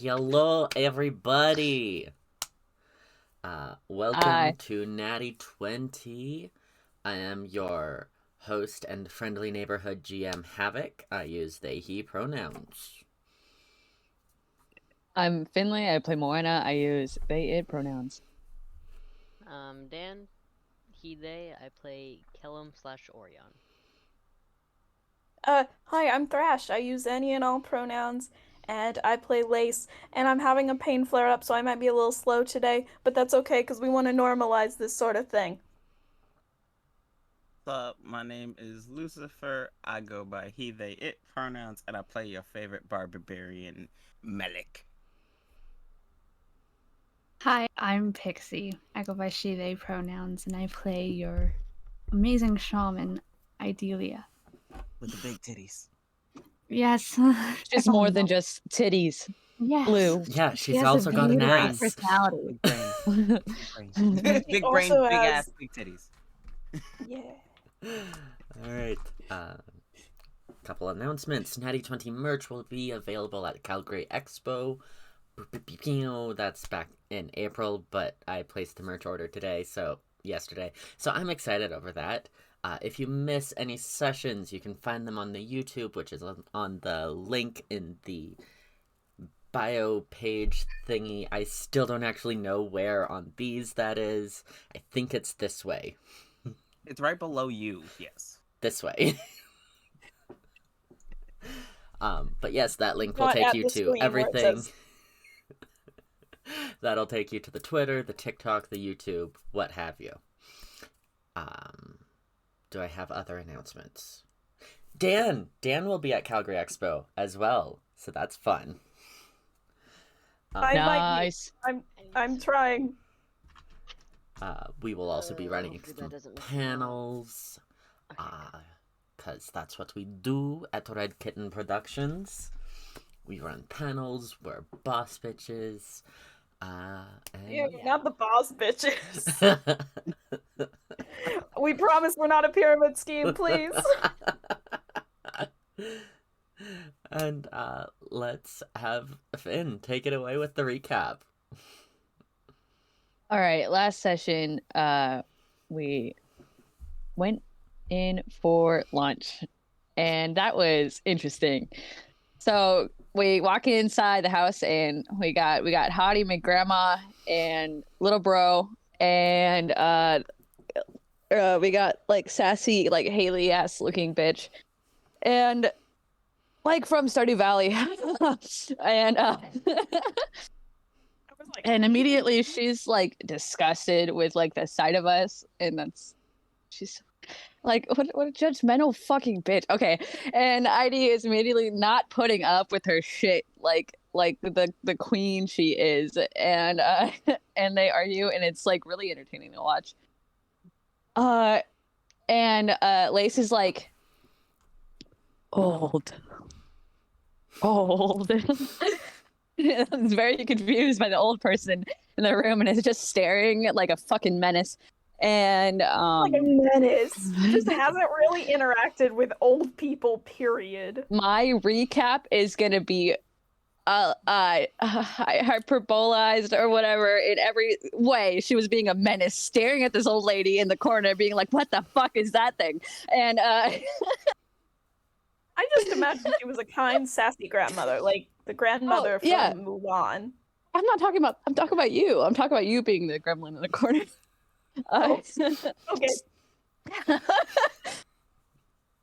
Hello, everybody. Welcome Hi. to Natty 20. I am your host and friendly neighborhood GM Havoc. I use they, he pronouns. I'm Finley. I play Morwenna. I use they, it pronouns. Dan, he, they. I play Kellam/Orion. Hi, I'm Thrash. I use any and all pronouns, and I play Lace, and I'm having a pain flare-up, so I might be a little slow today, but that's okay, because we want to normalize this sort of thing. What's up? My name is Loucifer. I go by he, they, it pronouns, and I play your favorite barbarian, Malik. Hi, I'm Pixie. I go by she, they pronouns, and I play your amazing shaman, Eidelia. With the big titties. Yes. She's more than just titties. Yes. Blue. Yeah, she's Has also a got an very ass. personality. Big brain. Big brain. Big brain, also big has- ass, big titties. Yeah. Alright, couple announcements. Natty 20 merch will be available at Calgary Expo. That's back in April, but I placed the merch order yesterday. So I'm excited over that. If you miss any sessions, you can find them on the YouTube, which is on the link in the bio page thingy. I still don't actually know where on these that is. I think it's this way. It's right below you, yes. This way. But yes, that link will Not take at you the to screen where it everything. says- That'll take you to the Twitter, the TikTok, the YouTube, what have you. Do I have other announcements? Dan will be at Calgary Expo as well, so that's fun. I might be. Nice. I'm trying. We will also be running hopefully that some doesn't miss panels, because that's what we do at Red Kitten Productions. We run panels, we're boss bitches, Yeah, not the boss bitches. We promise we're not a pyramid scheme, please. And let's have Finn take it away with the recap. All right. Last session, we went in for lunch, and that was interesting. So we walk inside the house, and we got Hottie McGrandma and little bro, and we got like sassy like Haley ass looking bitch, and like from Stardew Valley, and and immediately she's like disgusted with like the sight of us, and she's like, what a judgmental fucking bitch. Okay, and Heidi is immediately not putting up with her shit like the queen she is, and and they argue, and it's like really entertaining to watch. And Lace is like old. Is very confused by the old person in the room and is just staring like a fucking menace. And Like a menace. Just hasn't really interacted with old people, period. my recap is gonna be hyperbolized or whatever in every way. She was being a menace, staring at this old lady in the corner, being like, "What the fuck is that thing?" And I just imagined she was a kind, sassy grandmother, like the grandmother from yeah. Mulan. I'm talking about you. I'm talking about you being the gremlin in the corner. Okay.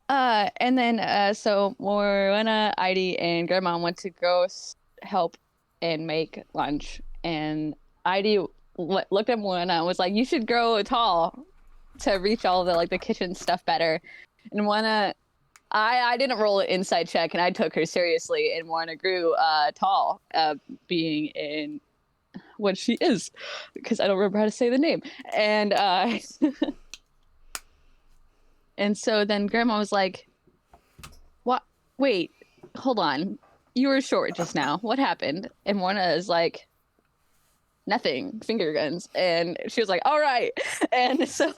And then so Morwenna, Heidi, and Grandma went to go help and make lunch, and Heidi looked at Morwenna and was like, "You should grow tall to reach all the like the kitchen stuff better." And Morwenna, I didn't roll an inside check, and I took her seriously, and Morwenna grew tall, being in what she is, because I don't remember how to say the name, and and so then Grandma was like, "What? Wait, hold on. You were short just now. What happened?" And Morwenna is like, "Nothing. Finger guns." And she was like, "All right." And so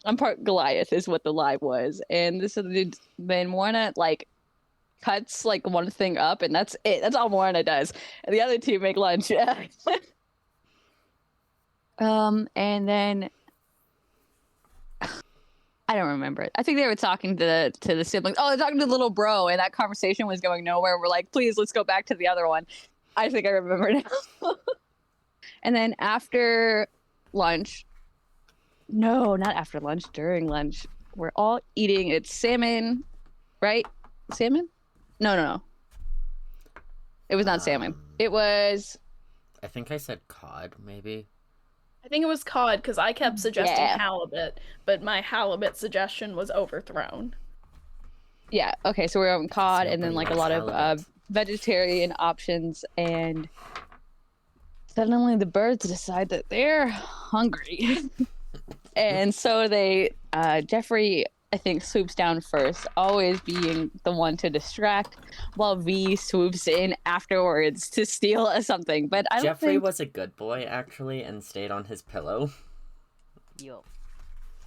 I'm part Goliath is what the lie was. And so then Morwenna like cuts like one thing up, and that's it. That's all Morwenna does. And the other two make lunch. And then I don't remember it. I think they were talking to the siblings. Oh, they're talking to the little bro, and that conversation was going nowhere. We're like, please, let's go back to the other one. I think I remember now. And then after lunch, no, not after lunch, during lunch, we're all eating. It's salmon, right? Salmon? No. It was not salmon. It was... I think I said cod, maybe. I think it was cod because I kept suggesting Yeah. halibut, but my halibut suggestion was overthrown. Yeah, okay, so we're on cod and then Nobody like a likes lot of halibut. vegetarian options, and suddenly the birds decide that they're hungry. And so they, Jeffrey, I think, swoops down first, always being the one to distract, while V swoops in afterwards to steal something. But I don't Jeffrey think... was a good boy, actually, and stayed on his pillow. Yo.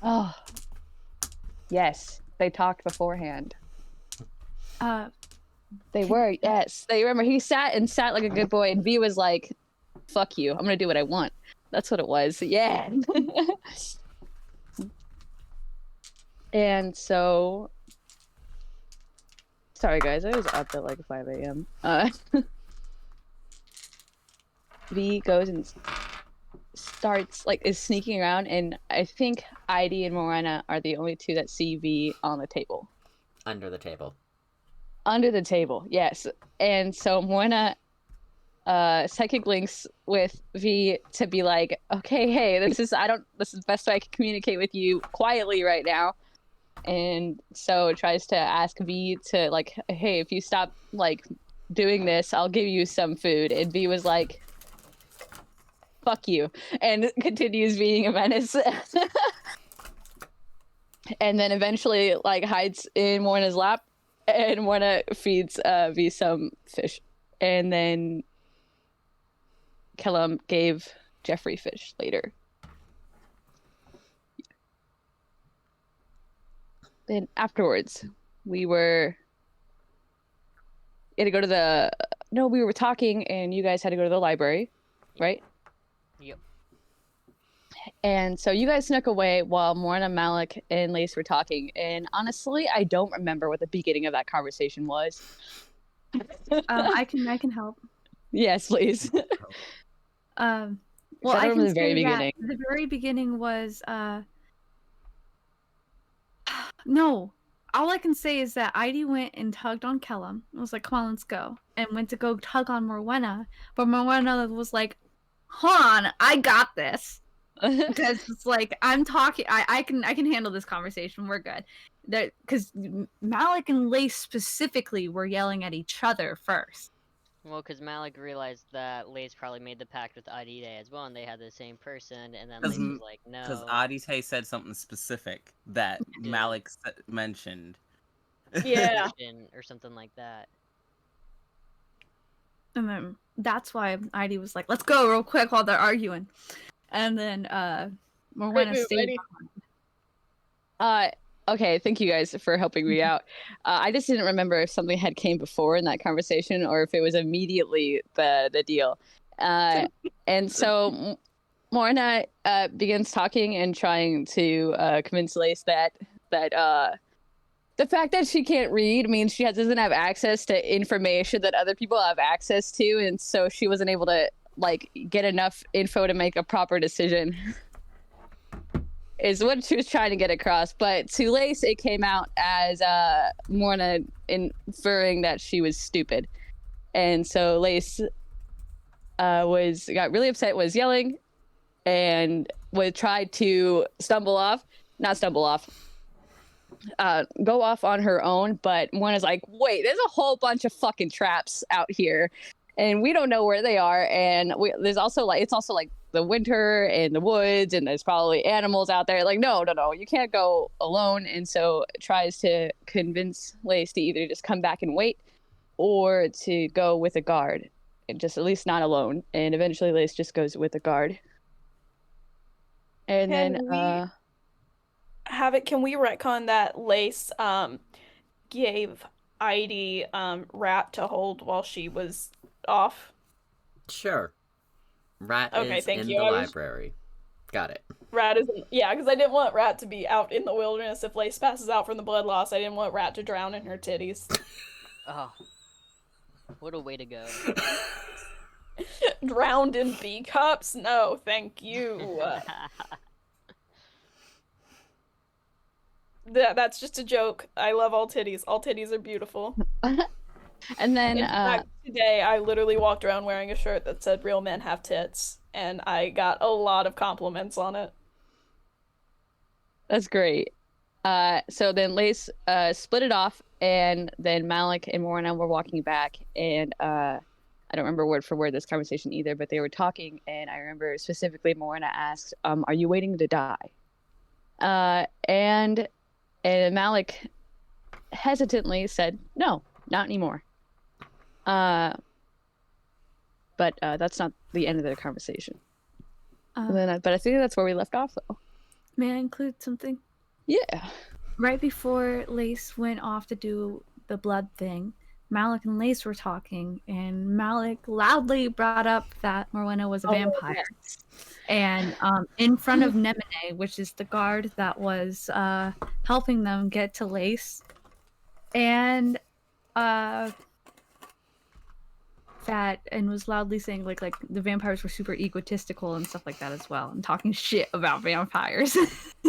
Oh, yes, they talked beforehand. They were, yes. They remember he sat like a good boy, and V was like, "Fuck you! I'm gonna do what I want." That's what it was. Yeah. And so, sorry guys, I was up at like 5 a.m. V goes and starts is sneaking around, and I think Heidi and Morwenna are the only two that see V on the table. Under the table. Under the table, yes. And so Morwenna psychic links with V to be like, okay, hey, this is the best way I can communicate with you quietly right now. And so tries to ask V to hey, if you stop doing this, I'll give you some food. And V was like, fuck you, and continues being a menace. And then eventually hides in Morwenna's lap, and Morwenna feeds V some fish. And then Kellam gave Jeffrey fish later. Then afterwards, we were talking, and you guys had to go to the library, right? Yep. And so you guys snuck away while Morwenna, Malik, and Lace were talking. And honestly, I don't remember what the beginning of that conversation was. I can help. Yes, please. Well, I I remember can the very say that beginning. the very beginning was no. All I can say is that Heidi went and tugged on Kellam. I was like, "Come on, let's go," and went to go tug on Morwenna, but Morwenna was like, "Hold on, I got this." Because it's like I'm talking, I can handle this conversation. We're good. Because Malik and Lace specifically were yelling at each other first. Well, because Malik realized that Lace probably made the pact with Eidelia as well, and they had the same person, and then Lace was like, no. Because Eidelia said something specific that Malik mentioned. Yeah. Or something like that. And then that's why Heidi was like, "Let's go real quick," while they're arguing. And then Morwenna stayed behind. Okay, thank you guys for helping me out. I just didn't remember if something had came before in that conversation or if it was immediately the deal. And so Morwenna begins talking and trying to convince Lace that the fact that she can't read means she doesn't have access to information that other people have access to, and so she wasn't able to get enough info to make a proper decision. Is what she was trying to get across. But to Lace, it came out as Morwenna inferring that she was stupid. And so Lace got really upset, was yelling, and tried to go off on her own. But Morwenna's like, wait, there's a whole bunch of fucking traps out here, and we don't know where they are. And there's also it's also the winter and the woods, and there's probably animals out there. No, you can't go alone. And so tries to convince Lace to either just come back and wait or to go with a guard, and just at least not alone. And eventually Lace just goes with a guard. And Havoc, can we retcon that Lace gave Heidi Rat to hold while she was off? Sure. Rat Okay, is thank in you. the I was library. Got it. Rat isn't. Yeah, because I didn't want Rat to be out in the wilderness if Lace passes out from the blood loss. I didn't want Rat to drown in her titties. Oh, what a way to go. Drowned in B cups? No, thank you. That's just a joke. I love all titties. All titties are beautiful. And then In fact, today I literally walked around wearing a shirt that said "Real men have tits," and I got a lot of compliments on it. that's great. So then Lace split it off, and then Malik and Morwenna were walking back, and I don't remember word for word this conversation either, but they were talking, and I remember specifically Morwenna asked, "Are you waiting to die?" And Malik hesitantly said, "No, not anymore." But that's not the end of their conversation. But I think that's where we left off, though. May I include something? Yeah. Right before Lace went off to do the blood thing, Malik and Lace were talking, and Malik loudly brought up that Morwenna was a vampire. And in front of Nemine, which is the guard that was helping them get to Lace, and was loudly saying like the vampires were super egotistical and stuff like that as well, and talking shit about vampires.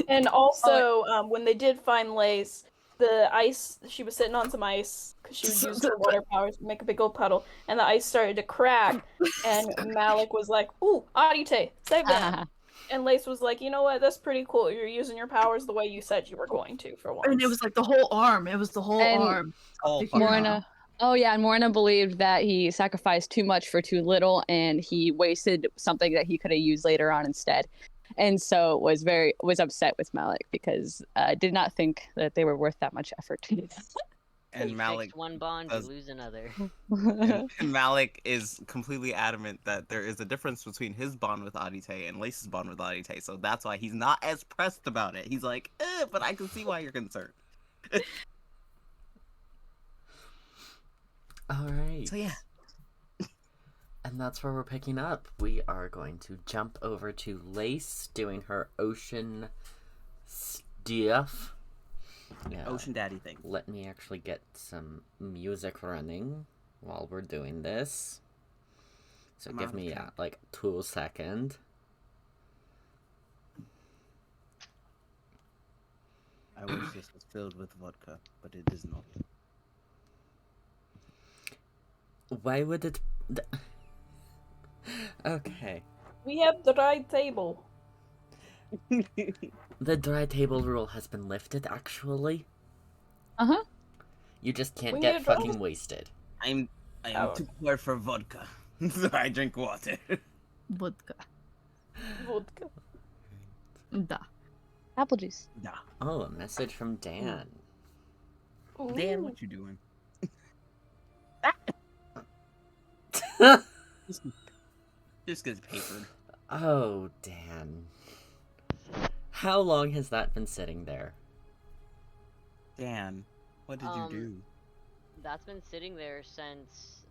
And also, when they did find Lace, the ice, she was sitting on some ice because she would use her water powers to make a big old puddle, and the ice started to crack, and Malik was like, "Ooh, Adite, save them." And Lace was like, "You know what? That's pretty cool. You're using your powers the way you said you were going to for once." And it was like the whole arm. It was the whole arm. Oh, Morwenna. Oh yeah, and Morwenna believed that he sacrificed too much for too little, and he wasted something that he could have used later on instead. And so was upset with Malik because did not think that they were worth that much effort. And You Malik fix one bond, you lose another. and Malik is completely adamant that there is a difference between his bond with Adite and Lace's bond with Adite, so that's why he's not as pressed about it. He's like, but I can see why you're concerned. All right. So yeah. And that's where we're picking up. We are going to jump over to Lace doing her ocean stuff. Yeah. Ocean Daddy thing. Let me actually get some music running while we're doing this. So give me like 2 seconds. I wish this was filled with vodka, but it is not. Why would it... Okay. We have the right table. The dry table rule has been lifted, actually. Uh-huh. You just can't We get need fucking wasted. I am too poor for vodka, so I drink water. Vodka. Vodka. Da. Apple juice. Nah. Oh, a message from Dan. Dan, what you doing? Just gets papered. Oh, Dan. How long has that been sitting there? Dan, what did you do? That's been sitting there since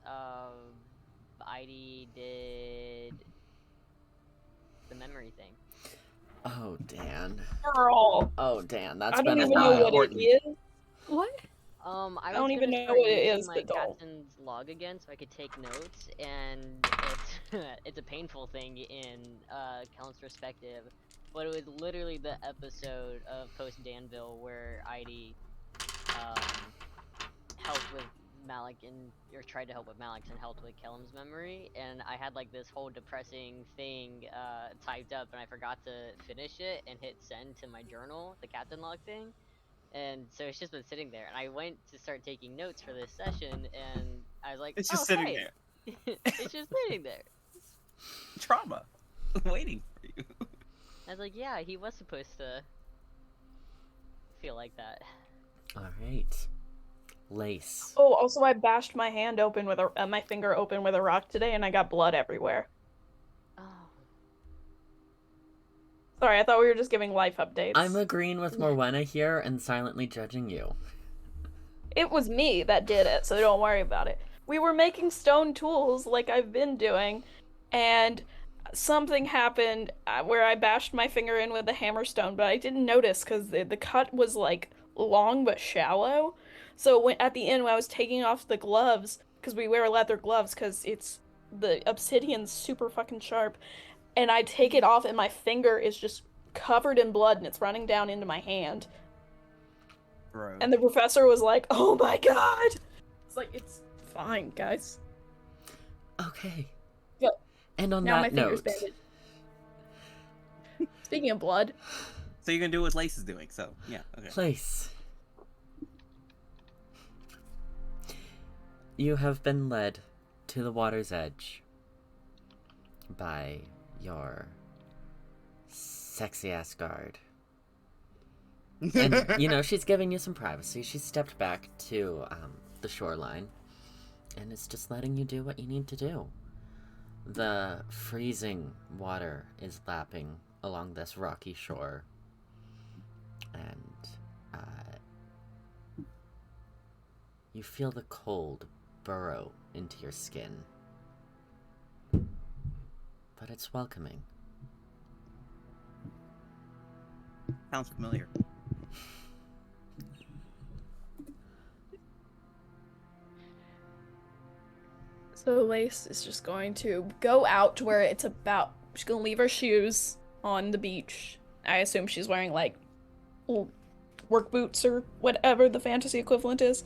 Heidi did the memory thing. Oh, Dan. Girl. Oh, Dan, that's I don't been even a know while. what it is. What? I don't was even gonna know start what it using is, my but don't. captain's log again so I could take notes, and it's it's a painful thing in Kellam's perspective, but it was literally the episode of Post Danville where Heidi helped with Malik or tried to help with Malik's and helped with Kellam's memory, and I had like this whole depressing thing typed up, and I forgot to finish it and hit send to my journal, the captain log thing. And so it's just been sitting there, and I went to start taking notes for this session, and I was like, It's just sitting there. It's just sitting there. Trauma. Waiting for you. I was like, yeah, he was supposed to feel like that. Alright. Lace. Oh, also I bashed my hand open with my finger open with a rock today, and I got blood everywhere. Oh. Sorry, I thought we were just giving life updates. I'm agreeing with Morwenna here and silently judging you. it was me that did it, so don't worry about it. We were making stone tools like I've been doing, and something happened where I bashed my finger in with a hammerstone, but I didn't notice because the cut was like long but shallow. So when at the end when I was taking off the gloves, because we wear leather gloves because it's the obsidian's super fucking sharp, and I take it off and my finger is just covered in blood and it's running down into my hand. Bro. And the professor was like, "Oh my god!" It's like, it's fine, guys. Okay. But And on now my that finger's note, bandaged. Speaking of blood, So you're gonna do what Lace is doing, so yeah, okay. place. You have been led to the water's edge by your sexy ass guard. And, you know, she's giving you some privacy. She's stepped back to the shoreline and is just letting you do what you need to do. The freezing water is lapping along this rocky shore, and you feel the cold burrow into your skin. But it's welcoming. Sounds familiar. so Lace is just going to go out to where it's about. She's gonna leave her shoes on the beach. I assume she's wearing like work boots or whatever the fantasy equivalent is.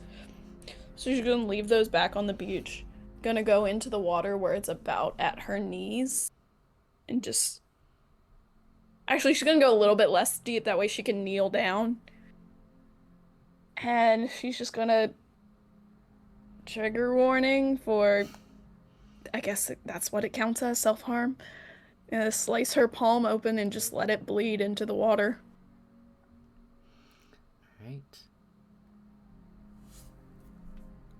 So she's gonna leave those back on the beach. Gonna go into the water where it's about at her knees. And just... Actually, she's gonna go a little bit less deep, that way she can kneel down. And she's just gonna... Trigger warning for... I guess that's what it counts as, self-harm. Gonna slice her palm open and just let it bleed into the water. Right.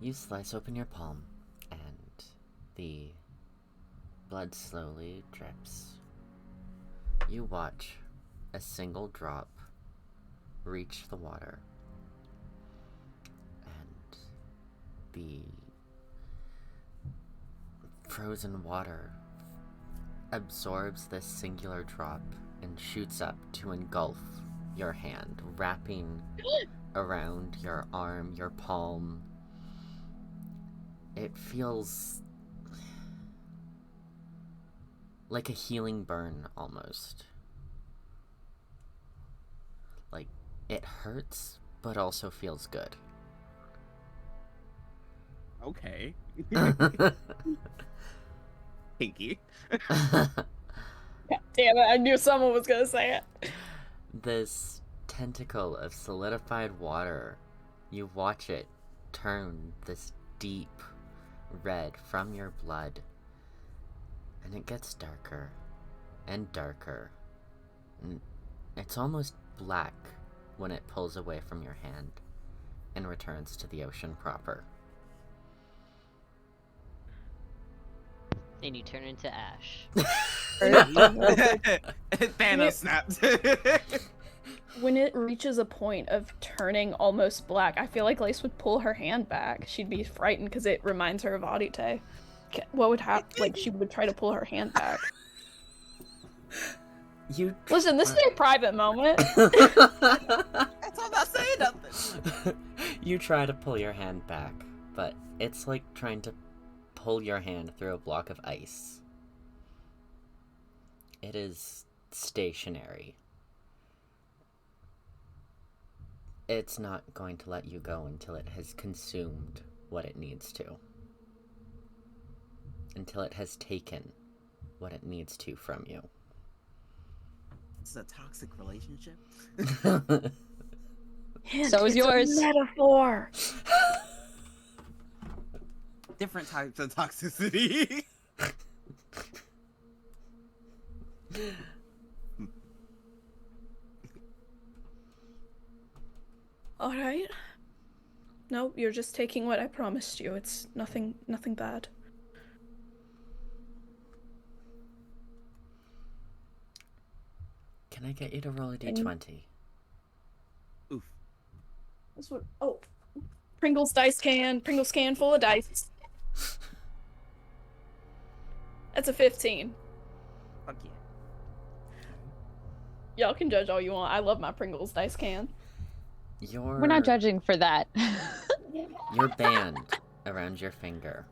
You slice open your palm, and the blood slowly drips. You watch a single drop reach the water, and the frozen water absorbs this singular drop and shoots up to engulf your hand, wrapping around your arm, your palm. It feels like a healing burn, almost. Like, it hurts, but also feels good. Okay. Pinky. God damn it, I knew someone was gonna say it. This tentacle of solidified water, you watch it turn this deep red from your blood, and it gets darker and darker. And it's almost black when it pulls away from your hand and returns to the ocean proper. And you turn into ash. Thanos snapped. When it reaches a point of turning almost black, I feel like Lace would pull her hand back. She'd be frightened because it reminds her of Audite. What would happen? Like, she would try to pull her hand back. You Listen, this is a private moment. That's all I'm not saying nothing. You try to pull your hand back, but it's like trying to pull your hand through a block of ice. It is stationary. It's not going to let you go until it has consumed what it needs to. Until it has taken what it needs to from you. This is a toxic relationship. So is yours. Metaphor. Different types of toxicity. Alright. No, you're just taking what I promised you. It's nothing bad. Can I get you to roll a d20? Oof. This would... Oh. Pringles dice can. Pringles can full of dice. That's a 15. Fuck yeah. Y'all can judge all you want. I love my Pringles dice can. We're not judging for that. Your band around your finger.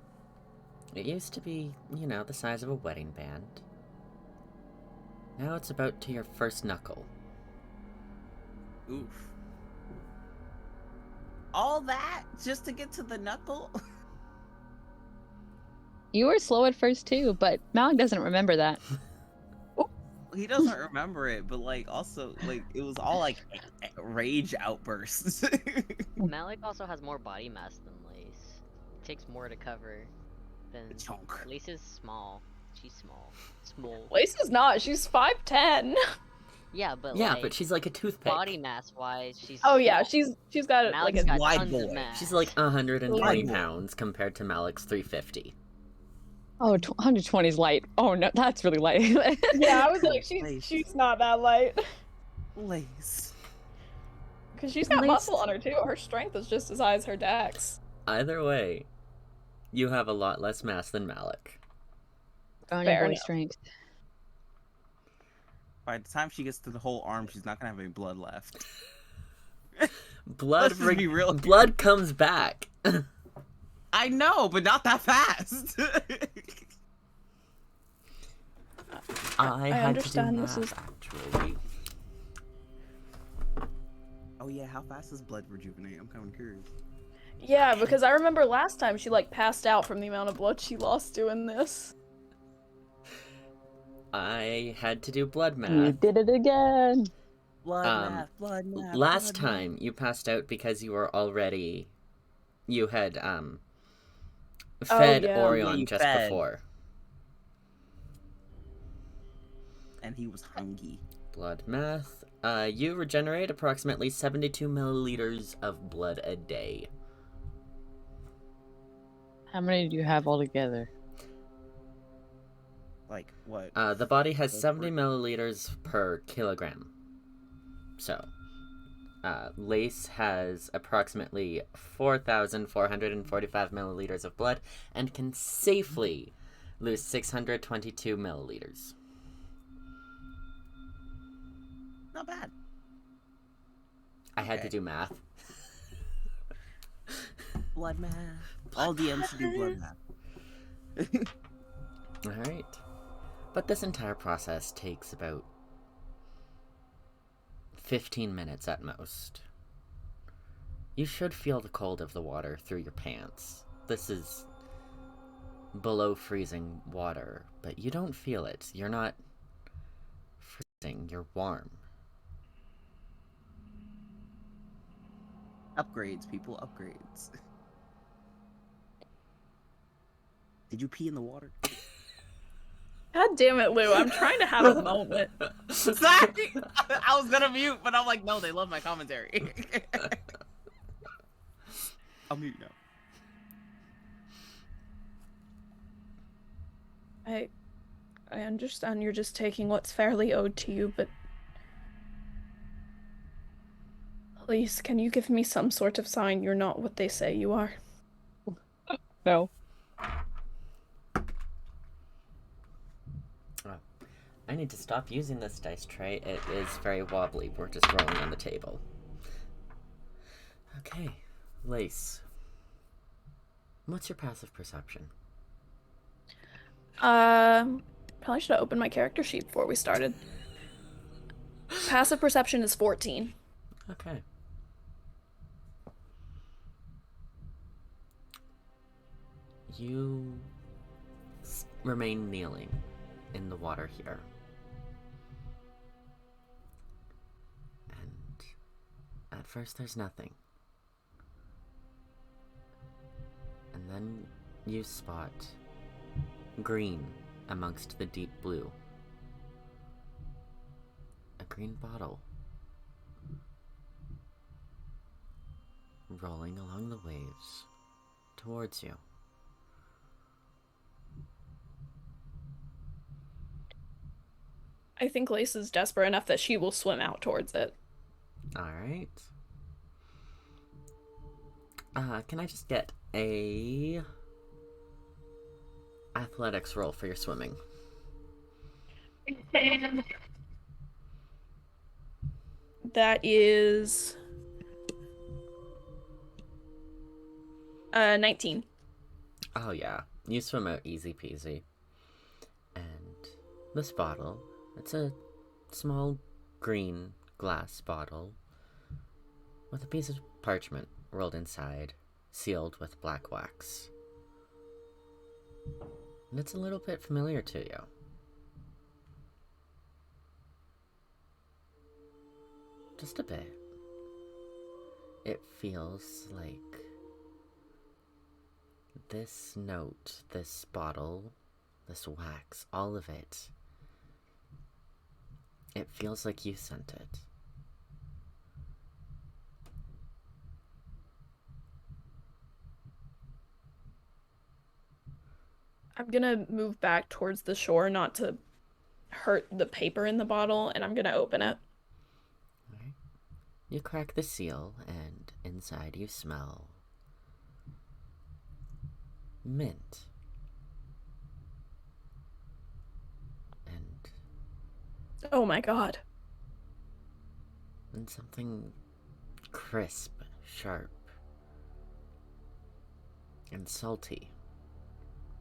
It used to be, you know, the size of a wedding band. Now it's about to your first knuckle. Oof. All that just to get to the knuckle? You were slow at first too, but Malik doesn't remember that. He doesn't remember it, but like also like it was all like rage outbursts. Malik also has more body mass than Lace. It takes more to cover than Chunk. Lace is small. She's small. Small. Lace is not. She's 5'10". Yeah, but Yeah, like, but she's like a toothpick. body mass wise, she's Oh yeah, small. she's got like Malik's a got wide tons boy. of mass. She's like 120 Wide. pounds compared to Malik's 350. Oh, 120 is light. Oh no, that's really light. Yeah, I was like, Lace. she's not that light. Lace. Because she's got Lace- muscle on her too. Her strength is just as high as her dex. Either way, you have a lot less mass than Malik. On Fair your boy enough. strength. By the time she gets to the whole arm, she's not gonna have any blood left. Blood, Let's just be real. blood comes back. I know, but not that fast. I had understand to do this math, is- actually. Oh yeah, how fast does blood rejuvenate? I'm kind of curious. Yeah, because I remember last time she like passed out from the amount of blood she lost doing this. I had to do blood You math. did it again. Blood Um, blood math. Last time you passed out because you were already, you had fed yeah. Orion You just fed. before. And he was hungry. Blood math. You regenerate approximately 72 milliliters of blood a day. How many do you have altogether? Like what? The body has That's 70 right. milliliters per kilogram. So, Lace has approximately 4,445 milliliters of blood and can safely lose 622 milliliters. Not bad. I had to Okay. do math. Blood math. All DMs should do blood math. Alright. But this entire process takes about 15 minutes at most. You should feel the cold of the water through your pants. This is below freezing water, but you don't feel it. You're not freezing, you're warm. Upgrades, people, upgrades. Did you pee in the water? God damn it, Lou! I'm trying to have a moment. Sorry! I was gonna mute, but I'm like, no, they love my commentary. I'll mute now. I understand you're just taking what's fairly owed to you, but please, can you give me some sort of sign you're not what they say you are? No. I need to stop using this dice tray. It is very wobbly. We're just rolling on the table. Okay, Lace. What's your passive perception? Probably should have opened my character sheet before we started. Passive perception is 14. Okay. You remain kneeling in the water here. And at first there's nothing. And then you spot green amongst the deep blue. A green bottle rolling along the waves towards you. I think Lace is desperate enough that she will swim out towards it. Alright. Can I just get a athletics roll for your swimming? That is 19. Oh yeah, you swim out easy peasy. And this bottle, it's a small green glass bottle with a piece of parchment rolled inside, sealed with black wax. And it's a little bit familiar to you. Just a bit. It feels like this note, this bottle, this wax, all of it. It feels like you sent it. I'm gonna move back towards the shore, not to hurt the paper in the bottle, and I'm gonna open it. Right. You crack the seal, and inside you smell mint. Oh my god. And something crisp, sharp, and salty.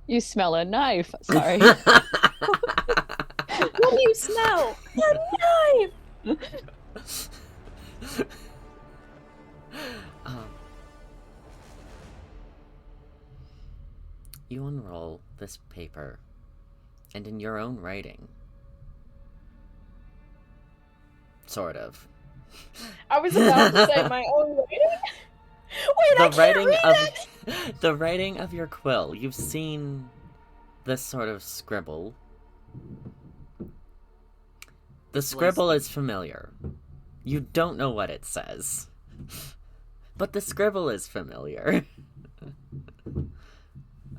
You smell a knife. Sorry. What do you smell? A knife! You unroll this paper, and in your own writing, sort of. I was about to say my own writing. Wait, I can't read it! The writing of your quill. You've seen this sort of scribble. The scribble is familiar. You don't know what it says. But the scribble is familiar.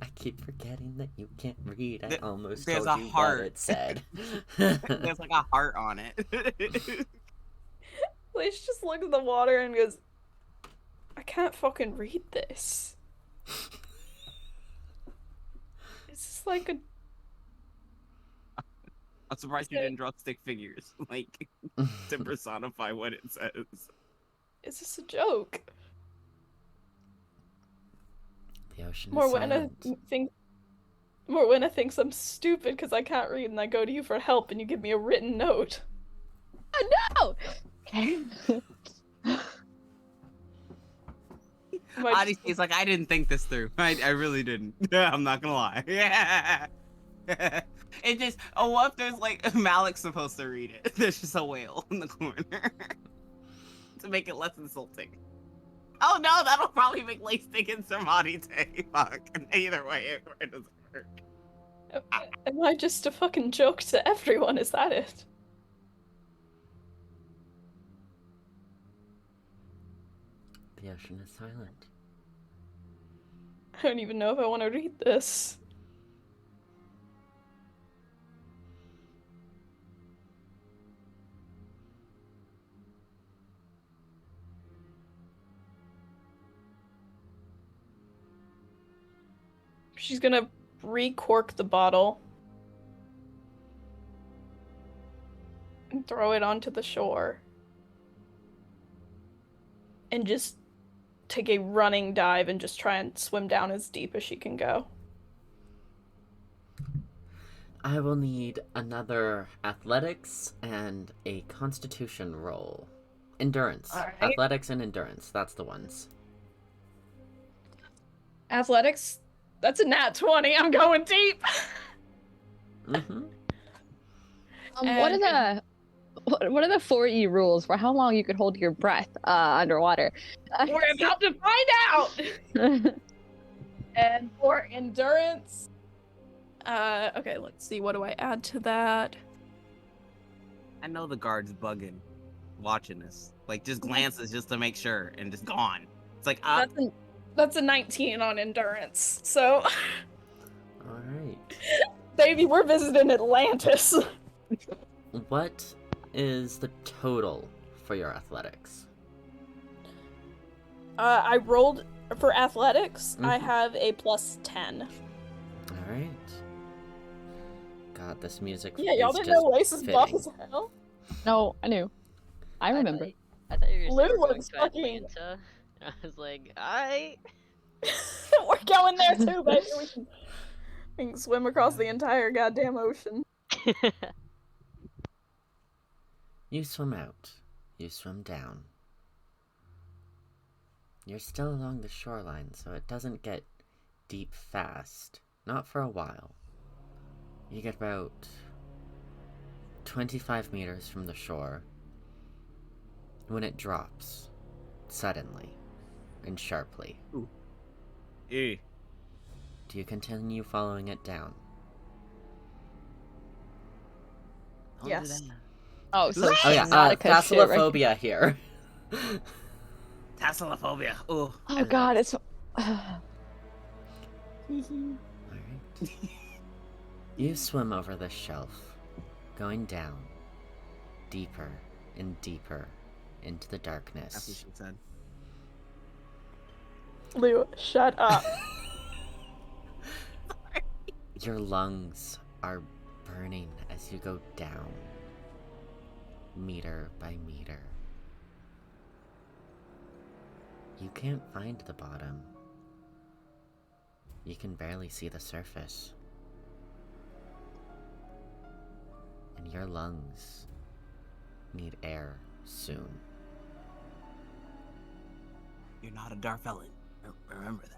I keep forgetting that you can't read. I almost There's told a you heart. what it said. There's like a heart on it. Lace just looks at the water and goes, I can't fucking read this. It's just like a... I'm surprised you didn't draw stick figures, like, to personify what it says. Is this a joke? The ocean is silent. Morwenna thinks I'm stupid because I can't read, and I go to you for help, and you give me a written note. Oh no! Okay. Honestly, it's like, I didn't think this through. I really didn't. I'm not gonna lie. Yeah. It just, oh, what if there's like, Malik's supposed to read it? There's just a whale in the corner. To make it less insulting. Oh no, that'll probably make Lace think it's Sermonite. Fuck. Either way, it doesn't work. Am I just a fucking joke to everyone? Is that it? The ocean is silent. I don't even know if I want to read this. She's gonna re-cork the bottle and throw it onto the shore. And just take a running dive and just try and swim down as deep as she can go. I will need another athletics and a constitution roll. Endurance. All right. Athletics and endurance. That's the ones. Athletics? That's a nat 20. I'm going deep. Mm-hmm. What are the 4E rules for how long you could hold your breath underwater? We're about to find out. And for endurance, okay, let's see. What do I add to that? I know the guard's bugging, watching this. Like, just glances just to make sure, and just gone. It's like, That's a 19 on endurance. So, Alright. baby, we're visiting Atlantis. What is the total for your athletics? I rolled For athletics, I Mhm. have a +10. Alright. God, this music Yeah, y'all is didn't just know Lace is buff fitting. as hell. No, I knew. I remember. I thought you were Lou going looks to fucking- Atlanta. I was like, alright. We're going there too, baby. We can swim across the entire goddamn ocean. You swim out. You swim down. You're still along the shoreline, so it doesn't get deep fast. Not for a while. You get about 25 meters from the shore when it drops suddenly and sharply. Eh. Do you continue following it down? Don't do Yes. that. Oh, so Oh yeah, Nautica shit, right? Thassalophobia here. Tassalophobia. Ooh. Oh god, it's Alright. You swim over the shelf, going down, deeper and deeper into the That's what darkness. she said. Lou, shut up. Your lungs are burning as you go down, meter by meter. You can't find the bottom. You can barely see the surface. And your lungs need air soon. You're not a Darfellan. Remember that.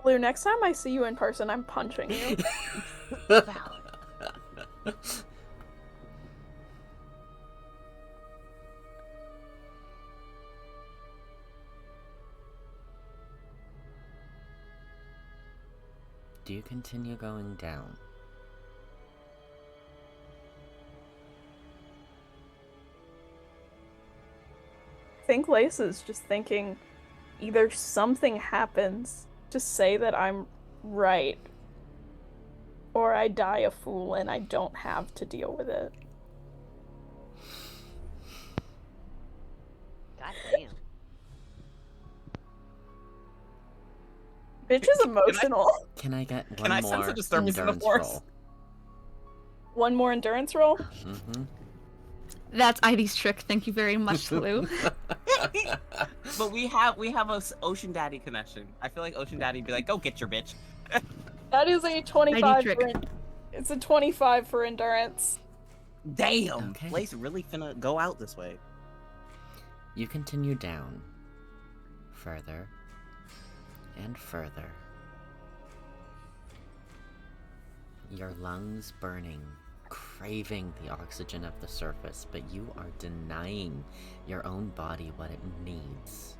Lou, next time I see you in person, I'm punching you. Do you continue going down? I think Lace is just thinking either something happens to say that I'm right, or I die a fool and I don't have to deal with it. God damn. Bitch is emotional. Can I get Can one I sense more a disturbance in the endurance force? roll? One more endurance roll. Mm-hmm. That's Ivy's trick. Thank you very much, Lou. But we have a Ocean Daddy connection. I feel like Ocean Daddy'd be like, "Go get your bitch." That is a 25 trick. It's a 25 for endurance. Damn. Okay. Lace really finna go out this way. You continue down, further and further. Your lungs burning, craving the oxygen of the surface, but you are denying your own body what it needs.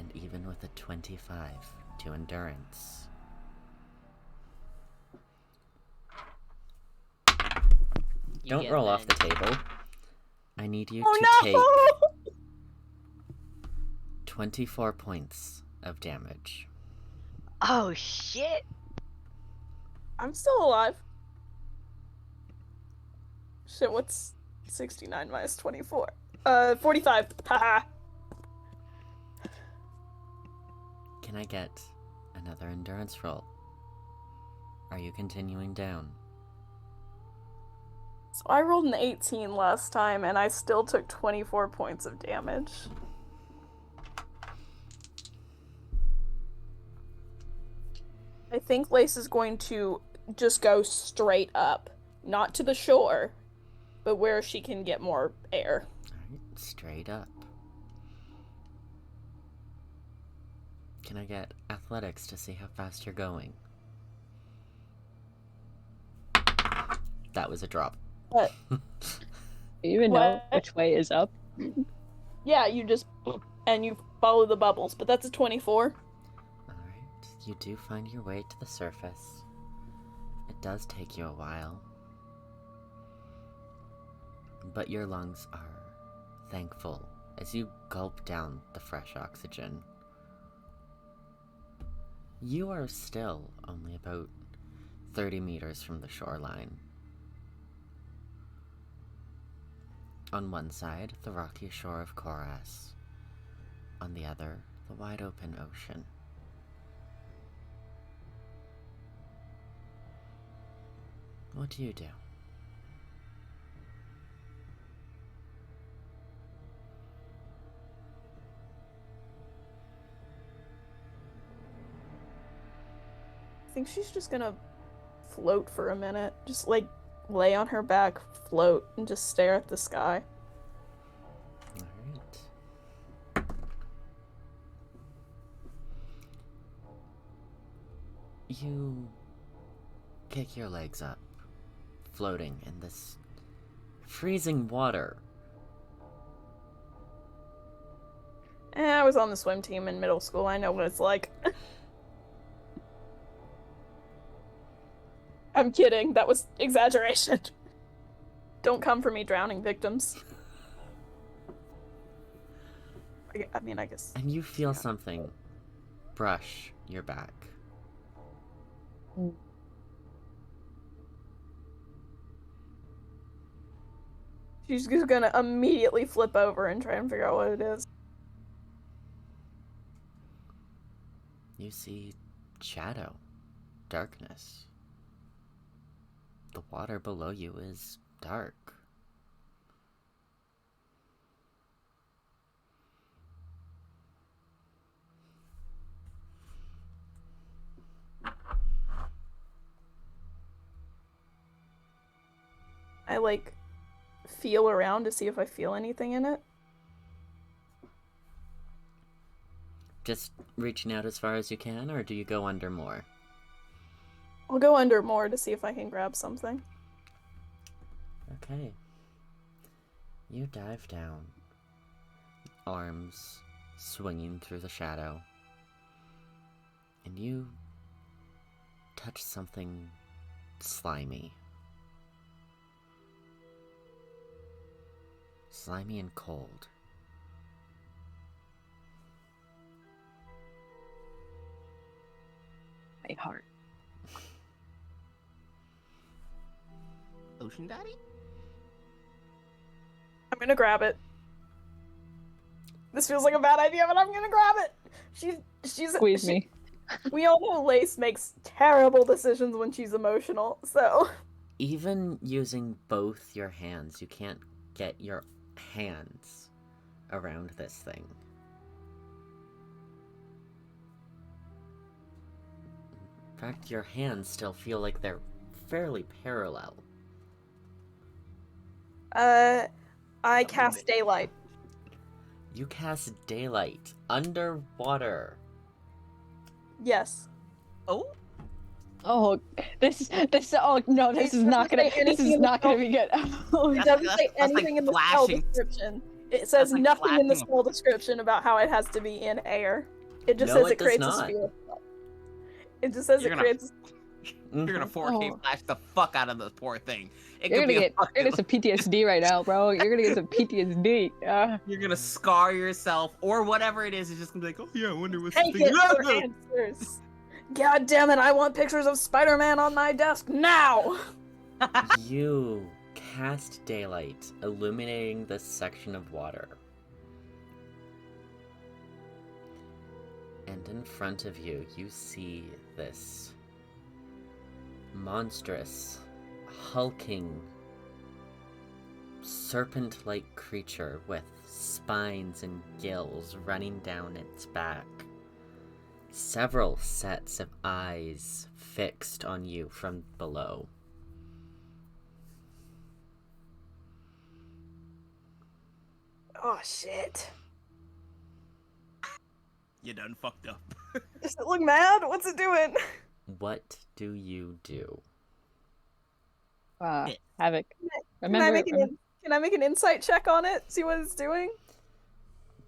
And even with a 25 to endurance, You don't get roll off the then- table. I need you Oh to no! take 24 points of damage. Oh shit! I'm still alive. Shit, what's 69 minus 24? 45. Haha. Can I get another endurance roll? Are you continuing down? So I rolled an 18 last time, and I still took 24 points of damage. I think Lace is going to just go straight up. Not to the shore, but where she can get more air. Alright, straight up. Can I get athletics to see how fast you're going? That was a drop. But Do you even know What? which way is up? yeah, you just and you follow the bubbles, but that's a 24. Alright, you do find your way to the surface. It does take you a while. But your lungs are thankful as you gulp down the fresh oxygen. You are still only about 30 meters from the shoreline. On one side, the rocky shore of Koras. On the other, the wide open ocean. What do you do? I think she's just gonna float for a minute. Just like lay on her back, float, and just stare at the sky. Alright. You kick your legs up, floating in this freezing water. I was on the swim team in middle school. I know what it's like. I'm kidding. That was exaggeration. Don't come for me, drowning victims. I mean, I guess. And you feel something brush your back. She's just gonna immediately flip over and try and figure out what it is. You see shadow, darkness. The water below you is dark. I like feel around to see if I feel anything in it. Just reaching out as far as you can, or do you go under more? I'll go under more to see if I can grab something. Okay. You dive down, arms swinging through the shadow, and you touch something slimy. Slimy and cold. My heart. Ocean Daddy? I'm gonna grab it. This feels like a bad idea, but I'm gonna grab it. She's Squeeze me. We all know Lace makes terrible decisions when she's emotional, so. Even using both your hands, you can't get your hands around this thing. In fact, your hands still feel like they're fairly parallel. I cast Daylight. You cast Daylight underwater. Yes. Oh? Oh, this, oh no, this is not gonna be good. It doesn't say anything in the spell description. It says like nothing in the flashing. spell description about how it has to be in air. It just No, says it it creates does a not. sphere. It just says You're it gonna- creates. You're gonna 4K Oh. flash the fuck out of this poor thing. It You're could gonna be get, some PTSD right now, bro. You're gonna get some PTSD. You're gonna scar yourself or whatever it is. It's just gonna be like, oh yeah, I wonder what's Take this it for thing. answers. God damn it! I want pictures of Spider-Man on my desk now. You cast Daylight, illuminating this section of water. And in front of you, you see this monstrous, hulking, serpent-like creature with spines and gills running down its back. Several sets of eyes fixed on you from below. Oh shit! You done fucked up. Does it look mad? What's it doing? What do you do? Havoc. Can I make an insight check on it? See what it's doing?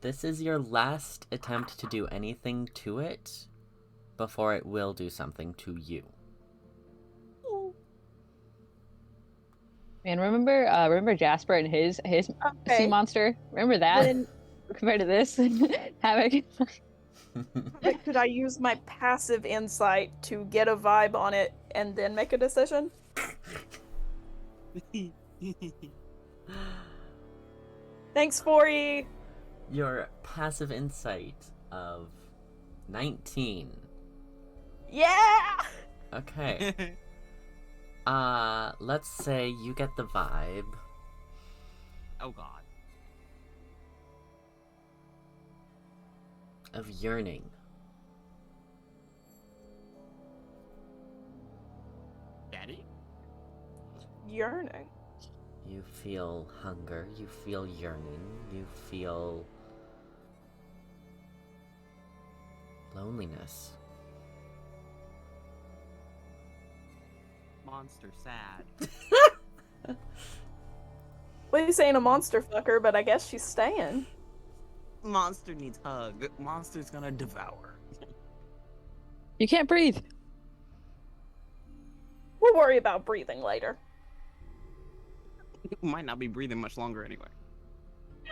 This is your last attempt to do anything to it before it will do something to you. Man, remember Jasper and his sea monster? Remember that? Then Compared to this, Havoc. could I use my passive insight to get a vibe on it and then make a decision? Thanks, 4E. Your passive insight of 19. Yeah! Okay. Let's say you get the vibe Oh god. of yearning. Daddy? Yearning. You feel hunger, you feel yearning, you feel loneliness. Monster sad. Well, saying a monster fucker, but I guess she's staying. Monster needs hug. Monster's gonna devour. You can't breathe. We'll worry about breathing later. Might not be breathing much longer anyway.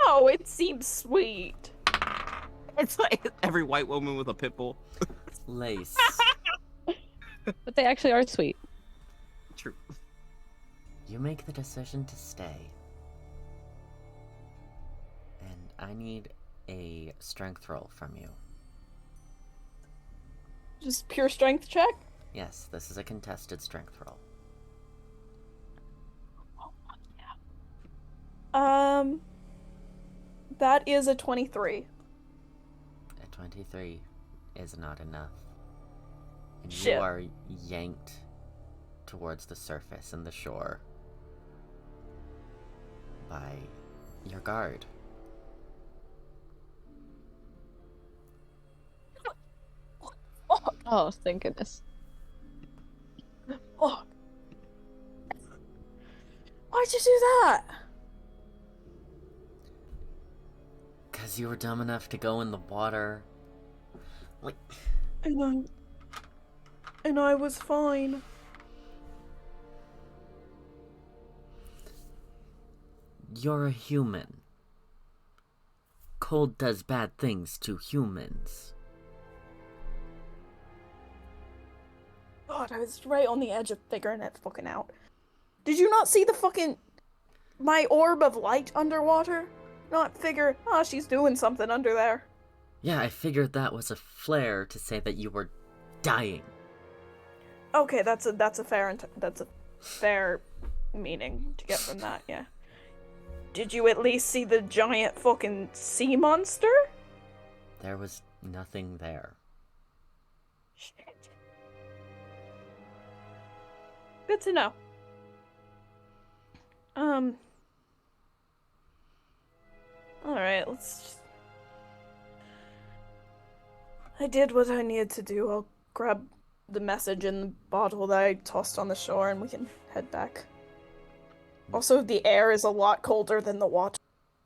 No, it seems sweet. It's like every white woman with a pit bull. Lace. But they actually are sweet. True. You make the decision to stay. And I need a strength roll from you. Just pure strength check? Yes, this is a contested strength roll. That is a 23. A 23 is not enough. And Shit. you are yanked towards the surface and the shore by your guard. Oh, thank goodness. Oh. Why'd you do that? Because you were dumb enough to go in the water. Like, And I was fine. you're a human. Cold does bad things to humans. God, I was right on the edge of figuring it fucking out. Did you not see the fucking... my orb of light underwater? Not figure, oh, she's doing something under there. Yeah, I figured that was a flare to say that you were dying. Okay, that's a fair meaning to get from that, yeah. Did you at least see the giant fucking sea monster? There was nothing there. Shit. Good to know. Alright, let's just... I did what I needed to do. I'll grab the message in the bottle that I tossed on the shore and we can head back. Also, the air is a lot colder than the water.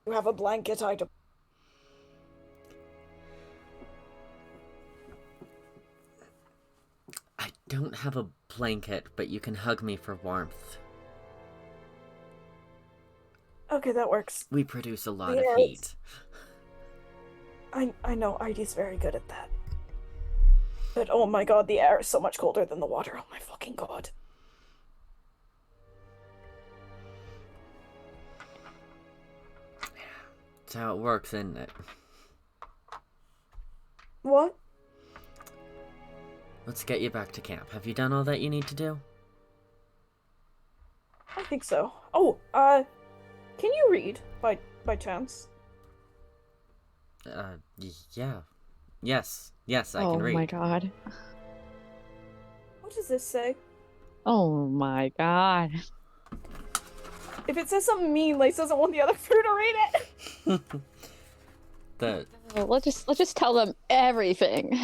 You have a blanket, I don't... I don't have a blanket, but you can hug me for warmth. Okay, that works. We produce a lot Yes. of heat. I know, Eide's very good at that. But oh my god, the air is so much colder than the water. Oh my fucking god. That's how it works, isn't it? What? Let's get you back to camp. Have you done all that you need to do? I think so. Oh, can you read by chance? Yeah. Yes, I Oh can read. my god. What does this say? Oh my god. If it says something mean, Lace doesn't want the other crew to read it. The Well, let's just tell them everything.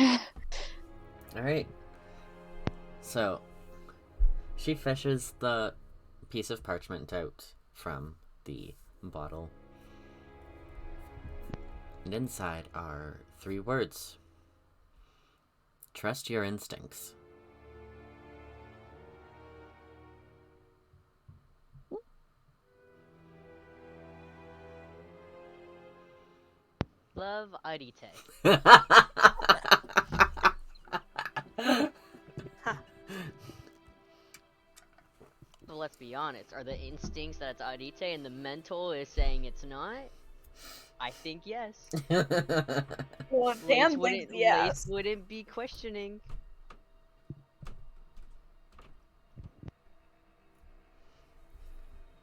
Alright. So, she fishes the piece of parchment out from the bottle. And inside are 3 words. Trust your instincts. Love Aidite. But let's be honest, are the instincts that it's Aidite and the mental is saying it's not? I think yes. Well, Dan thinks yes. Lace wouldn't be questioning.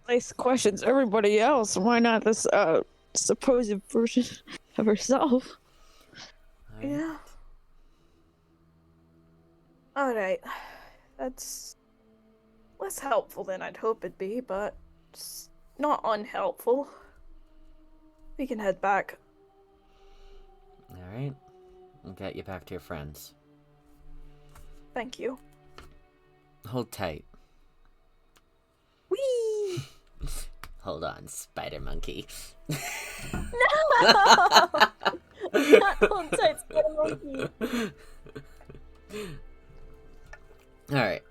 Lace questions everybody else. Why not this supposed version of herself? Yeah. Alright. That's less helpful than I'd hope it'd be, but it's not unhelpful. We can head back. Alright. I'll get you back to your friends. Thank you. Hold tight. Whee! Hold on, spider monkey. No! Not hold tight, spider monkey. Alright.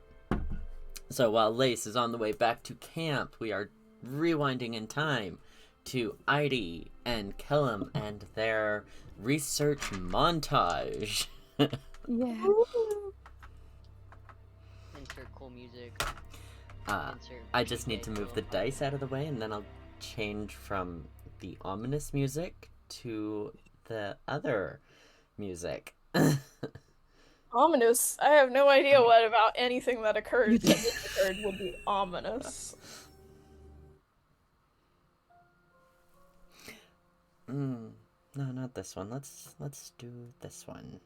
So while Lace is on the way back to camp, we are rewinding in time to Eide and Kellam and their research montage. Yeah. Insert cool music. Insert I just need to music. move the dice out of the way, and then I'll change from the ominous music to the other music. Ominous. I have no idea what about anything that occurred would be ominous. No, not this one. Let's do this one.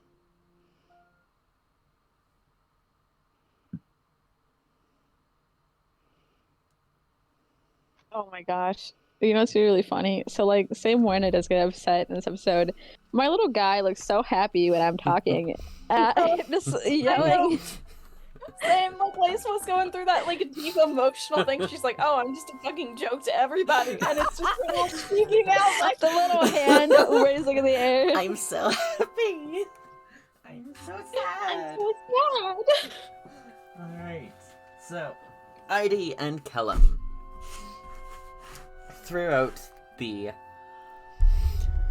Oh my gosh. You know what's really funny? So, like, say Morwenna does get upset in this episode. My little guy looks so happy when I'm talking. Just yelling. Same, like Lace was going through that like deep emotional thing. She's like, "Oh, I'm just a fucking joke to everybody," and it's just her little speaking out like The little hand raising in the air. I'm so happy. I'm so sad. I'm so sad. Alright. So, Eide and Kellam. Throughout the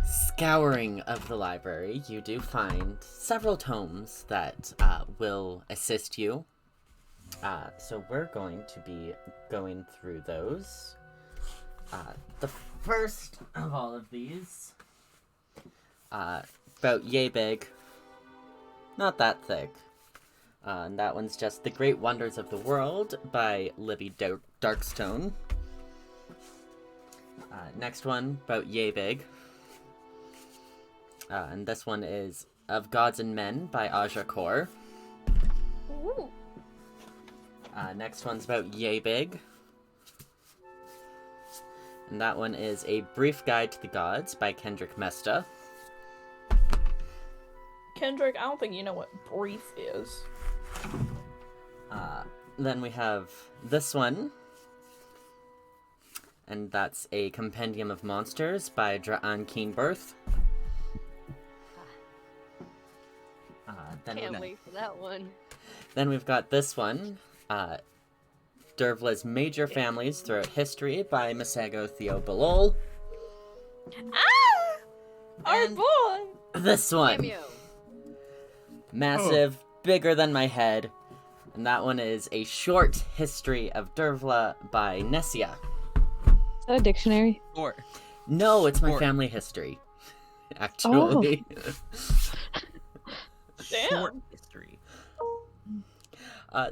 scouring of the library, you do find several tomes that will assist you. So we're going to be going through those. The first of all of these, about yay big, not that thick. And that one's just The Great Wonders of the World by Libby Darkstone. Next one, about yay big. And this one is Of Gods and Men by Aja Kaur. Ooh. Next one's about yay big. And that one is A Brief Guide to the Gods by Kendrick Mesta. Kendrick, I don't think you know what brief is. Then we have this one. And that's A Compendium of Monsters by Dra'an Keenbirth. Can't wait for that one. Then we've got this one, Dervla's Major Families Throughout History by Masego Theo Balol. Ah! Our And boy! this one, Cameo. massive, bigger than my head, and that one is A Short History of Dervla by Nessia. Is that a dictionary? Or No, it's my Short. family history, actually. Damn. short history.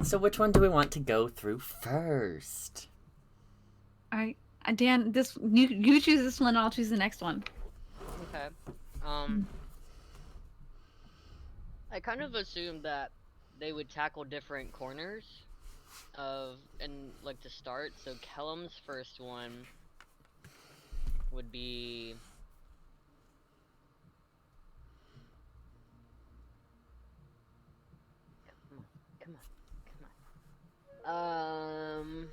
So which one do we want to go through first? Alright, Dan, this you choose this one, I'll choose the next one. Okay. I kind of assumed that they would tackle different corners like to start. So Kellam's first one would be Come on.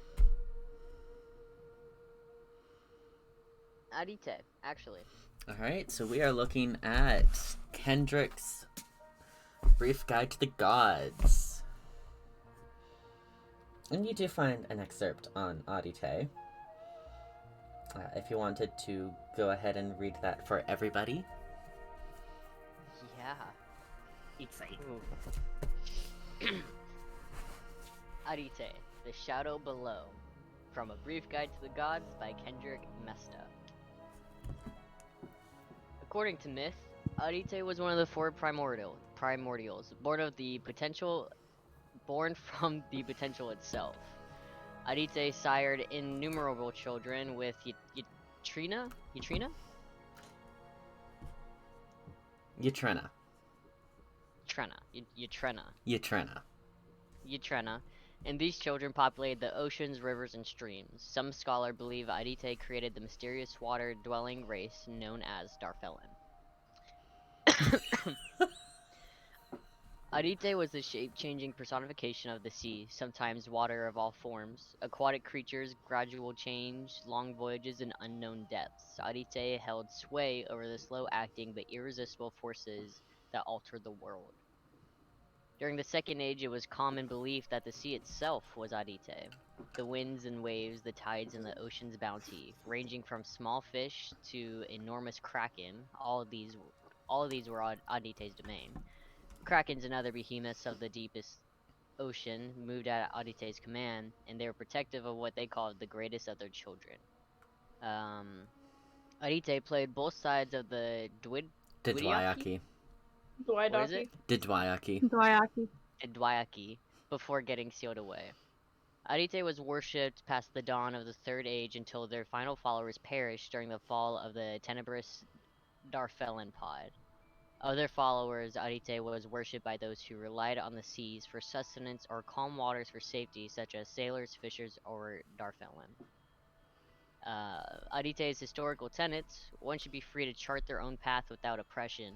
Adite, actually. Alright, so we are looking at Kendrick's Brief Guide to the Gods. And you do find an excerpt on Adite. If you wanted to go ahead and read that for everybody. Yeah. Exciting. Adite, The Shadow Below, from A Brief Guide to the Gods by Kendrick Mesta. According to myth, Audite was one of the four primordials, born from the potential itself. Audite sired innumerable children with Utrina? Utrena. Utrena. And these children populated the oceans, rivers, and streams. Some scholars believe Audite created the mysterious water-dwelling race known as Darfellan. Audite was the shape-changing personification of the sea, sometimes water of all forms. Aquatic creatures, gradual change, long voyages, and unknown depths. Audite held sway over the slow-acting but irresistible forces that altered the world. During the Second Age, it was common belief that the sea itself was Audite. The winds and waves, the tides, and the ocean's bounty, ranging from small fish to enormous kraken, all of these were Audite's domain. Krakens and other behemoths of the deepest ocean moved at Audite's command, and they were protective of what they called the greatest of their children. Audite played both sides of the Didwayaki. What is it? Dwayaki. Before getting sealed away. Audite was worshipped past the dawn of the Third Age until their final followers perished during the fall of the tenebrous Darfellan pod. Other followers, Audite was worshipped by those who relied on the seas for sustenance or calm waters for safety, such as sailors, fishers, or Darfellan. Audite's historical tenets: one should be free to chart their own path without oppression.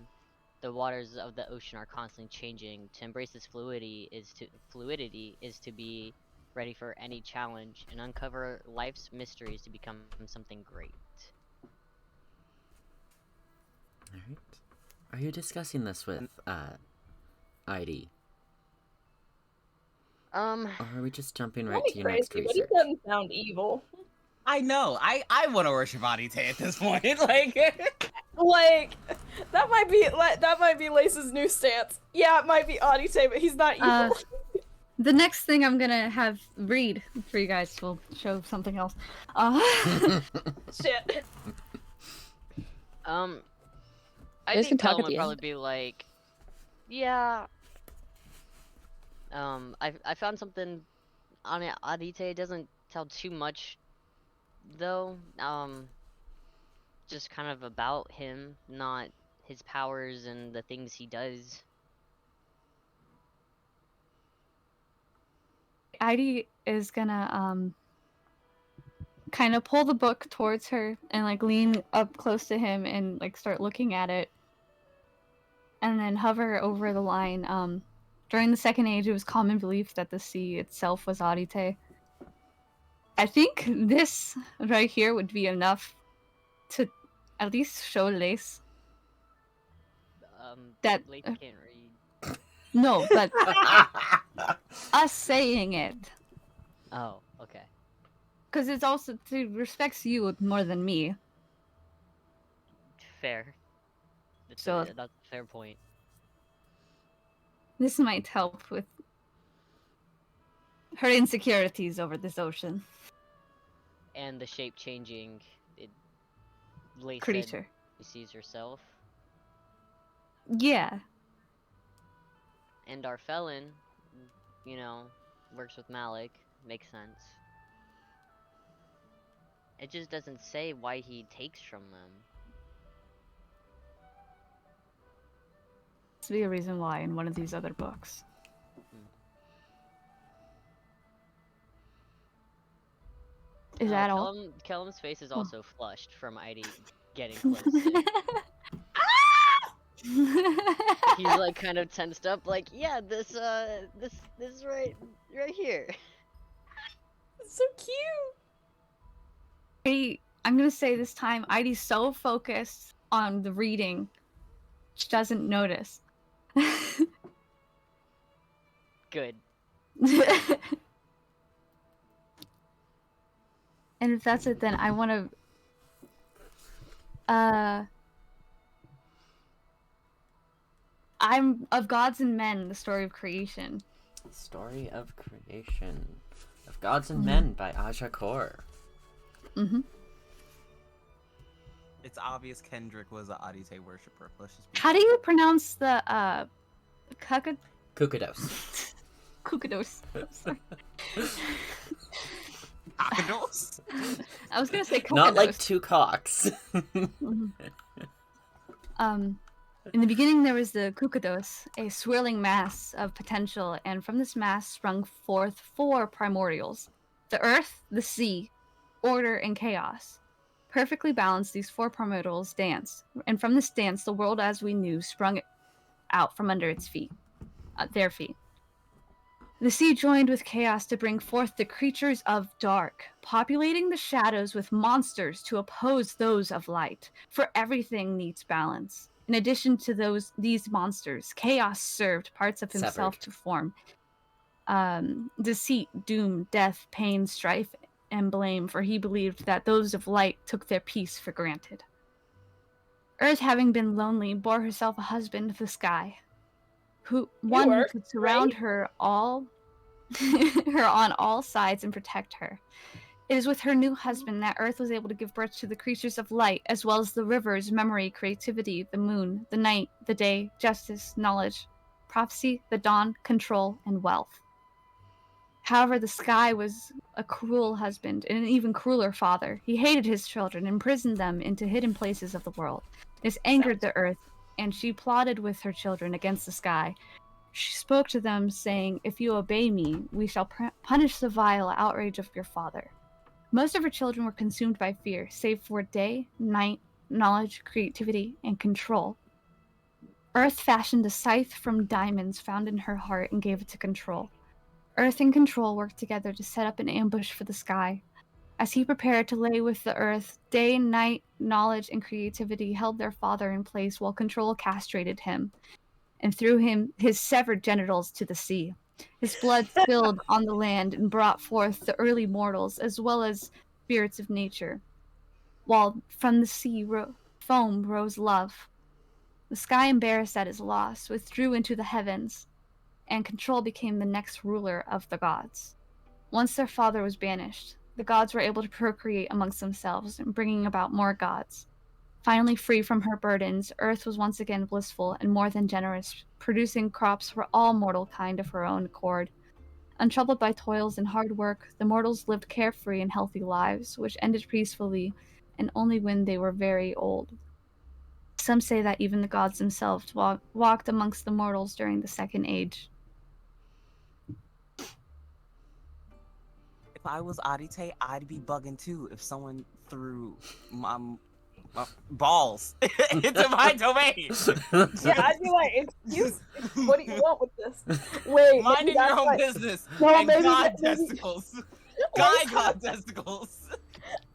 The waters of the ocean are constantly changing. To embrace this fluidity is to be ready for any challenge and uncover life's mysteries to become something great. Alright. Are you discussing this with, Heidi? Or are we just jumping right to your next But he research? doesn't sound evil. I know. I want to worship Audite at this point. Like, that might be Lace's new stance. Yeah, it might be Audite, but he's not evil. The next thing I'm gonna have read for you guys will show something else. Shit. I guys think can talk Kellam at would the probably end. be like, yeah. I found something on it. Audite. It doesn't tell too much, though. Just kind of about him, not his powers and the things he does. Heidi is gonna kind of pull the book towards her and like lean up close to him and like start looking at it, and then hover over the line. During the Second Age, it was common belief that the sea itself was Audite. I think this right here would be enough to at least show Lace. That Lace can't read. no, but us saying it, Oh, okay. because it's also it respects you more than me. Fair. That's So- that's a fair point. This might help with her insecurities over this ocean And the shape changing. Lace said creature. she sees herself. Yeah. And Darfellan, works with Malik. Makes sense. It just doesn't say why he takes from them. Must be a reason why in one of these other books. Is that all? Kellam's face is also flushed from Heidi getting close to him. He's like kind of tensed up, like, yeah, this right here. It's so cute. I'm gonna say this time, Heidi's so focused on the reading, she doesn't notice. Good. And if that's it, then I want to. I'm of Gods and Men, the story of creation. Story of Creation of Gods and Men by Aja Kaur. Mm-hmm. It's obvious Kendrick was an Adite worshiper. Let's just be How do you pronounce the Kukados. Kukados? Sorry. Cockados? I was gonna say Not like Kukados. two cocks. Mhm. In the beginning, there was the Kukados, a swirling mass of potential, and from this mass sprung forth 4 primordials: the earth, the sea, order, and chaos. Perfectly balanced, these 4 primordials danced, and from this dance, the world as we knew sprung out from under its feet, their feet. The sea joined with chaos to bring forth the creatures of dark, populating the shadows with monsters to oppose those of light, for everything needs balance. In addition to these monsters, chaos served parts of himself Severed. to form. Deceit, doom, death, pain, strife, and blame, for he believed that those of light took their peace for granted. Earth, having been lonely, bore herself a husband, the sky, who were could surround her her on all sides and protect her. It is with her new husband that Earth was able to give birth to the creatures of light, as well as the rivers, memory, creativity, the moon, the night, the day, justice, knowledge, prophecy, the dawn, control, and wealth. However, the sky was a cruel husband and an even crueler father. He hated his children, imprisoned them into hidden places of the world. This angered the Earth, and she plotted with her children against the sky. She spoke to them, saying, "If you obey me, we shall punish the vile outrage of your father." Most of her children were consumed by fear, save for day, night, knowledge, creativity, and control. Earth fashioned a scythe from diamonds found in her heart and gave it to Control. Earth and Control worked together to set up an ambush for the sky. As he prepared to lay with the Earth, day, night, knowledge, and creativity held their father in place while Control castrated him and threw him his severed genitals to the sea. His blood spilled on the land and brought forth the early mortals as well as spirits of nature, while from the sea foam rose love. The sky, embarrassed at his loss, withdrew into the heavens, and Control became the next ruler of the gods. Once their father was banished, the gods were able to procreate amongst themselves, bringing about more gods. Finally free from her burdens, Earth was once again blissful and more than generous, producing crops for all mortal kind of her own accord. Untroubled by toils and hard work, the mortals lived carefree and healthy lives, which ended peacefully, and only when they were very old. Some say that even the gods themselves walked amongst the mortals during the Second Age. If I was Adite, I'd be bugging too if someone threw my balls into my domain. Yeah, I'd be like, excuse me, what do you want with this? Wait, Minding maybe your that's own why- business. No, and maybe God that- maybe- testicles. Lace God testicles.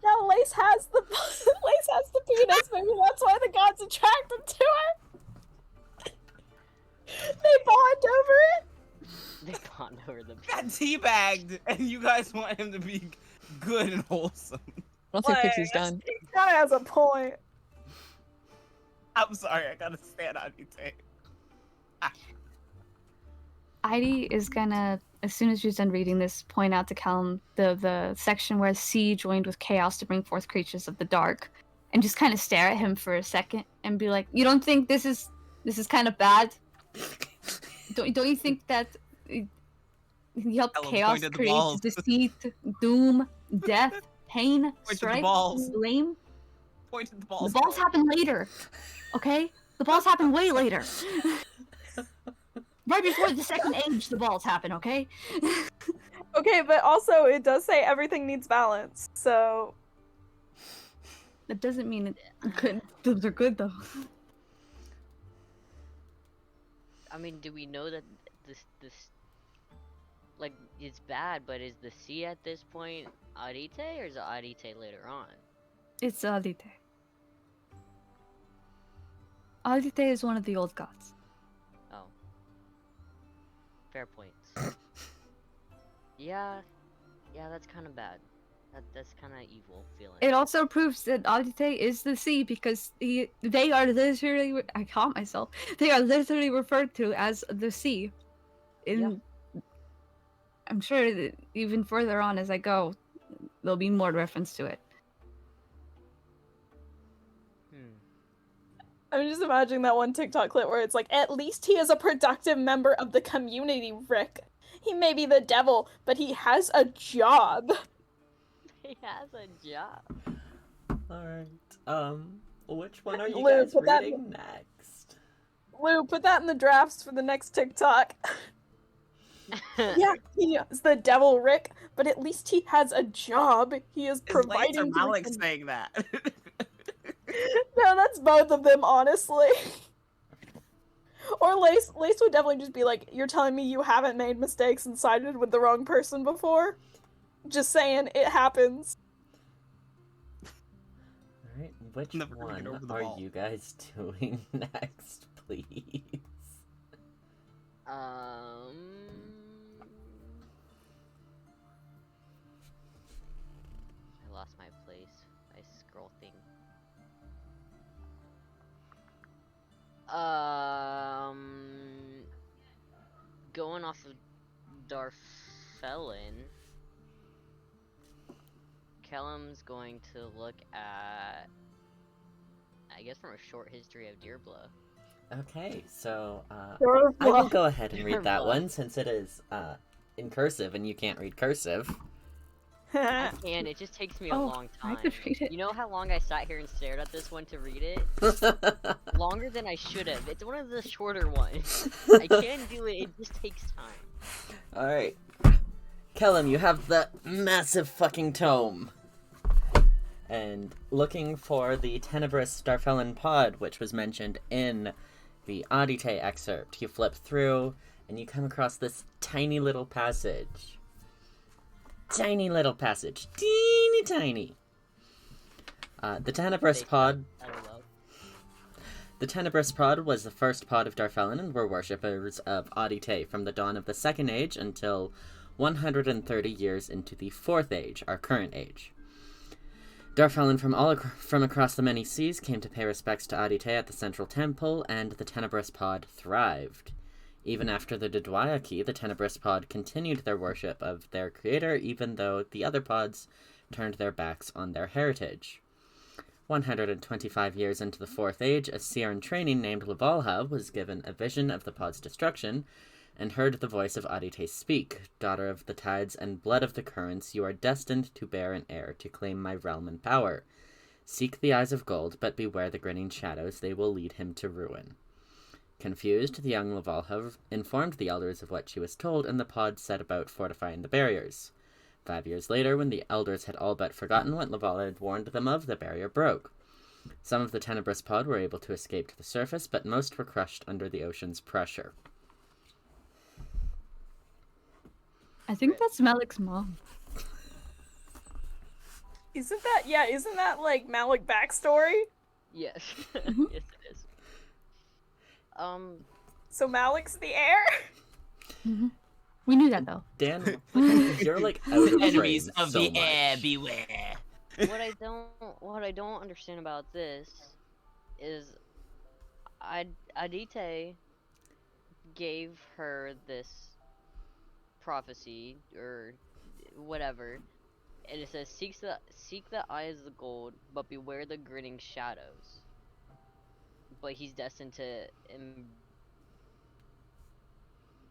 No, Lace has the Lace has the penis. Maybe that's why the gods attracted to her. They bond over it. They bond over the. Got teabagged, and you guys want him to be good and wholesome. I don't think Like, Pixie's done. He kind of has a point. I'm sorry, I gotta stand on you, Tay. Heidi is gonna, as soon as she's done reading this, point out to Kellam the section where sea joined with chaos to bring forth creatures of the dark, and just kind of stare at him for a second and be like, "You don't think this is kind of bad? Don't you think that you help Kellam chaos pointed the create balls. deceit, doom, death, pain, Pointed the strife, balls. blame? Pointed the The balls. balls happen later, okay? The balls happen way later." Right before the Second Age, the balls happen, okay? Okay, but also it does say everything needs balance. So That doesn't mean it good. Those are good, though. I mean, do we know that this like it's bad? But is the sea at this point Arite, or is it Arite later on? It's Adite. Adite is one of the old gods. Oh, fair points. yeah, that's kind of bad. That's kind of evil feeling. It also proves that Adite is the sea because they are literally. I caught myself. They are literally referred to as the sea. I'm sure that even further on as I go, there'll be more reference to it. I'm just imagining that one TikTok clip where it's like, at least he is a productive member of the community, Rick. He may be the devil, but he has a job. He has a job. Alright. Which one are you Lou, guys put that- reading next? Lou, put that in the drafts for the next TikTok. Yeah, he is the devil, Rick, but at least he has a job. He is Is Lance providing. or to the Malik com- saying that? No, that's both of them, honestly. Or Lace would definitely just be like, "You're telling me you haven't made mistakes and sided with the wrong person before? Just saying, it happens." Alright, which Never gonna get one over the are ball. you guys doing next, please? I lost my place. I scroll thing. Going off of Darfelin, Kellam's going to look at, I guess, from a short history of Deerblow. Okay, so I will go ahead and read that Deerblow. one since it is in cursive and you can't read cursive. I can, it just takes me a long I time. could read it. You know how long I sat here and stared at this one to read it? Longer than I should have. It's one of the shorter ones. I can do it, it just takes time. Alright. Kellam, you have the massive fucking tome. And looking for the Tenebrous Darfelin pod, which was mentioned in the Audite excerpt, you flip through and you come across this tiny little passage. Tiny little passage. Teeny tiny. The Tenebrous Big pod. I don't know. The Tenebrous pod was the first pod of Darfelin and were worshippers of Audite from the dawn of the Second Age until 130 years into the Fourth Age, our current age. Darfelin from across the many seas came to pay respects to Audite at the central temple, and the Tenebrous pod thrived. Even after the Didwayaki, the Tenebrous pod continued their worship of their creator, even though the other pods turned their backs on their heritage. 125 years into the Fourth Age, a seer in training named Lavalha was given a vision of the pod's destruction, and heard the voice of Audite speak. "Daughter of the tides and blood of the currents, you are destined to bear an heir, to claim my realm and power. Seek the eyes of gold, but beware the grinning shadows, they will lead him to ruin." Confused, the young Lavalha informed the elders of what she was told, and the pod set about fortifying the barriers. 5 years later, when the elders had all but forgotten what Lavalha had warned them of, the barrier broke. Some of the Tenebrous pod were able to escape to the surface, but most were crushed under the ocean's pressure. I think that's Malik's mom. Isn't that like Malik backstory? Yes. Mhm. Yes, it is. So Malik's the heir? Hmm. We knew that though. Dan, you're like out of Enemies frame of so the air, much. beware. What I don't understand about this is Audite gave her this prophecy or whatever, and it says seek the eyes of the gold, but beware the grinning shadows. But he's destined to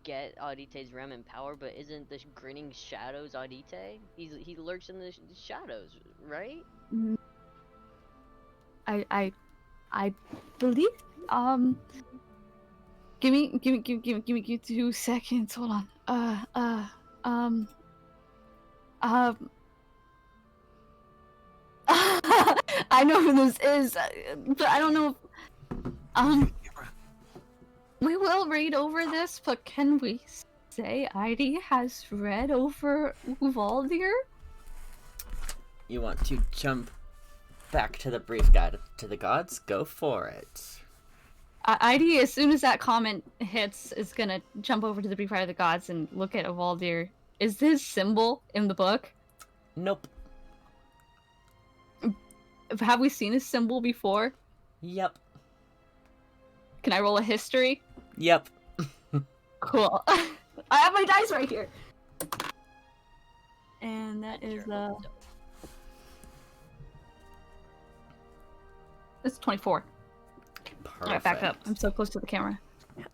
get Audite's realm and power, but isn't the grinning shadows Audite? He lurks in the shadows, right? Mm. I believe. Give me 2 seconds. Hold on. I know who this is, but I don't know. We will read over this, but can we say Heidi has read over Valdir? You want to jump back to the brief guide to the gods? Go for it. Heidi, as soon as that comment hits, is gonna jump over to the brief guide of the gods and look at Valdir. Is this symbol in the book? Nope. Have we seen his symbol before? Yep. Can I roll a history? Yep. Cool. I have my dice right here. And that is it's 24. Alright, back up. I'm so close to the camera.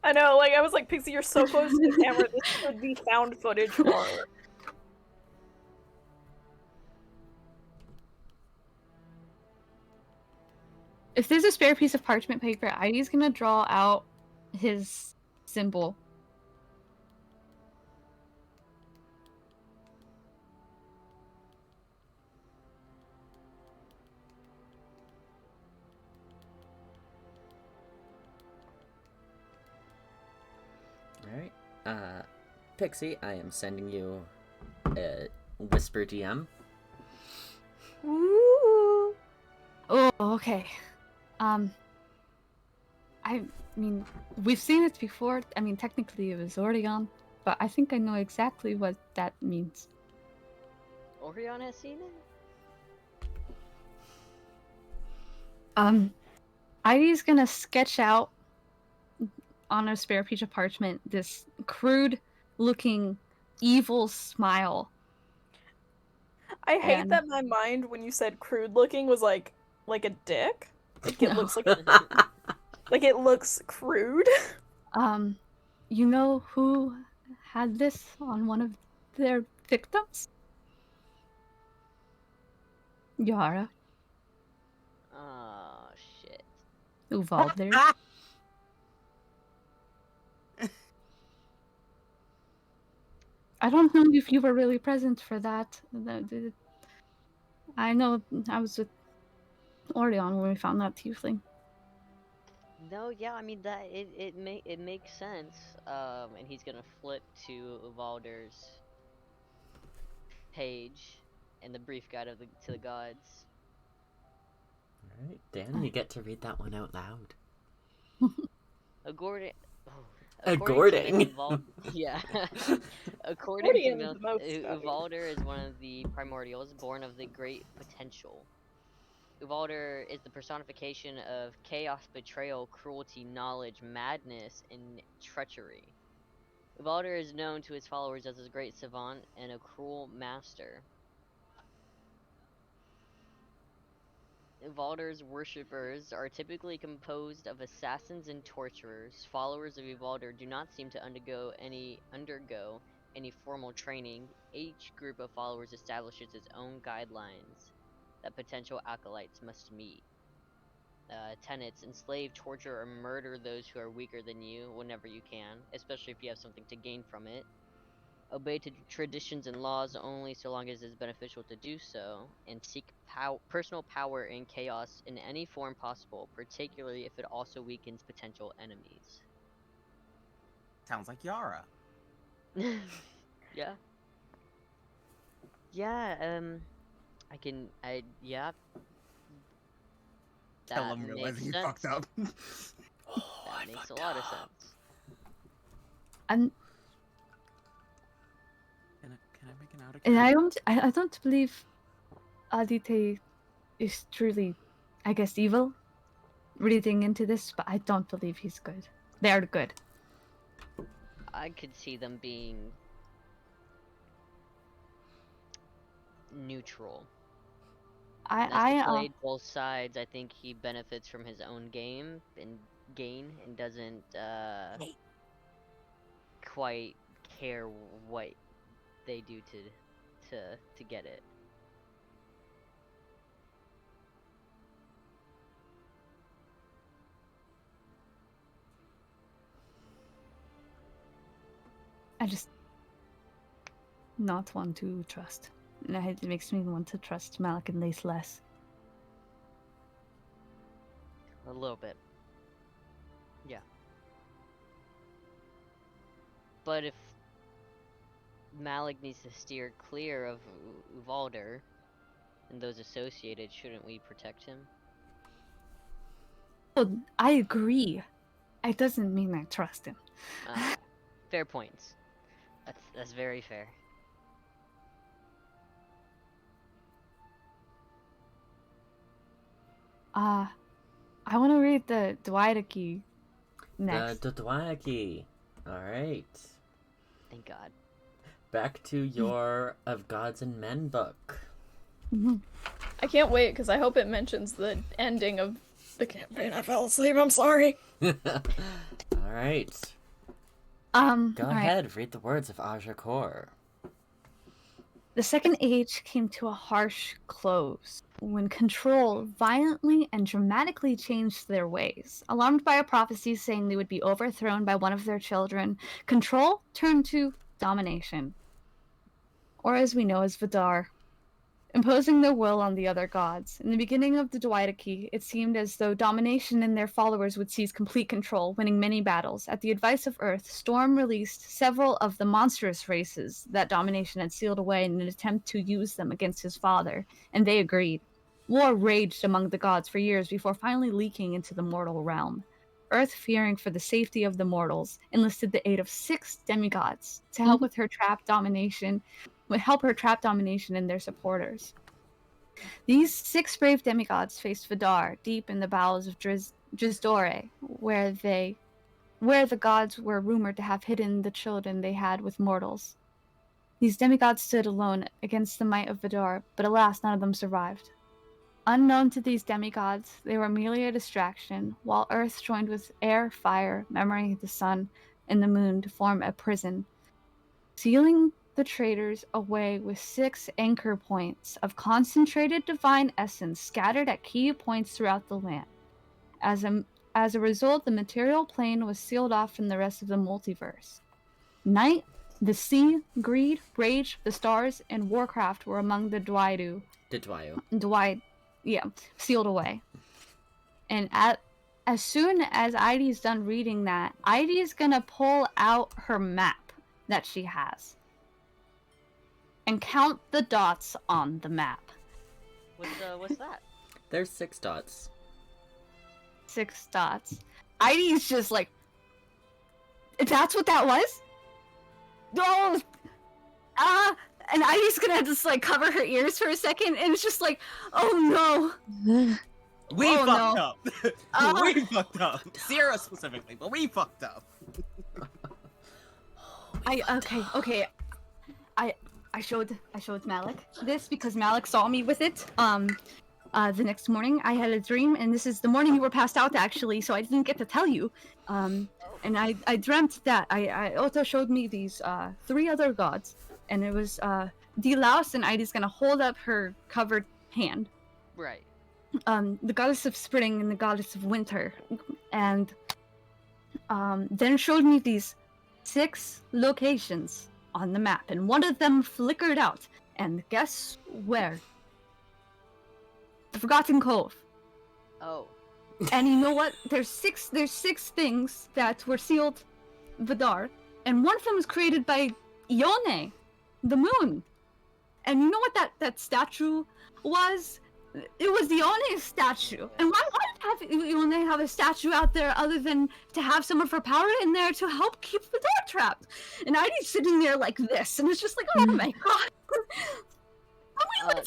I know, like, I was like, Pixie, you're so close to the camera, this should be found footage horror. If there's a spare piece of parchment paper, Ivy's gonna draw out his symbol. Alright. Pixie, I am sending you a Whisper DM. Ooh. Oh, okay. I mean, we've seen it before. I mean, technically it was Orion, but I think I know exactly what that means. Orion has seen it? Ivy's gonna sketch out on a spare piece of parchment this crude-looking evil smile. I hate And- that my mind, when you said crude looking, was like a dick. Like, it No. looks like it looks crude. You know who had this on one of their victims? Yara. Oh, shit. Uvalder. I don't know if you were really present for that. I know I was with Orion when we found that tiefling. No, yeah, I mean that it makes sense. And he's gonna flip to Uvalder's page in the brief guide of to the gods. Alright, Dan, you get to read that one out loud. According According. yeah. According Accordion is to the most studied. Uvalder is one of the primordials born of the great potential. Uvalder is the personification of chaos, betrayal, cruelty, knowledge, madness, and treachery. Uvalder is known to his followers as a great savant and a cruel master. Uvalder's worshippers are typically composed of assassins and torturers. Followers of Uvalder do not seem to undergo any formal training. Each group of followers establishes its own guidelines that potential acolytes must meet. Tenets: enslave, torture, or murder those who are weaker than you whenever you can, especially if you have something to gain from it. Obey traditions and laws only so long as it is beneficial to do so, and seek personal power and chaos in any form possible, particularly if it also weakens potential enemies. Sounds like Yara. Yeah. Yeah, yeah. Tell That him makes realizing he sense. fucked up. That makes a lot of sense. And Can I make an out and I don't believe Adite is truly, I guess, evil. Reading into this, but I don't believe he's good. They're good. I could see them being neutral. As he played both sides, I think he benefits from his own gain and doesn't quite care what they do to get it. I just not want to trust. And it makes me want to trust Malik and Lace less. A little bit. Yeah. But if Malik needs to steer clear of Uvalder and those associated, shouldn't we protect him? Oh, I agree. It doesn't mean I trust him. Fair points. That's very fair. I want to read the Dwaitaki next. The Dothraki. Alright. Thank God. Back to your Of Gods and Men book. Mhm. I can't wait because I hope it mentions the ending of the campaign. I fell asleep. I'm sorry. All right. Go all right. ahead. Read the words of Ajakor. The second age came to a harsh close when Control violently and dramatically changed their ways. Alarmed by a prophecy saying they would be overthrown by one of their children, Control turned to domination, or as we know as Vidar, imposing their will on the other gods. In the beginning of the Dwaidoki, it seemed as though domination and their followers would seize complete control, winning many battles. At the advice of Earth, Storm released several of the monstrous races that domination had sealed away in an attempt to use them against his father, and they agreed. War raged among the gods for years before finally leaking into the mortal realm. Earth, fearing for the safety of the mortals, enlisted the aid of 6 demigods to help with her trap domination and their supporters. These 6 brave demigods faced Vidar deep in the bowels of Drisdore, where the gods were rumored to have hidden the children they had with mortals. These demigods stood alone against the might of Vidar, but alas, none of them survived. Unknown to these demigods, they were merely a distraction, while Earth joined with air, fire, memory, the sun, and the moon to form a prison, sealing the traitors away with 6 anchor points of concentrated divine essence scattered at key points throughout the land. As a result, the material plane was sealed off from the rest of the multiverse. Night, the sea, greed, rage, the stars, and Warcraft were among the Dwaidu. Sealed away. And as soon as Eide's done reading that, Eide's gonna pull out her map that she has and count the dots on the map. What's that? There's 6 dots. 6 dots. Eide's just like, that's what that was? Oh, and Eide's gonna just like cover her ears for a second, and it's just like, oh no. We Oh, fucked no. up. We fucked up. Sierra specifically, but we fucked up. Okay. I showed Malik this because Malik saw me with it. The next morning I had a dream, and this is the morning you were passed out actually, so I didn't get to tell you. And I dreamt that Ota showed me these 3 other gods, and it was Laus, and Eide's gonna hold up her covered hand. Right. The goddess of spring and the goddess of winter, and then showed me these 6 locations on the map, and one of them flickered out, and guess where? The Forgotten Cove. Oh. And you know what? There's six things that were sealed Vidar, and one of them was created by Ione, the moon. And you know what that statue was? It was the Ione statue. And why have Ione have a statue out there other than to have some of her power in there to help keep Vidar trapped? And Eide's sitting there like this, and it's just like, oh my god. We let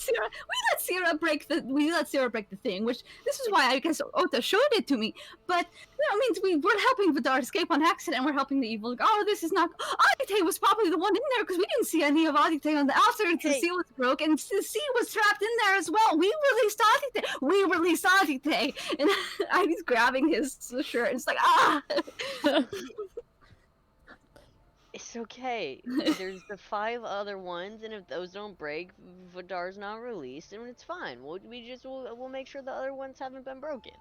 Sierra break the thing, which this is why I guess Ota showed it to me. But that means we're helping Vidar escape on accident. We're helping the evil. Oh, this is not. Adite was probably the one in there because we didn't see any of Adite on the outside. The seal was broke, and the sea was trapped in there as well. We released Adite, and Adite's grabbing his shirt. And it's like It's okay. There's the 5 other ones, and if those don't break, Vidar's not released, and it's fine. We'll make sure the other ones haven't been broken.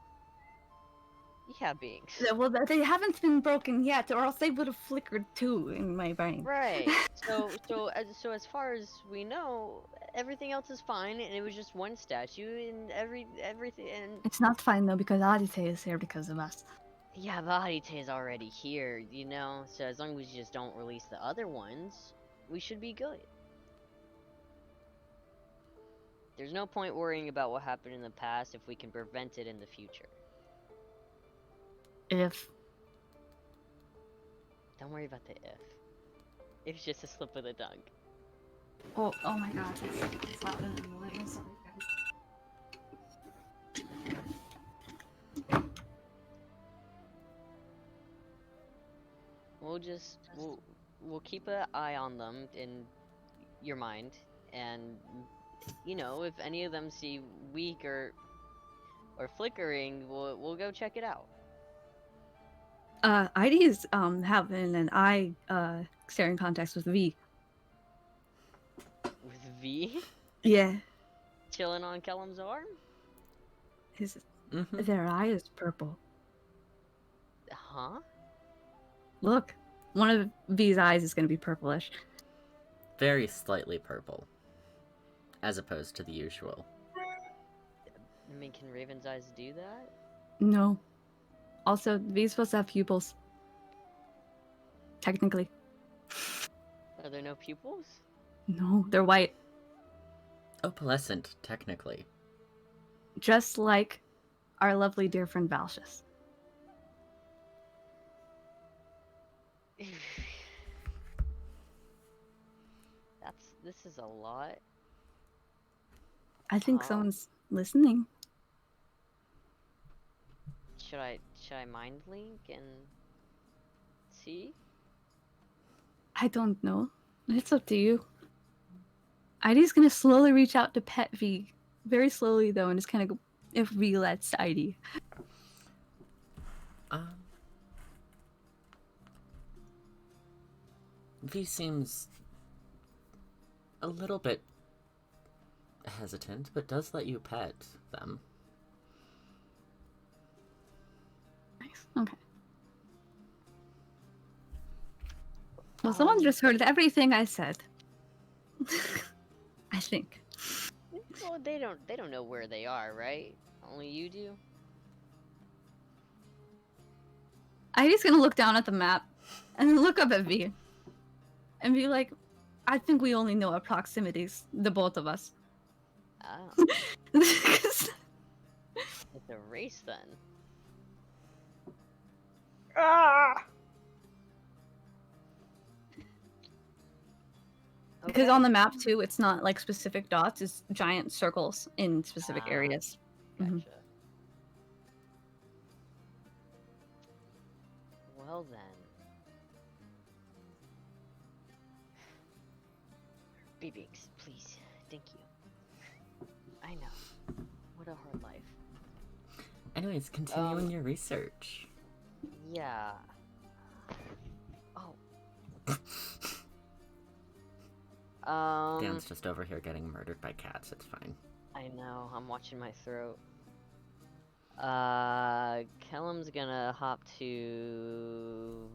Yeah, beings. Yeah, well, they haven't been broken yet, or else they would have flickered too in my brain. Right. So as far as we know, everything else is fine, and it was just one statue, and everything. And It's not fine though because Adite is here because of us. yeah, but Adite is already here, you know. So as long as we just don't release the other ones, we should be good. There's no point worrying about what happened in the past if we can prevent it in the future. If. Don't worry about the if. It's just a slip of the tongue. Oh my god. It's louder than the light. I'm sorry, guys. We'll keep an eye on them in your mind, and you know, if any of them seem weak or or flickering, we'll go check it out. Heidi is having an eye staring contest with V. With V Yeah. chilling on Kellam's arm? Their eye is purple. Huh? Look, one of V's eyes is gonna be purplish. Very slightly purple. As opposed to the usual. I mean, can Raven's eyes do that? No. Also, V's supposed to have pupils. Technically. Are there no pupils? No, they're white. Opalescent, technically. Just like our lovely dear friend Valsius. This is a lot. I think someone's listening. Should I mind link and see? I don't know. It's up to you. Idy's gonna slowly reach out to pet V. Very slowly though, and just kind of go if V lets Idy. V seems a little bit hesitant, but does let you pet them. Nice. Okay. Well, someone just heard everything I said. I think. Well, they don't know where they are, right? Only you do. Idy's gonna look down at the map and then look up at V and be like, I think we only know our proximities, the both of us. Oh. It's a race then. Ah! Because Okay. on the map too, it's not like specific dots, it's giant circles in specific Ah. areas. Gotcha. Mhm. Well then. Beebix, please. Thank you. I know. What a hard life. Anyways, continuing your research. Yeah. Oh. Dan's just over here getting murdered by cats, it's fine. I know, I'm watching my throat. Kellam's gonna hop to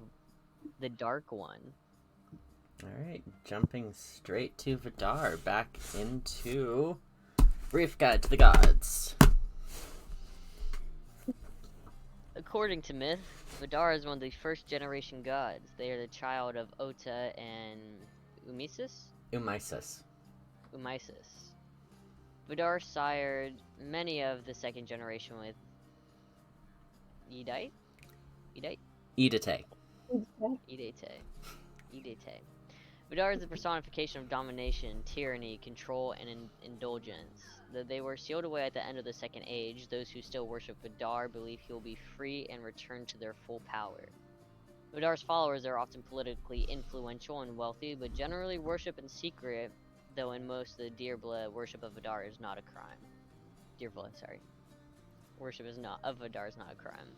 the dark one. Alright, jumping straight to Vidar, back into Brief Guide to the Gods. According to myth, Vidar is one of the first generation gods. They are the child of Ota and Umisis? Umysis. Vidar sired many of the second generation with Edite? Edite. Edite. Vidar is the personification of domination, tyranny, control, and indulgence. Though they were sealed away at the end of the Second Age, those who still worship Vidar believe he will be free and return to their full power. Vidar's followers are often politically influential and wealthy, but generally worship in secret, though in most of the Deerblood, worship of Vidar is not a crime. Deerblood, sorry. Worship of Vidar is not a crime.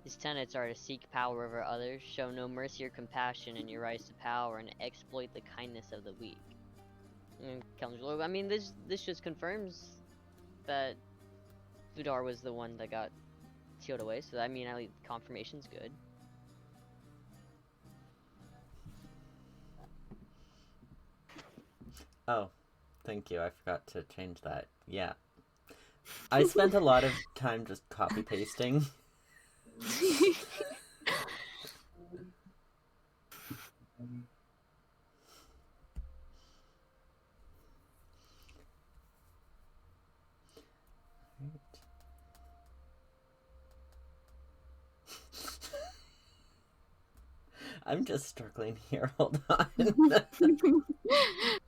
His tenets are to seek power over others, show no mercy or compassion in your rise to power, and exploit the kindness of the weak. I mean, this just confirms that Vidar was the one that got sealed away, so I mean, at least confirmation's good. Oh, thank you, I forgot to change that. Yeah. I spent a lot of time just copy-pasting. I'm just struggling here, hold on.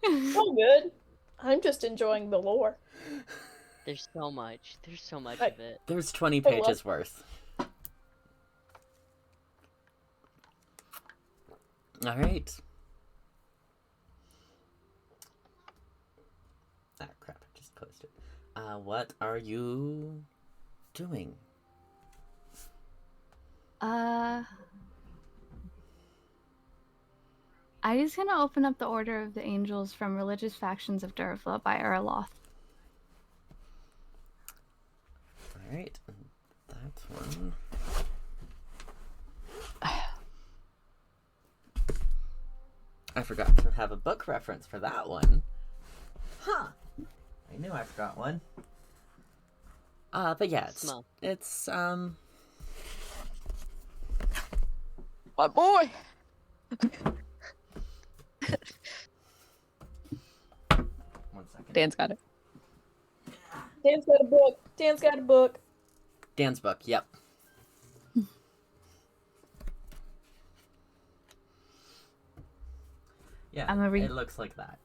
Oh, good. I'm just enjoying the lore. There's so much of it. There's 20 pages worth. Alright. Ah, crap, I just closed it. What are you doing? Heidi's gonna open up the Order of the Angels from religious factions of Durfla by Erloth. Alright. That one. I forgot to have a book reference for that one. Huh. I knew I forgot one. But yeah, it's My boy. one second. Dan's got it. Dan's got a book. Dan's got a book. Dan's book, yep. Yeah, I'm gonna read. it looks like that.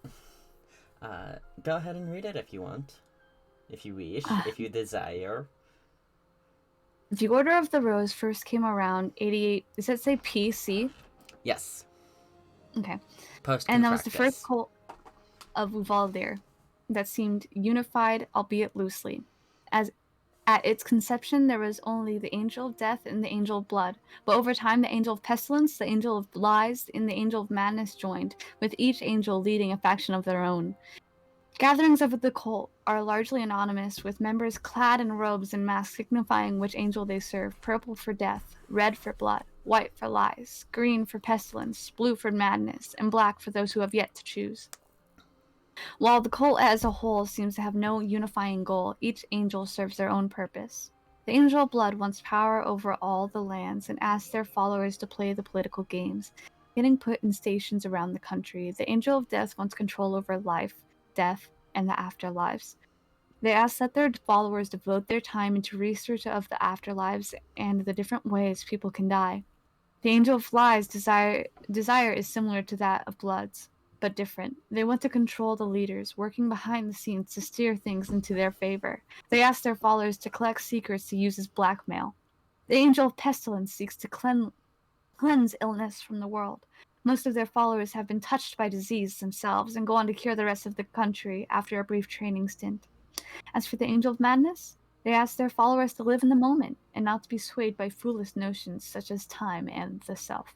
Go ahead and read it if you want. If you wish, if you desire. The Order of the Rose first came around 88. Does that say PC? Yes. Okay. Post And that was the first cult of Uvaldir that seemed unified, albeit loosely. As at its conception, there was only the Angel of Death and the Angel of Blood. But over time, the Angel of Pestilence, the Angel of Lies, and the Angel of Madness joined, with each angel leading a faction of their own. Gatherings of the cult are largely anonymous, with members clad in robes and masks signifying which angel they serve: purple for death, red for blood, white for lies, green for pestilence, blue for madness, and black for those who have yet to choose. While the cult as a whole seems to have no unifying goal, each angel serves their own purpose. The Angel of Blood wants power over all the lands and asks their followers to play the political games, getting put in stations around the country. The Angel of Death wants control over life, death, and the afterlives. They ask that their followers devote their time into research of the afterlives and the different ways people can die. The Angel of Lies' desire is similar to that of Blood's, but different. They want to control the leaders, working behind the scenes to steer things into their favor. They ask their followers to collect secrets to use as blackmail. The Angel of Pestilence seeks to cleanse illness from the world. Most of their followers have been touched by disease themselves and go on to cure the rest of the country after a brief training stint. As for the Angel of Madness, they ask their followers to live in the moment and not to be swayed by foolish notions such as time and the self.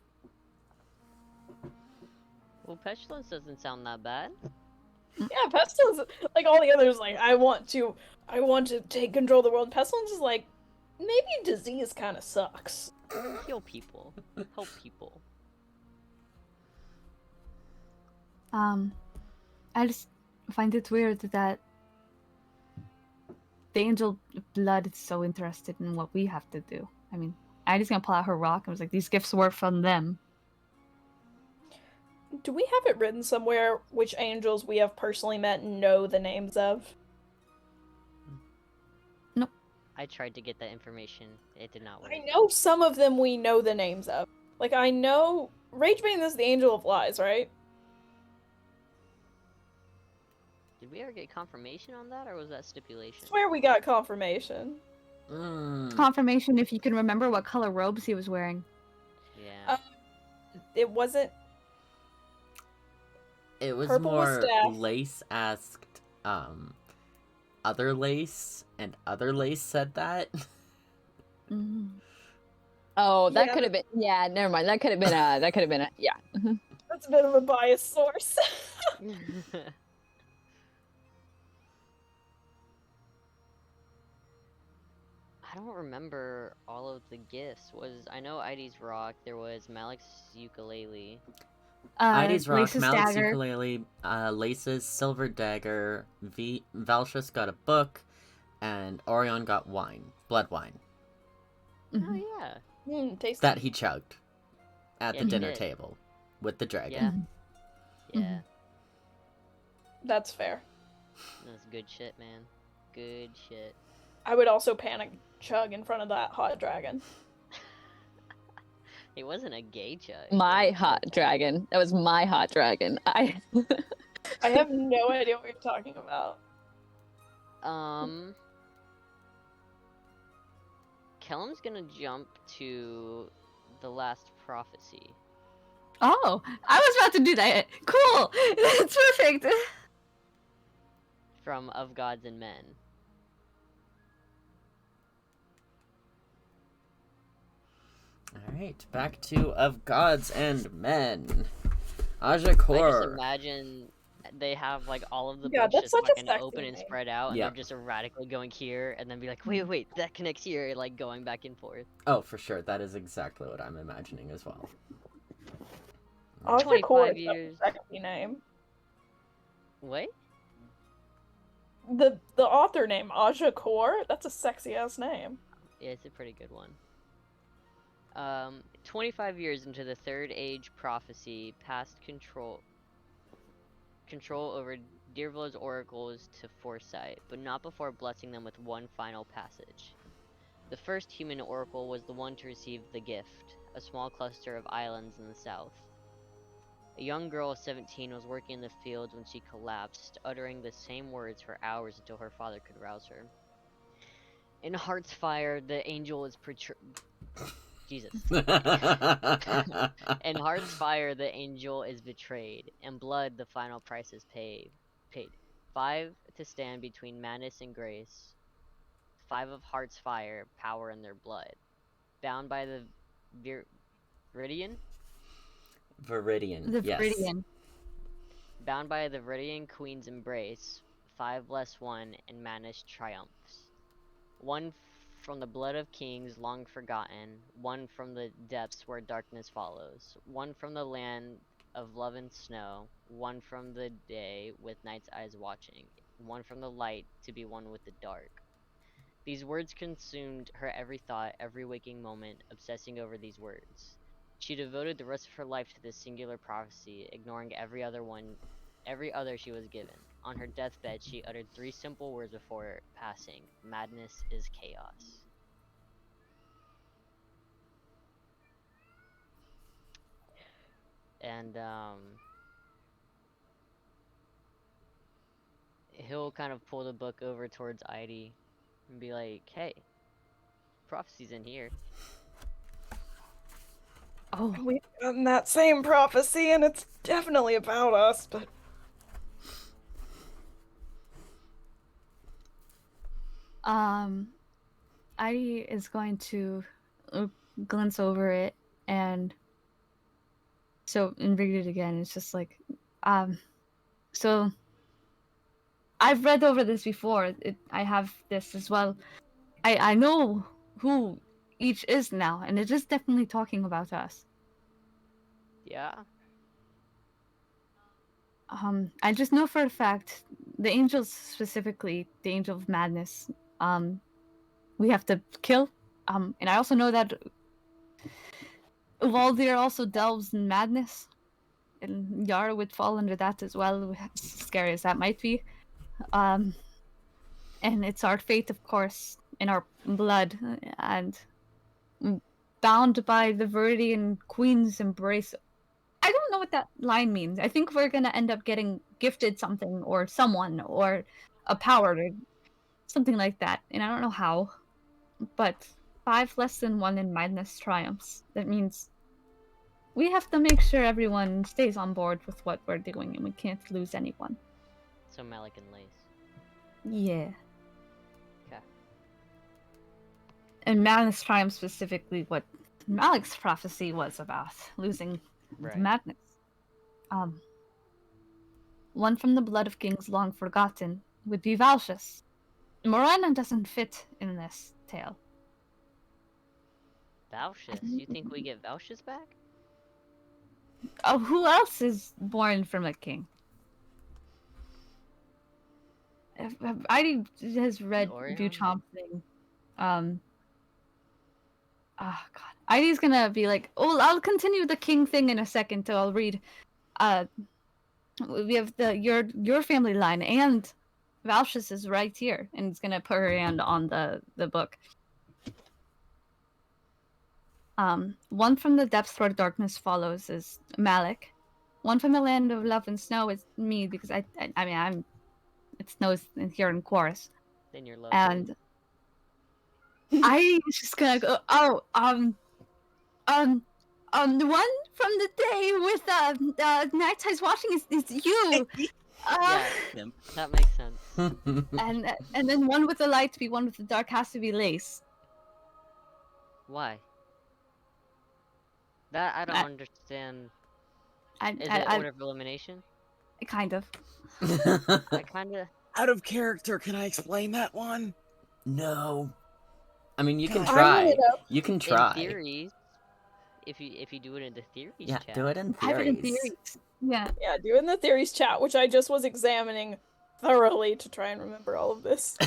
Well, Pestilence doesn't sound that bad. Yeah, Pestilence, like all the others, like I want to take control of the world. Pestilence is like, maybe disease kind of sucks. Heal people. Help people. I just find it weird that the Angel of Blood is so interested in what we have to do. I mean, Addie's gonna pull out her rock and was like, these gifts were from them. Do we have it written somewhere which angels we have personally met and know the names of? Nope. I tried to get that information. It did not work. I know some of them we know the names of. Like, I know Ragebane is the Angel of Lies, right? Did we ever get confirmation on that, or was that stipulation? I swear we got confirmation. Confirmation if you can remember what color robes he was wearing. Yeah. It wasn't. It was Purple was more staff. Lace asked, other Lace, and other Lace said that. Mm-hmm. Oh, that Yeah. could have been. Yeah, never mind. That could have been. That could have been. Yeah. That's a bit of a biased source. I don't remember all of the gifts. I know Heidi's rock. There was Malik's ukulele. Heidi's rock, Lace's Malik's dagger. ukulele, Lace's silver dagger, Valshus got a book, and Orion got wine. Blood wine. Oh Mm-hmm. yeah. Tasty. That he chugged at Yeah, the he dinner did. table with the dragon. Yeah. Yeah. That's fair. That's good shit, man. Good shit. I would also panic chug in front of that hot dragon. It wasn't a gay chug. My hot dragon. That was my hot dragon. I have no idea what you're talking about. Kellam's gonna jump to the last prophecy. Oh, I was about to do that. Cool. That's perfect. From Of Gods and Men. Alright, back to Of Gods and Men. Aja I just Kor. imagine they have like all of the Yeah, books that's just such a fucking sexy open and name. spread out, and Yeah. they're just erratically going here, and then be like, wait, that connects here, like going back and forth. Oh, for sure. That is exactly what I'm imagining as well. Aja 25 Kor is such years. a sexy name. Wait? The author name, Aja Kor, that's a sexy ass name. Yeah, it's a pretty good one. 25 years into the Third Age prophecy, past control over Deerville's oracles to foresight, but not before blessing them with one final passage. The first human oracle was the one to receive the gift, a small cluster of islands in the south. A young girl of 17 was working in the fields when she collapsed, uttering the same words for hours until her father could rouse her. In Heart's Fire, the angel is Jesus. In Heart's Fire, the angel is betrayed. In blood, the final price is paid. 5 to stand between madness and grace. 5 of Heart's Fire, power in their blood. Bound by the Viridian? Viridian. The yes. Viridian. Bound by the Viridian Queen's embrace. 5 less 1, and madness triumphs. 1 from the blood of kings long forgotten, 1 from the depths where darkness follows, 1 from the land of love and snow, 1 from the day with night's eyes watching, 1 from the light to be one with the dark. These words consumed her every thought, every waking moment, obsessing over these words. She devoted the rest of her life to this singular prophecy, ignoring every other she was given. On her deathbed, she uttered 3 simple words before passing: madness is chaos. And, he'll kind of pull the book over towards Eide and be like, hey, prophecy's in here. Oh, We've gotten that same prophecy, and it's definitely about us, but Eide is going to glance over it, and read it again. It's just like, so I've read over this before. I have this as well. I know who each is now, and it is definitely talking about us. Yeah? I just know for a fact, the angels specifically, the angel of madness, we have to kill. And I also know that Valdir also delves in madness, and Yara would fall under that as well, as scary as that might be. And it's our fate, of course, in our blood, and bound by the Viridian Queen's embrace. I don't know what that line means. I think we're gonna end up getting gifted something, or someone, or a power, or something like that. And I don't know how. But 5 less than 1 in madness triumphs. That means we have to make sure everyone stays on board with what we're doing, and we can't lose anyone. So Malik and Lace. Yeah. Okay. And madness triumphs specifically what Malik's prophecy was about, losing Right. madness. 1 from the blood of kings long forgotten would be Valsius. Morwenna doesn't fit in this tale. Valsius? You think we get Valsius back? Oh, who else is born from a king? Eide has read Orion? Duchamp's thing. Oh god. Heidi's gonna be like, oh, I'll continue the king thing in a second, so I'll read. We have your family line, and Valsius is right here, and it's gonna put her hand on the book. 1 from the depths where darkness follows is Malik. 1 from the land of love and snow is me, because I mean it snows here in Chorus. Then you're lovely. And I just gonna go. Oh, the one from the day with Night Eyes watching is you. Yeah, that makes sense. And then 1 with the light to be 1 with the dark has to be Lace. Why? That I don't I- understand. I, Is I, it I order of elimination? kind of. I kind of. Out of character, can I explain that one? No. I mean, you can God. I wanna try. know. You can try. In theories, if you do it in the theories Yeah, chat. do it in I have it in theories. theories. Yeah. Yeah, doing the theories chat, which I just was examining thoroughly to try and remember all of this.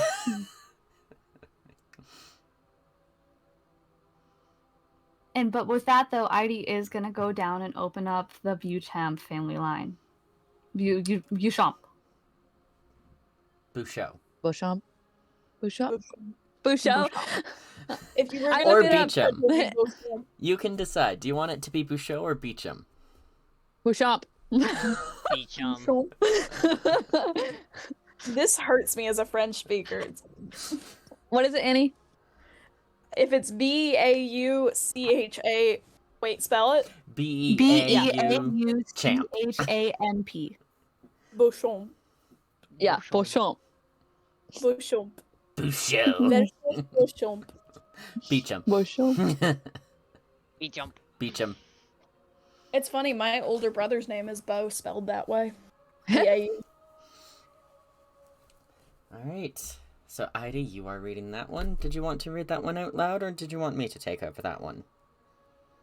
But with that though, Heidi is gonna go down and open up the Beauchamp family line. Beauchamp. Beauchamp. Bouchot. Beauchamp. Beauchamp. Beauchamp. If you were I gonna Or looked it up. Beecham. it would be Beauchamp. You can decide. Do you want it to be Bouchot or Beecham? Beauchamp. Beach This hurts me as a French speaker. What is it, Annie? If it's Beaucha, wait, spell it. B-E-A-U. Champ. Beauchamp. Beauchamp. Yeah, Beauchamp. Beauchamp. Bouchot. Versus Beauchamp. Beecham. Beauchamp. Beach jump. Beecham. It's funny, my older brother's name is Beau, spelled that way. B-A-U. Alright. So, Heidi, you are reading that one. Did you want to read that one out loud, or did you want me to take over that one?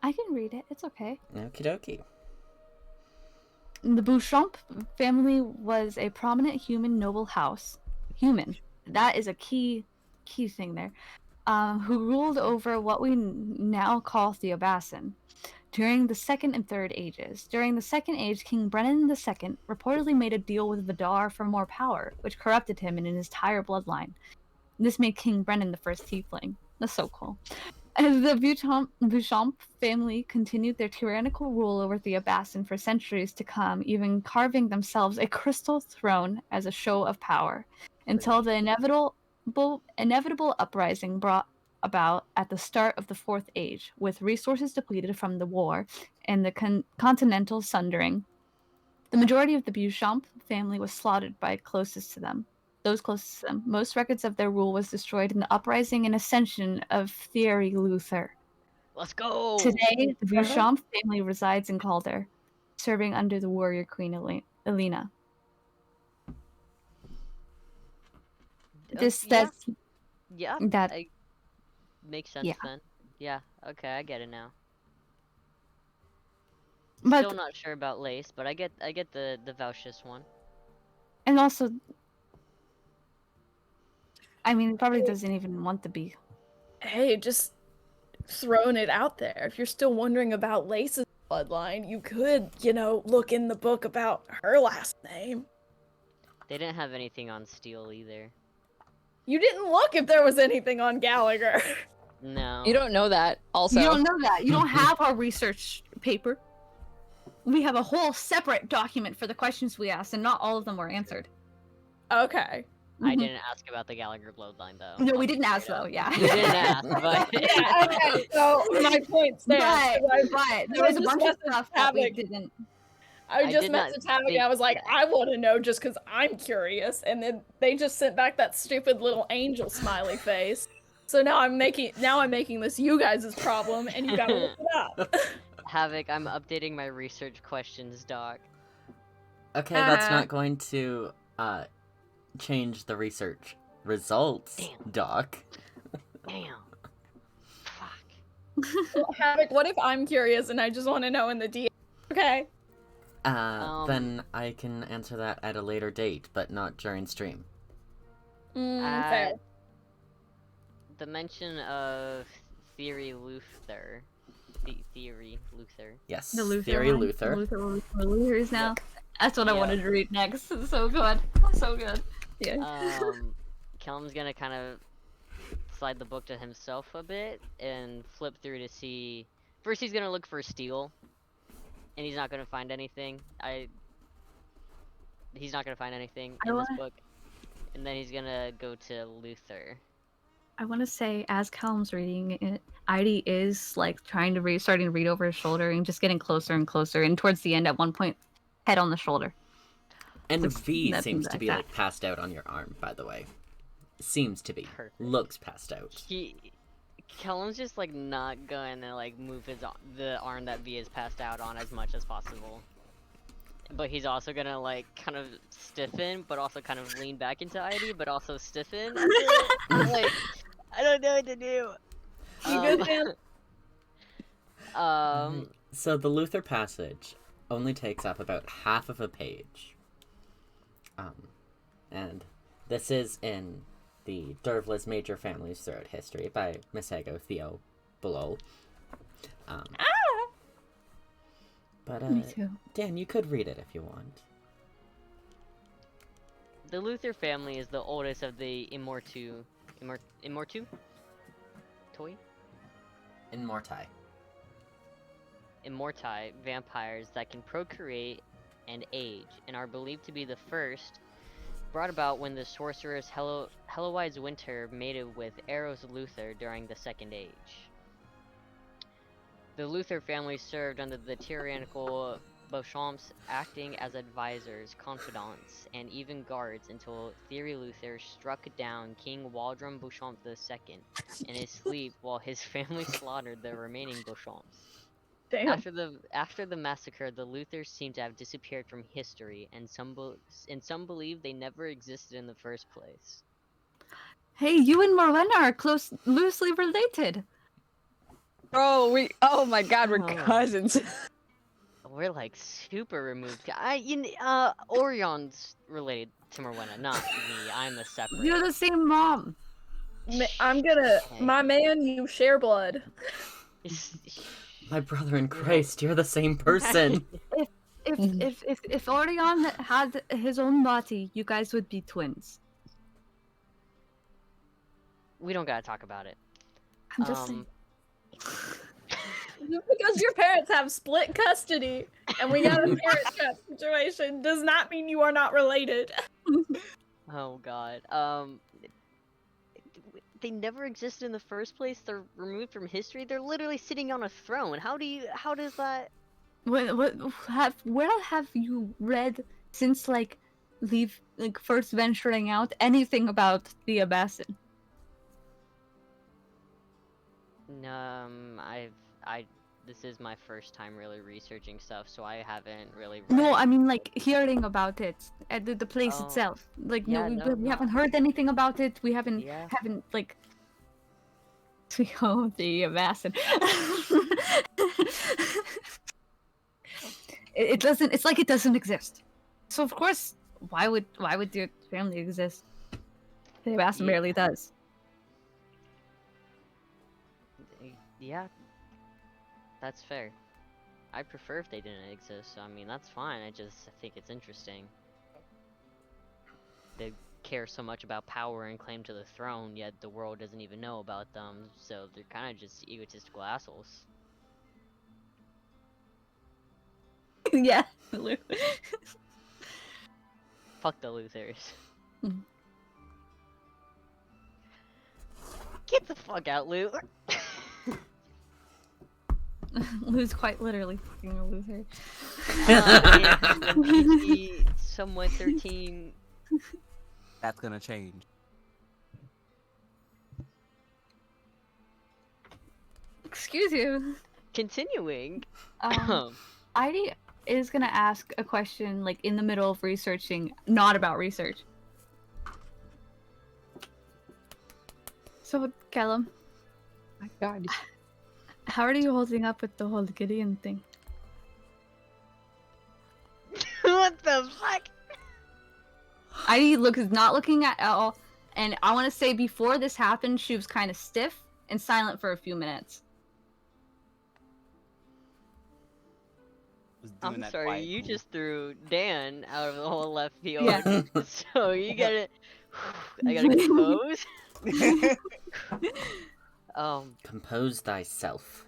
I can read it. It's okay. Okie dokie. The Beauchamp family was a prominent human noble house. Human. That is a key thing there. Who ruled over what we now call Theobasin during the Second and Third Ages. During the Second Age, King Brennan II reportedly made a deal with Vidar for more power, which corrupted him and his entire bloodline. This made King Brennan the first tiefling. That's so cool. As the Beauchamp family continued their tyrannical rule over Theobasin for centuries to come, even carving themselves a crystal throne as a show of power, until the inevitable uprising brought about at the start of the Fourth Age, with resources depleted from the war and the continental sundering. The majority of the Beauchamp family was slaughtered by those closest to them. Most records of their rule was destroyed in the uprising and ascension of Thierry Luther. Let's go. Today, the Beauchamp family resides in Calder, serving under the warrior queen Elena. Yeah, that makes sense Yeah. then. Yeah, okay, I get it now. but Still not sure about Lace, but I get the Vouchus one. and also, I mean, it probably doesn't even want to be. Hey, just throwing it out there. If you're still wondering about Lace's bloodline, you could, look in the book about her last name. They didn't have anything on Steele either. You didn't look if there was anything on Gallagher. No. You don't know that, also. You don't know that. You don't have our research paper. We have a whole separate document for the questions we asked, and not all of them were answered. Okay. I Mhm. didn't ask about the Gallagher bloodline though. No, we didn't ask though. Yeah. You didn't ask, but Yeah, okay, so my point stands. But there was a just bunch of messaged stuff that we Havoc. didn't. I I just did not messaged Havoc and think I was like, that. I want to know just because I'm curious. And then they just sent back that stupid little angel smiley face. So now I'm making this you guys' problem, and you gotta look it up. Havoc, I'm updating my research questions doc. Okay, that's not going to change the research results, Damn. Doc. Damn. Fuck. Well, Havoc, what if I'm curious and I just want to know in the DM? Okay. Then I can answer that at a later date, but not during stream. Fair. The mention of Theory Luther. Theory Luther. Yes, The Luther Theory one. Luther. Luther is now. That's what I Yeah. wanted to read next. It's so good. So good. Yeah. Kellam's gonna kind of slide the book to himself a bit and flip through to see. First, he's gonna look for Steele, and he's not gonna find anything. He's not gonna find anything in this book, and then he's gonna go to Luther. I want to say, as Callum's reading it, Heidi is like starting to read over his shoulder and just getting closer and closer. And towards the end, at one point, head on the shoulder. And So V that seems seems to like be that. like passed out on your arm, by the way. Seems to be. Perfect. Looks passed out. Kellam's just like not gonna like move the arm that V is passed out on as much as possible. But he's also gonna like kind of stiffen, but also kind of lean back into ID, but also stiffen. Like, I don't know what to do. You good, man? So the Luther passage only takes up about half of a page. And this is in the Dervla's Major Families Throughout History by Masego Theo below. But Me too. Dan, you could read it if you want. The Luther family is the oldest of the Immortu? Toy? Immorti vampires that can procreate and age, and are believed to be the first, brought about when the sorceress Heloise Winter mated with Eros Luther during the Second Age. The Luther family served under the tyrannical Beauchamps, acting as advisors, confidants, and even guards until Thierry Luther struck down King Waldron Beauchamp II in his sleep while his family slaughtered the remaining Beauchamps. Damn. After the massacre, the Luthers seem to have disappeared from history, and some believe they never existed in the first place. Hey, you and Morwenna are loosely related. Oh, oh my God, we're Oh. cousins. We're like super removed. Orion's related to Morwenna, not me. I'm a separate. You're the same mom. I'm gonna. Okay. My man, you share blood. My brother in Christ, you're the same person. If Orion had his own body, you guys would be twins. We don't gotta talk about it. I'm just saying. Just because your parents have split custody and we got a parent trap situation does not mean you are not related. Oh God. They never existed in the first place. They're removed from history. They're literally sitting on a throne. How does that? Where have you read since first venturing out anything about the Abbasin? This is my first time really researching stuff, so I haven't really read. No, I mean like hearing about it at the place Oh. itself. Like Yeah, we haven't heard anything about it. We haven't Yeah. like. Oh, the Abbasin. It doesn't. It's like it doesn't exist. So of course, why would your family exist? The Abbasin barely does. Yeah, that's fair. I prefer if they didn't exist. So, I mean, that's fine. I think it's interesting. They care so much about power and claim to the throne, yet the world doesn't even know about them. So they're kind of just egotistical assholes. Yeah. Fuck the Luthers. Mhm. Get the fuck out, Lu. Lou's quite literally fucking a loser. Pixie, somewhat 13. That's gonna change. Excuse you. Continuing. Heidi is gonna ask a question like in the middle of researching, not about research. So, Kellam, My God. how are you holding up with the whole Gideon thing? What the fuck? Heidi is not looking at all, and I want to say before this happened, she was kind of stiff and silent for a few minutes. Was doing I'm that sorry, quiet you cool. just threw Dan out of the whole left field. Yeah. So you gotta, I gotta compose. Compose thyself.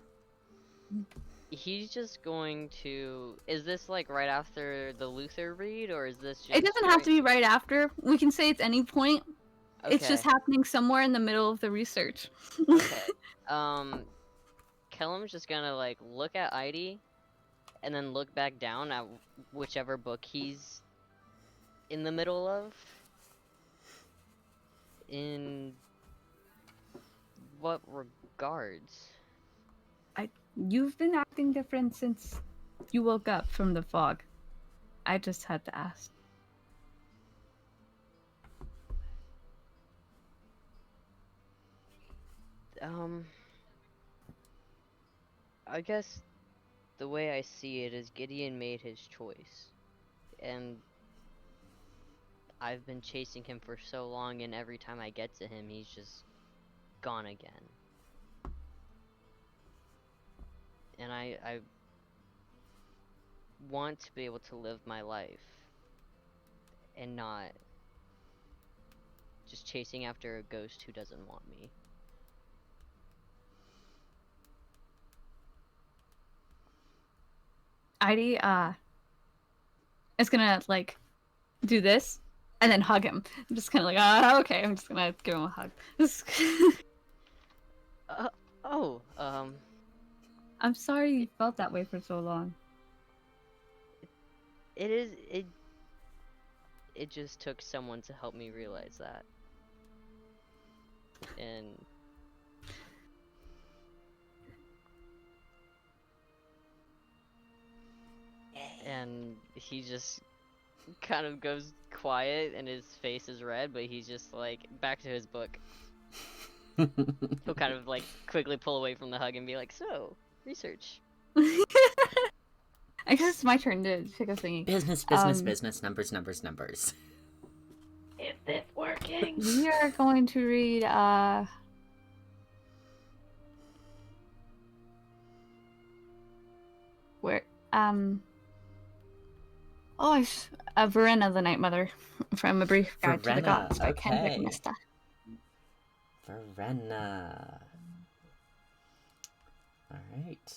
He's just going to. Is this like right after the Luther read, or is this just? It doesn't have to be right after. We can say it's any point. It's just happening somewhere in the middle of the research. Okay. Kellam's just gonna like look at Heidi, and then look back down at whichever book he's in the middle of. In what regards? You've been acting different since you woke up from the fog. I just had to ask. I guess the way I see it is Gideon made his choice. And I've been chasing him for so long, and every time I get to him, he's just gone again. And I want to be able to live my life and not just chasing after a ghost who doesn't want me. Heidi is gonna like do this and then hug him. I'm just kind of like, okay, I'm just gonna give him a hug. I'm sorry you felt that way for so long. It just took someone to help me realize that. And he just kind of goes quiet and his face is red, but he's just like back to his book. He'll kind of like quickly pull away from the hug and be like, "So, research." I guess it's my turn to pick a thingy. Business, numbers. Is this working? We are going to read Morwenna the Night Mother from A Brief Guide to the Gods by Kendrick okay. Mista. Morwenna. Alright.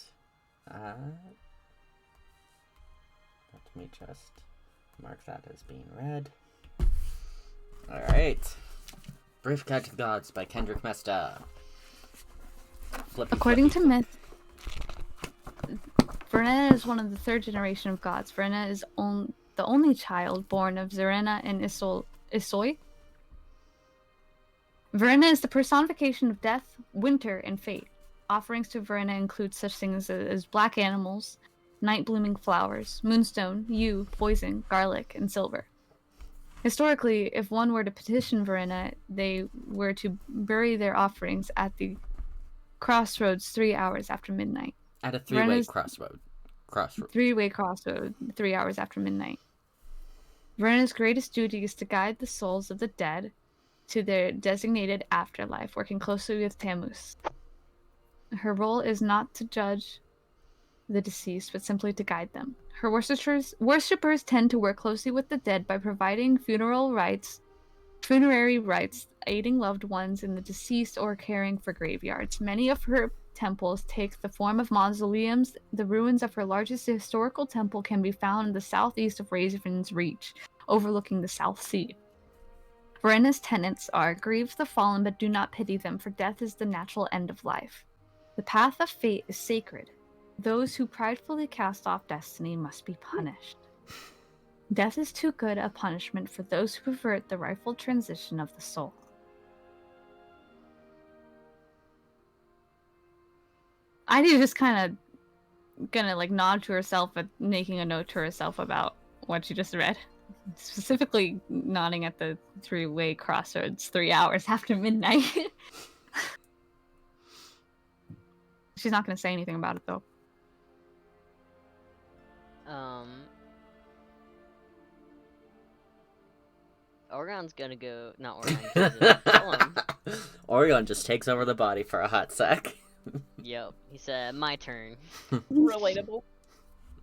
Let me just mark that as being read. Alright. Brief Guide to the Gods by Kendrick Mista. According to myth, Morwenna is one of the third generation of gods. Morwenna is the only child born of Zarena and Isoi. Morwenna is the personification of death, winter, and fate. Offerings to Morwenna include such things as black animals, night-blooming flowers, moonstone, yew, poison, garlic, and silver. Historically, if one were to petition Morwenna, they were to bury their offerings at the crossroads 3 hours after midnight. At a three-way crossroad. 3-way crossroad 3 hours after midnight. Morwenna's greatest duty is to guide the souls of the dead to their designated afterlife, working closely with Tammuz. Her role is not to judge the deceased, but simply to guide them. Her worshippers tend to work closely with the dead by providing funerary rites, aiding loved ones in the deceased, or caring for graveyards. Many of her temples take the form of mausoleums. The ruins of her largest historical temple can be found in the southeast of Raven's Reach, overlooking the South Sea. Morwenna's tenets are: grieve the fallen, but do not pity them, for death is the natural end of life. The path of fate is sacred. Those who pridefully cast off destiny must be punished. Death is too good a punishment for those who pervert the rightful transition of the soul. Eidelia just kind of gonna like nod to herself, but making a note to herself about what she just read. Specifically nodding at the 3-way crossroads 3 hours after midnight. She's not gonna say anything about it though. Oregon's gonna go. Not Oregon. Kellam. Oregon just takes over the body for a hot sec. Yep. He said, "My turn." Relatable.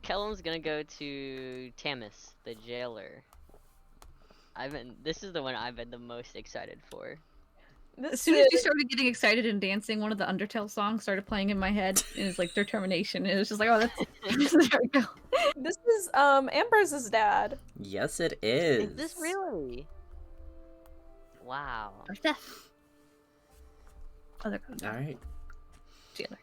Kellam's gonna go to Tammuz, the jailer. This is the one I've been the most excited for. As soon as you started getting excited and dancing, one of the Undertale songs started playing in my head, and it's like determination. And it was just like, oh, that's there we go. This is Ambrose's dad. Yes, it is. Is this really? Wow. Or Steph. Other code. All right. Jailer.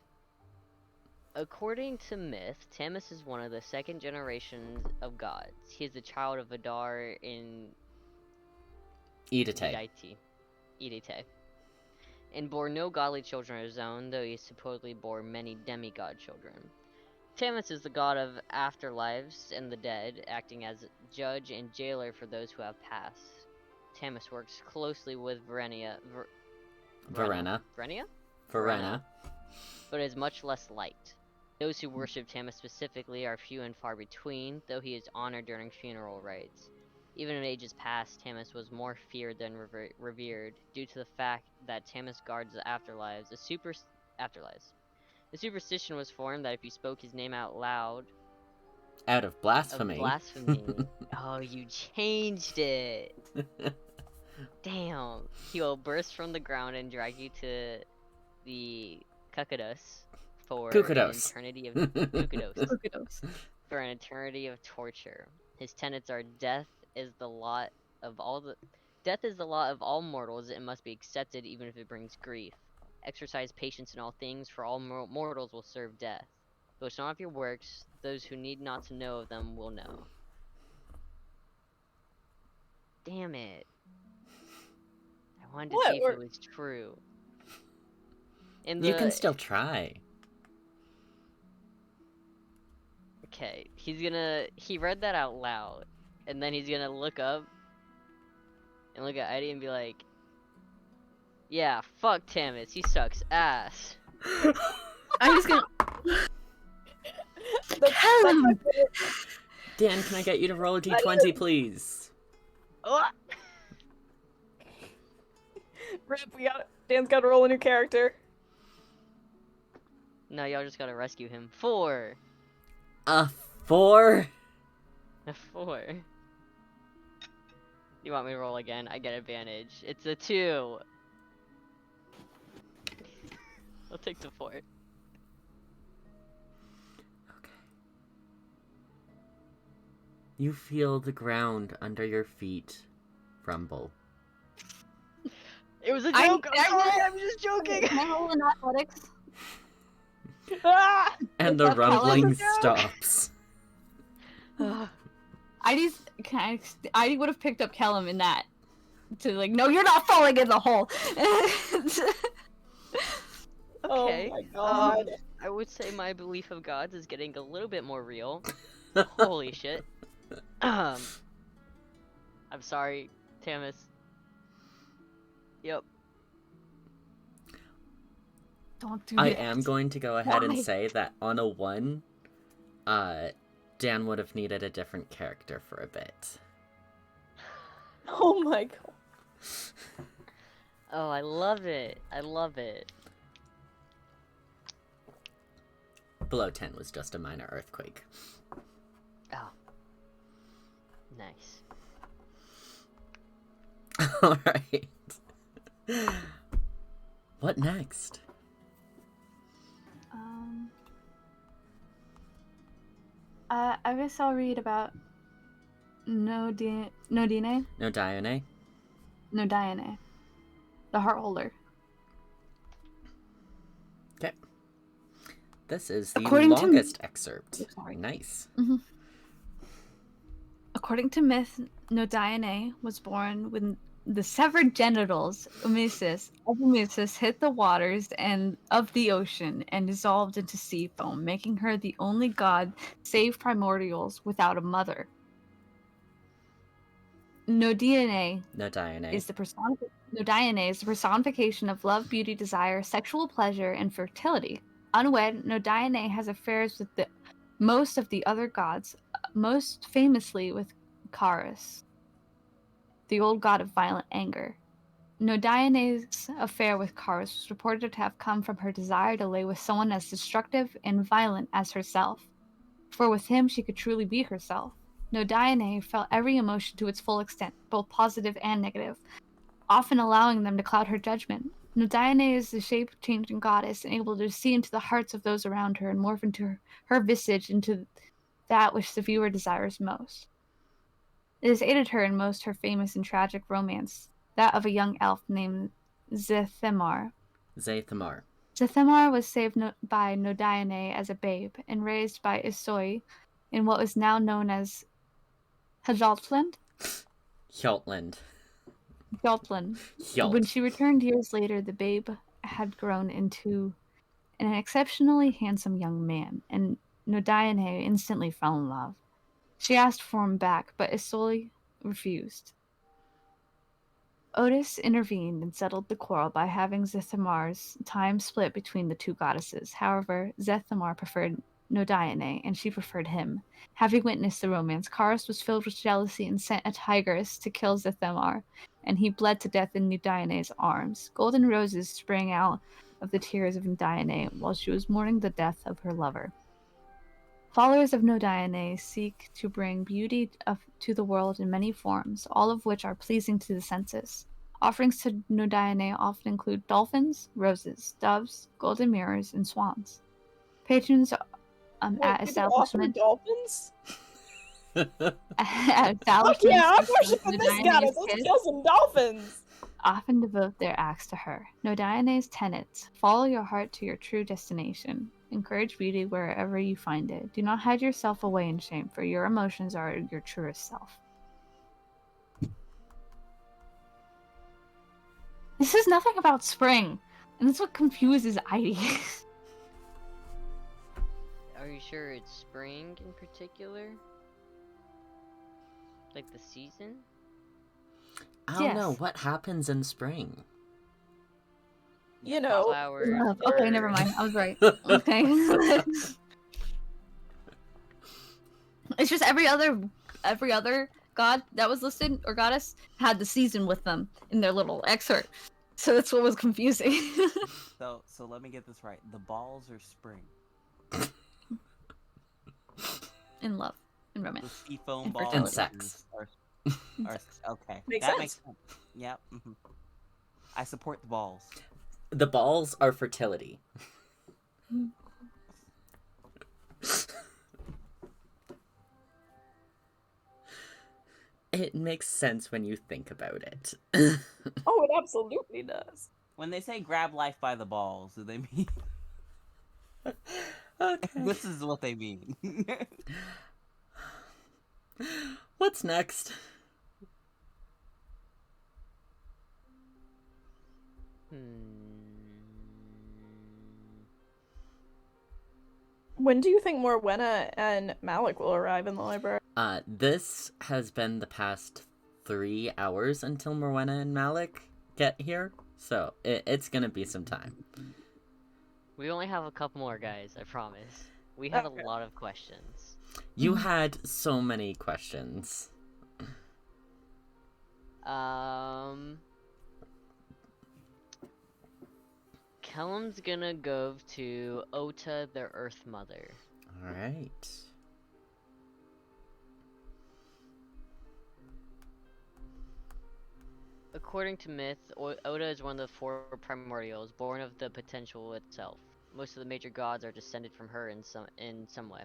According to myth, Tammuz is one of the second generations of gods. He is the child of Adar in Edite. Edite. and bore no godly children of his own, though he supposedly bore many demigod children. Tamus is the god of afterlives and the dead, acting as judge and jailer for those who have passed. Tamus works closely with Verenia, but is much less liked. Those who worship Tamus specifically are few and far between, though he is honored during funeral rites. Even in ages past, Tamus was more feared than revered, due to the fact that Tamus guards the afterlives. The superstition was formed that if you spoke his name out loud... Out of blasphemy. Oh, you changed it! Damn. He will burst from the ground and drag you to the Kukados for an eternity of for an eternity of torture. His tenets are death is the lot of all mortals and must be accepted even if it brings grief. Exercise patience in all things, for all mortals will serve death. Boast not of your works, those who need not to know of them will know. Damn it. I wanted to see if it was true. You can still try. Okay, he read that out loud, and then he's gonna look up and look at Eddie and be like, yeah, fuck Tamus, he sucks ass. I'm just gonna... Dan, can I get you to roll a d20, please? Rip, Dan's gotta roll a new character. No, y'all just gotta rescue him. 4. A 4? A 4. You want me to roll again? I get advantage. It's a 2. I'll take the 4. Okay. You feel the ground under your feet rumble. It was a joke! I'm just joking! Can I roll in athletics? And the rumbling stops. I would have picked up Kellam in that. To like, no, you're not falling in the hole! Okay. Oh my god. I would say my belief of gods is getting a little bit more real. Holy shit. I'm sorry, Tamus. Yep. Don't do I that. am going to go ahead and say that on a 1, Dan would have needed a different character for a bit. Oh my god. Oh, I love it. I love it. Below 10 was just a minor earthquake. Oh. Nice. Alright. What next? I guess I'll read about Nodine, No Dione? the heart holder. Okay. This is the According to- longest excerpt. Oh, sorry. Nice. According to myth, Nodione was born when the severed genitals of Muses hit the waters and of the ocean and dissolved into sea foam, making her the only god save primordials without a mother. Nodione is the personification of love, beauty, desire, sexual pleasure, and fertility. Unwed, Nodione has affairs with most of the other gods, most famously with Charis, the old god of violent anger. Nodione's affair with Charis was reported to have come from her desire to lay with someone as destructive and violent as herself, for with him she could truly be herself. Nodione felt every emotion to its full extent, both positive and negative, often allowing them to cloud her judgment. Nodione is the shape-changing goddess and able to see into the hearts of those around her and morph into her visage into that which the viewer desires most. It has aided her in most her famous and tragic romance, that of a young elf named Zethemar. Zethemar was saved by Nodione as a babe and raised by Isoi in what was now known as Hjaltland. When she returned years later, the babe had grown into an exceptionally handsome young man, and Nodiane instantly fell in love. She asked for him back, but Isoli refused. Otis intervened and settled the quarrel by having Zethamar's time split between the two goddesses. However, Zethamar preferred Nodiane, and she preferred him. Having witnessed the romance, Karis was filled with jealousy and sent a tigress to kill Zethamar, and he bled to death in Nodiane's arms. Golden roses sprang out of the tears of Nodiane while she was mourning the death of her lover. Followers of Nodiane seek to bring beauty to the world in many forms, all of which are pleasing to the senses. Offerings to Nodiane often include dolphins, roses, doves, golden mirrors, and swans. Patrons at establishments dolphins? at Fuck yeah, I'm establishments worshiping this goddess. Let's kill some dolphins. often devote their acts to her. Nodiane's tenets: follow your heart to your true destination. Encourage beauty wherever you find it. Do not hide yourself away in shame, for your emotions are your truest self. This is nothing about spring, and that's what confuses Heidi. Are you sure it's spring in particular? Like the season? I don't know. Yes. What happens in spring? You know, Flowers. Love. Okay, never mind. I was right. Okay. It's just every other god that was listed or goddess had the season with them in their little excerpt. So that's what was confusing. So let me get this right. The balls are spring. In love. In The romance. sea foam And balls fertility. And sex. are okay. Makes that sense. makes sense. Yep. I support the balls. The balls are fertility. It makes sense when you think about it. Oh, it absolutely does. When they say grab life by the balls, do they mean Okay. this is what they mean? What's next? When do you think Morwenna and Malik will arrive in the library? This has been the past 3 hours until Morwenna and Malik get here, so it's gonna be some time. We only have a couple more guys, I promise. We have Okay. a lot of questions. You had so many questions. Kellam's gonna go to Ota, the Earth Mother. Alright. According to myth, Ota is one of the 4 primordials, born of the potential itself. Most of the major gods are descended from her in some way.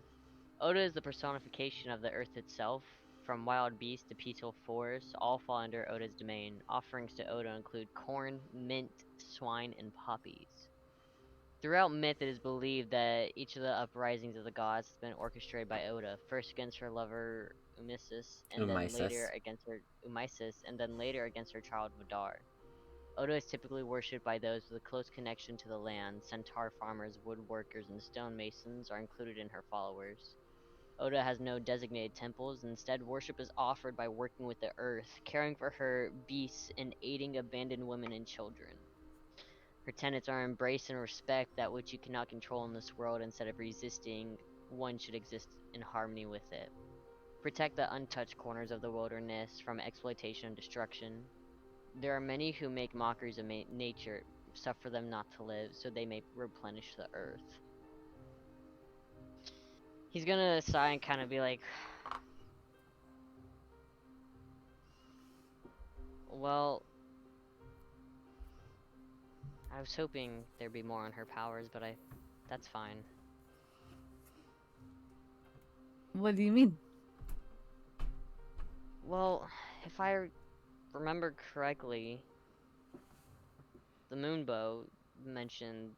Ota is the personification of the earth itself. From wild beasts to peaceful forests, all fall under Ota's domain. Offerings to Ota include corn, mint, swine, and poppies. Throughout myth, it is believed that each of the uprisings of the gods has been orchestrated by Ota, first against her lover Umisis, and then later against her later against her child Vidar. Ota is typically worshipped by those with a close connection to the land. Centaur farmers, woodworkers, and stonemasons are included in her followers. Ota has no designated temples, instead worship is offered by working with the earth, caring for her beasts, and aiding abandoned women and children. Her tenets are embrace and respect that which you cannot control in this world. Instead of resisting, one should exist in harmony with it. Protect the untouched corners of the wilderness from exploitation and destruction. There are many who make mockeries of nature, suffer them not to live, so they may replenish the earth. He's gonna sigh and kind of be like, well, I was hoping there'd be more on her powers, but that's fine. What do you mean? Well, if I remember correctly, the Moonbow mentioned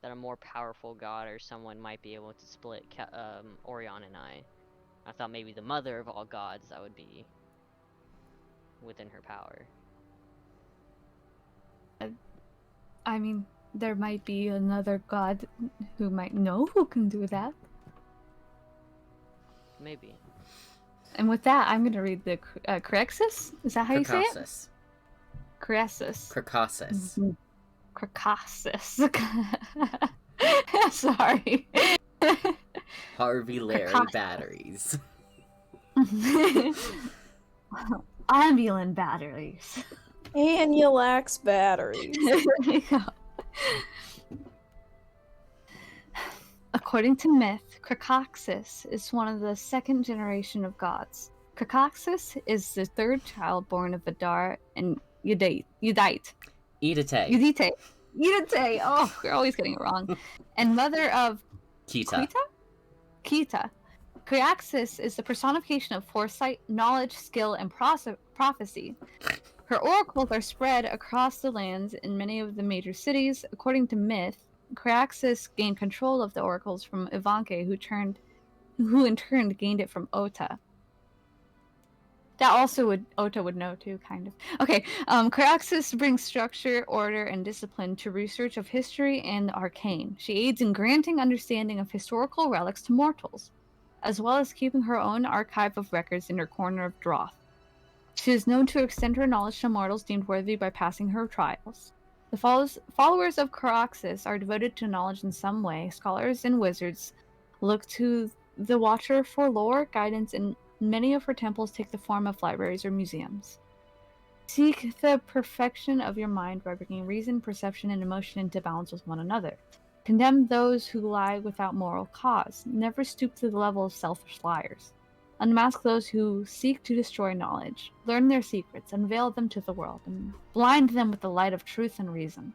that a more powerful god or someone might be able to split Orion and I. I thought maybe the mother of all gods that would be within her power. I mean, there might be another god who might know who can do that. Maybe. And with that, I'm going to read the Crexus? Is that how you say it? Crocossus. Crexus. Crocossus. Crocossus. Sorry. Harvey Larry Crocossus. batteries. Ambulance batteries. Annulax batteries. According to myth, Crocossus is one of the second generation of gods. Crocossus is the third child born of Vidar and Udite. Edite. Oh, we're always getting it wrong. And mother of Kita. Kita. Crocossus is the personification of foresight, knowledge, skill, and prophecy. Her oracles are spread across the lands in many of the major cities. According to myth, Crocossus gained control of the oracles from Ivanke, who in turn gained it from Ota. That also Ota would know too, kind of. Okay, Crocossus brings structure, order, and discipline to research of history and the arcane. She aids in granting understanding of historical relics to mortals, as well as keeping her own archive of records in her corner of Droth. She is known to extend her knowledge to mortals deemed worthy by passing her trials. The followers of Crocossus are devoted to knowledge in some way. Scholars and wizards look to the Watcher for lore, guidance, and many of her temples take the form of libraries or museums. Seek the perfection of your mind by bringing reason, perception, and emotion into balance with one another. Condemn those who lie without moral cause. Never stoop to the level of selfish liars. Unmask those who seek to destroy knowledge. Learn their secrets, unveil them to the world, and blind them with the light of truth and reason.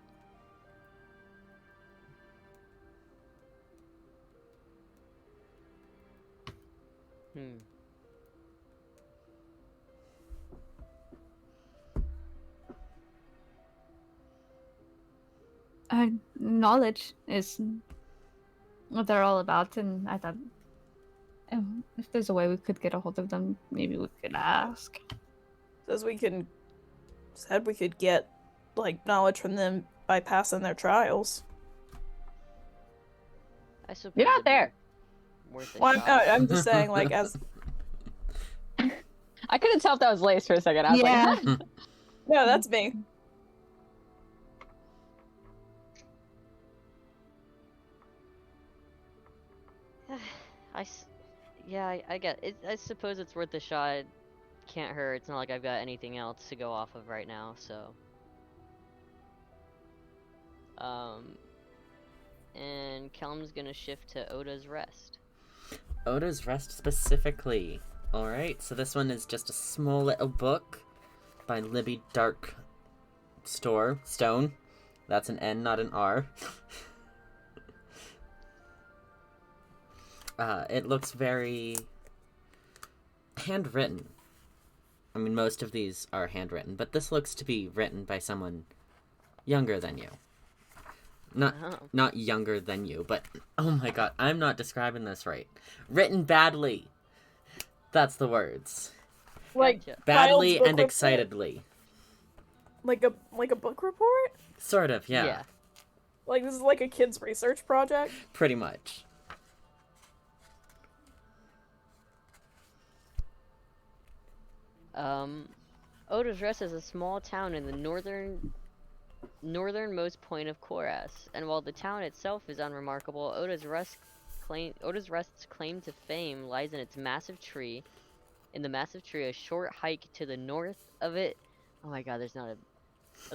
Knowledge is what they're all about, and I thought if there's a way we could get a hold of them, maybe we could ask. Said we could get like knowledge from them by passing their trials. I suppose You're not it'd be there. worth a Well, shot. I'm just saying, like, as I couldn't tell if that was Lace for a second. I was Yeah. like, huh? no, that's me. I get it. I suppose it's worth a shot. Can't hurt. It's not like I've got anything else to go off of right now, so. And Kellam's gonna shift to Oda's Rest. Oda's Rest specifically. Alright, so this one is just a small little book by Libby Stone. That's an N, not an R. It looks very handwritten. I mean, most of these are handwritten, but this looks to be written by someone younger than you. Not younger than you, but oh my god, I'm not describing this right. Written badly. That's the words. Like Gotcha. Badly Child's book and report? excitedly. Like a book report? Sort of, yeah. Like this is like a kid's research project? Pretty much. Oda's Rest is a small town in the northernmost point of Koras, and while the town itself is unremarkable, Oda's Rest's claim to fame lies in its massive tree. In the massive tree, a short hike to the north of it. Oh my god, there's not a.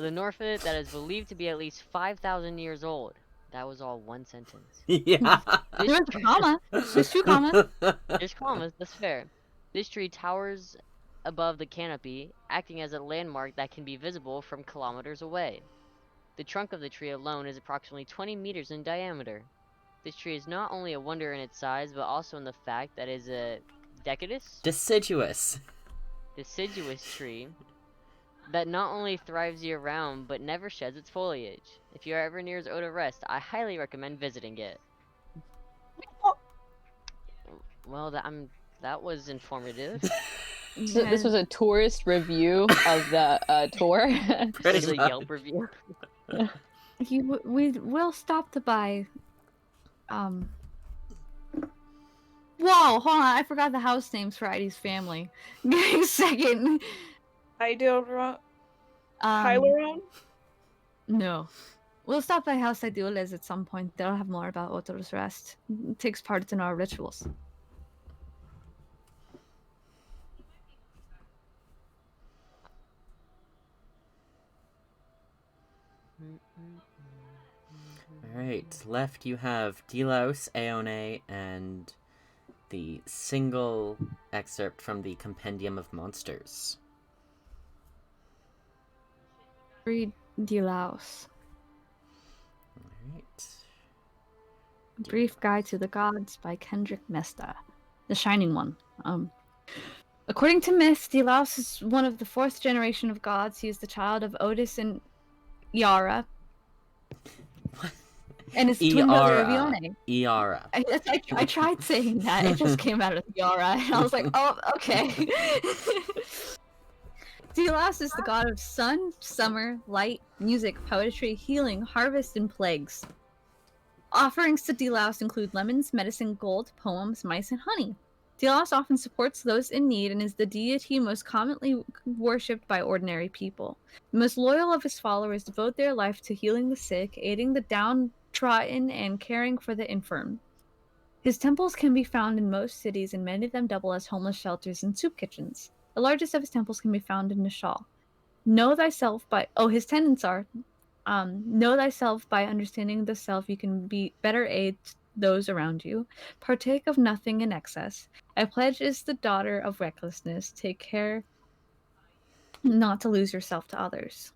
The north of it that is believed to be at least 5,000 years old. That was all one sentence. Yeah. There's a comma. There's two commas. There's commas, that's fair. This tree towers above the canopy, acting as a landmark that can be visible from kilometers away. The trunk of the tree alone is approximately 20 meters in diameter. This tree is not only a wonder in its size, but also in the fact that it is a deciduous tree that not only thrives year-round, but never sheds its foliage. If you are ever near Oda Rest, I highly recommend visiting it. Well, that was informative. So this was a tourist review of the tour. This Pretty is a much. Yelp review. we will stop to buy. Whoa, hold on! I forgot the house names for Heidi's family. Give me a second. Eidelia Um, Hyrone? no. We'll stop by House Eidelia at some point. They'll have more about Otto's rest. It takes part in our rituals. Alright, left you have Delos, Aone, and the single excerpt from the Compendium of Monsters. Read Delos. Alright. A Brief Guide to the Gods by Kendrick Mesta. The Shining One. According to myth, Delos is one of the fourth generation of gods. He is the child of Otis and Yara. And his twin brother of Ione. Iara. I tried saying that. It just came out of Yara. And I was like, oh, okay. Delos is the god of sun, summer, light, music, poetry, healing, harvest, and plagues. Offerings to Delos include lemons, medicine, gold, poems, mice, and honey. Delos often supports those in need and is the deity most commonly worshipped by ordinary people. The most loyal of his followers devote their life to healing the sick, aiding the downtrodden, and caring for the infirm. His temples can be found in most cities, and many of them double as homeless shelters and soup kitchens. The largest of his temples can be found in Nishal. His tenets are, know thyself by understanding the self, you can be better aid those around you. Partake of nothing in excess. A pledge is the daughter of recklessness. Take care not to lose yourself to others.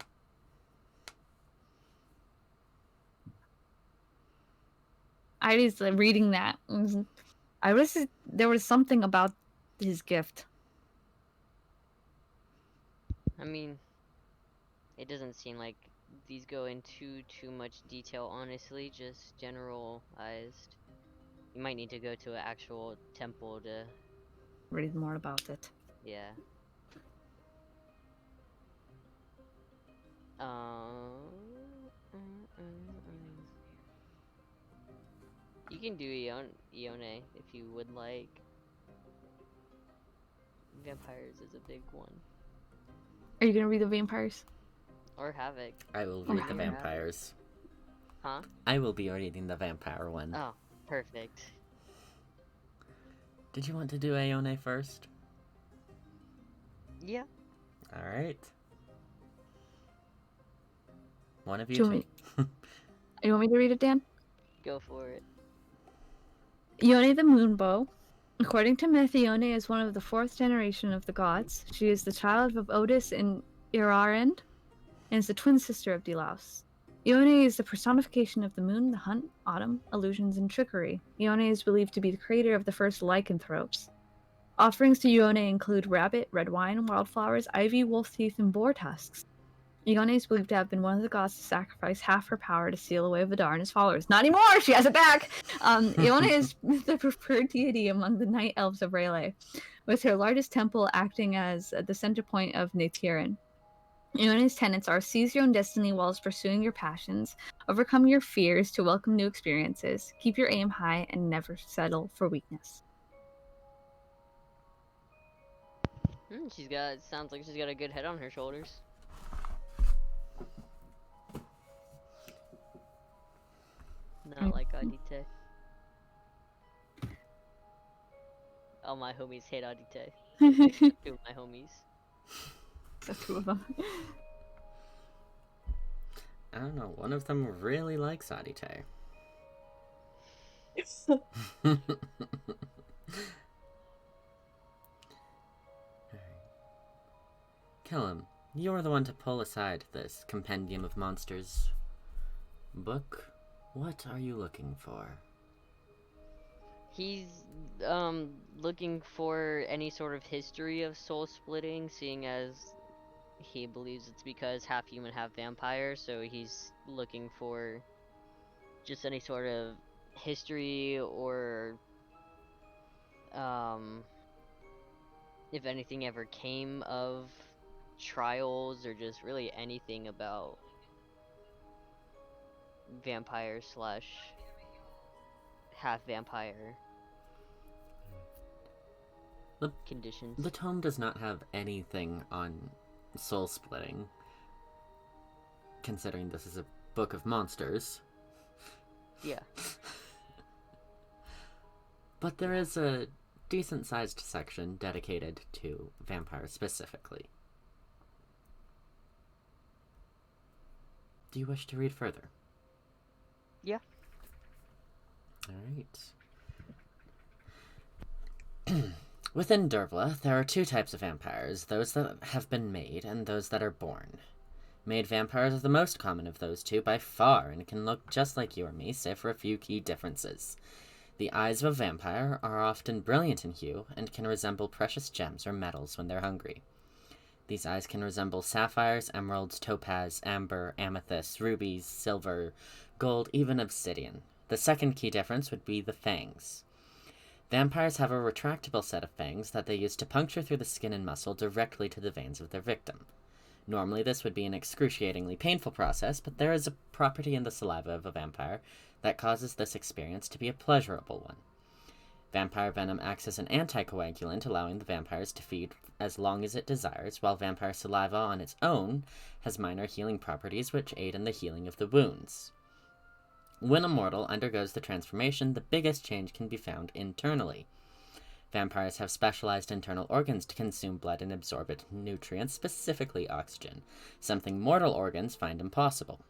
I was reading that. There was something about his gift. I mean, it doesn't seem like these go into too much detail, honestly, just generalized. You might need to go to an actual temple to Read more about it. yeah. You can do Ione if you would like. Vampires is a big one. Are you gonna read the vampires? Or Havoc. I will read the Okay. vampires. Huh? I will be reading the vampire one. Oh, perfect. Did you want to do Aone first? Yeah. Alright. One of you Do you two. You want me to read it, Dan? Go for it. Ione the Moonbow. According to myth, Ione is one of the fourth generation of the gods. She is the child of Otis and Irarend, and is the twin sister of Delos. Ione is the personification of the moon, the hunt, autumn, illusions, and trickery. Ione is believed to be the creator of the first lycanthropes. Offerings to Ione include rabbit, red wine, wildflowers, ivy, wolf teeth, and boar tusks. Ione is believed to have been one of the gods to sacrifice half her power to seal away Vidar and his followers. Not anymore! She has it back! Ione is the preferred deity among the night elves of Rayleigh, with her largest temple acting as the center point of Natirin. Ione's tenets are seize your own destiny whilst pursuing your passions, overcome your fears to welcome new experiences, keep your aim high, and never settle for weakness. Sounds like she's got a good head on her shoulders. Not like Adite. All my homies hate Adite. Two of my homies. The two of them. I don't know, one of them really likes Adite. Kellam, you're the one to pull aside this Compendium of Monsters book. What are you looking for? He's looking for any sort of history of soul splitting, seeing as he believes it's because half human, half vampire, so he's looking for just any sort of history or if anything ever came of trials or just really anything about vampire slash half vampire The- conditions. The tome does not have anything on soul splitting, considering this is a book of monsters. Yeah. But there is a decent-sized section dedicated to vampires specifically. Do you wish to read further? Yeah. Alright. Within Dervla, there are two types of vampires, those that have been made and those that are born. Made vampires are the most common of those two by far and can look just like you or me, save for a few key differences. The eyes of a vampire are often brilliant in hue and can resemble precious gems or metals when they're hungry. These eyes can resemble sapphires, emeralds, topaz, amber, amethyst, rubies, silver, gold, even obsidian. The second key difference would be the fangs. Vampires have a retractable set of fangs that they use to puncture through the skin and muscle directly to the veins of their victim. Normally this would be an excruciatingly painful process, but there is a property in the saliva of a vampire that causes this experience to be a pleasurable one. Vampire venom acts as an anticoagulant, allowing the vampires to feed as long as it desires, while vampire saliva on its own has minor healing properties which aid in the healing of the wounds. When a mortal undergoes the transformation, the biggest change can be found internally. Vampires have specialized internal organs to consume blood and absorb its nutrients, specifically oxygen, something mortal organs find impossible.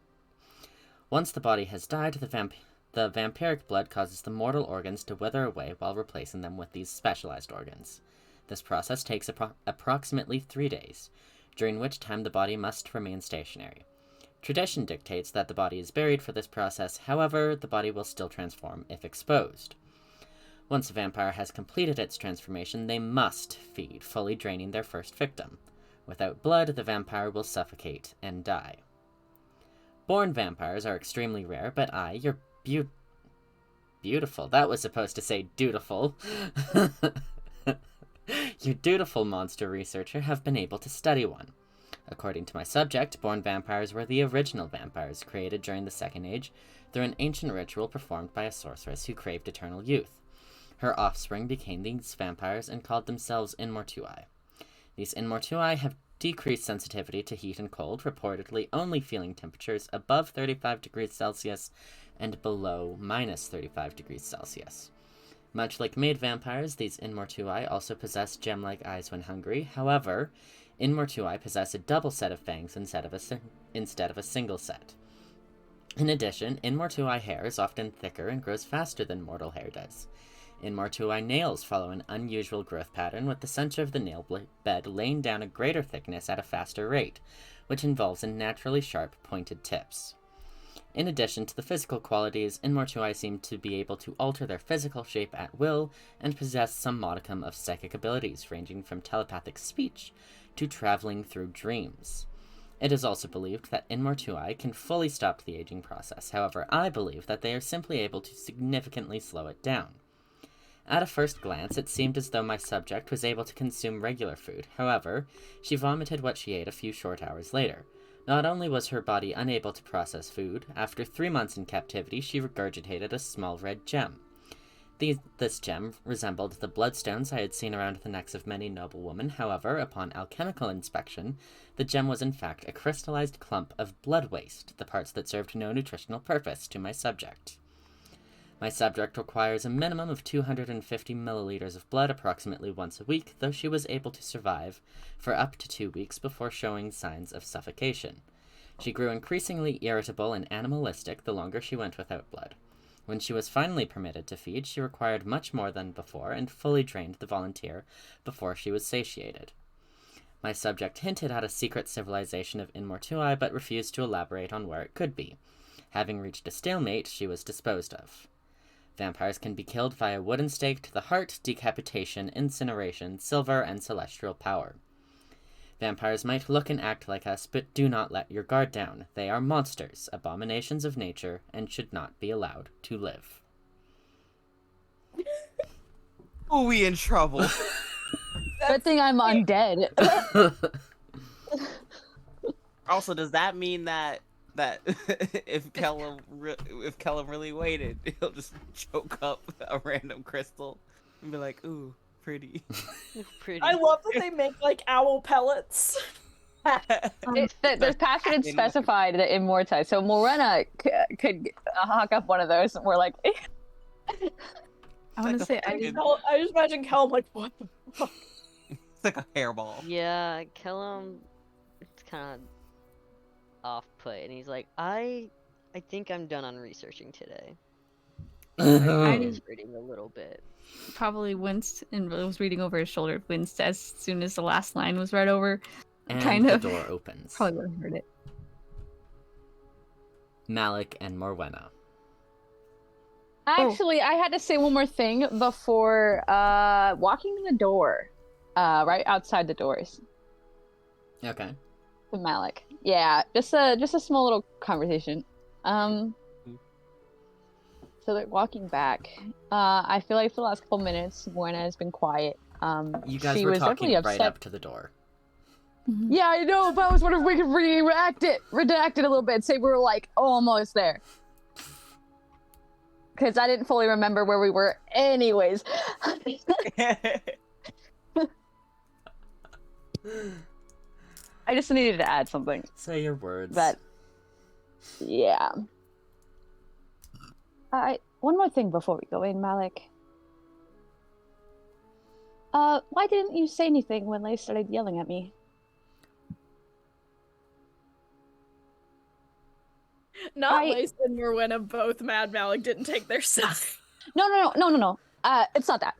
Once the body has died, the vampiric blood causes the mortal organs to wither away while replacing them with these specialized organs. This process takes approximately 3 days, during which time the body must remain stationary. Tradition dictates that the body is buried for this process, however, the body will still transform if exposed. Once a vampire has completed its transformation, they must feed, fully draining their first victim. Without blood, the vampire will suffocate and die. Born vampires are extremely rare, but you're beautiful. That was supposed to say dutiful. Your dutiful monster researcher have been able to study one. According to my subject, born vampires were the original vampires created during the Second Age through an ancient ritual performed by a sorceress who craved eternal youth. Her offspring became these vampires and called themselves Immortui. These Immortui have decreased sensitivity to heat and cold, reportedly only feeling temperatures above 35 degrees Celsius and below minus 35 degrees Celsius. Much like made vampires, these Immortui also possess gem-like eyes when hungry. However, Immortui possess a double set of fangs instead of a single set. In addition, Immortui hair is often thicker and grows faster than mortal hair does. Immortui nails follow an unusual growth pattern, with the center of the nail bed laying down a greater thickness at a faster rate, which involves naturally sharp, pointed tips. In addition to the physical qualities, Immortui seem to be able to alter their physical shape at will and possess some modicum of psychic abilities, ranging from telepathic speech to traveling through dreams. It is also believed that Immortui can fully stop the aging process. However, I believe that they are simply able to significantly slow it down. At a first glance, it seemed as though my subject was able to consume regular food. However, she vomited what she ate a few short hours later. Not only was her body unable to process food, after 3 months in captivity, she regurgitated a small red gem. This gem resembled the bloodstones I had seen around the necks of many noblewomen. However, upon alchemical inspection, the gem was in fact a crystallized clump of blood waste, the parts that served no nutritional purpose to my subject. My subject requires a minimum of 250 milliliters of blood approximately once a week, though she was able to survive for up to 2 weeks before showing signs of suffocation. She grew increasingly irritable and animalistic the longer she went without blood. When she was finally permitted to feed, she required much more than before and fully drained the volunteer before she was satiated. My subject hinted at a secret civilization of Immortui, but refused to elaborate on where it could be. Having reached a stalemate, she was disposed of. Vampires can be killed via wooden stake to the heart, decapitation, incineration, silver, and celestial power. Vampires might look and act like us, but do not let your guard down. They are monsters, abominations of nature, and should not be allowed to live. Oh, we in trouble. Good thing I'm undead. Also, does that mean that that if Kellam really waited, he'll just choke up a random crystal and be like, "Ooh, pretty." Pretty. I love that they make like owl pellets. There's passionate specified that immortized. So Morwenna could hawk up one of those, and we're like, I want to say I just imagine Kellam like, what the fuck? It's like a hairball. Yeah, Kellam, it's kind of off-put, and he's like, I think I'm done on researching today. I was reading a little bit. probably winced and was reading over his shoulder. Winced as soon as the last line was read over. And Kind the of. door opens. Probably would have heard it. Malik and Morwenna. actually, I had to say one more thing before walking in the door, right outside the doors Okay. to Malik. Yeah, just a small little conversation. So they're walking back. I feel like for the last couple minutes, Morwenna has been quiet. You guys she were was talking definitely right upset. up to the door. Yeah, I know, but I was wondering if we could redact it a little bit, say we were like almost there. Because I didn't fully remember where we were anyways. I just needed to add something. Say your words. That, yeah. One more thing before we go in, Malik. Why didn't you say anything when they started yelling at me? Not Lace and Morwenna both mad Malik didn't take their side. No. It's not that.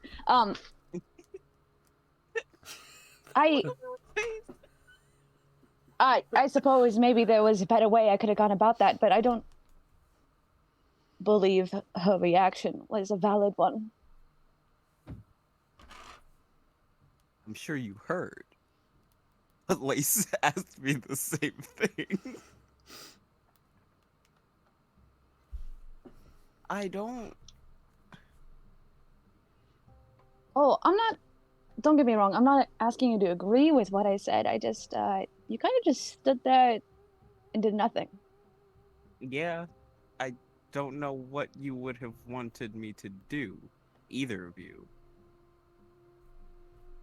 I suppose maybe there was a better way I could have gone about that, but I don't believe her reaction was a valid one. I'm sure you heard. But Lace asked me the same thing. I don't. Oh, don't get me wrong, I'm not asking you to agree with what I said. I just, you kind of just stood there and did nothing. Yeah, I don't know what you would have wanted me to do, either of you.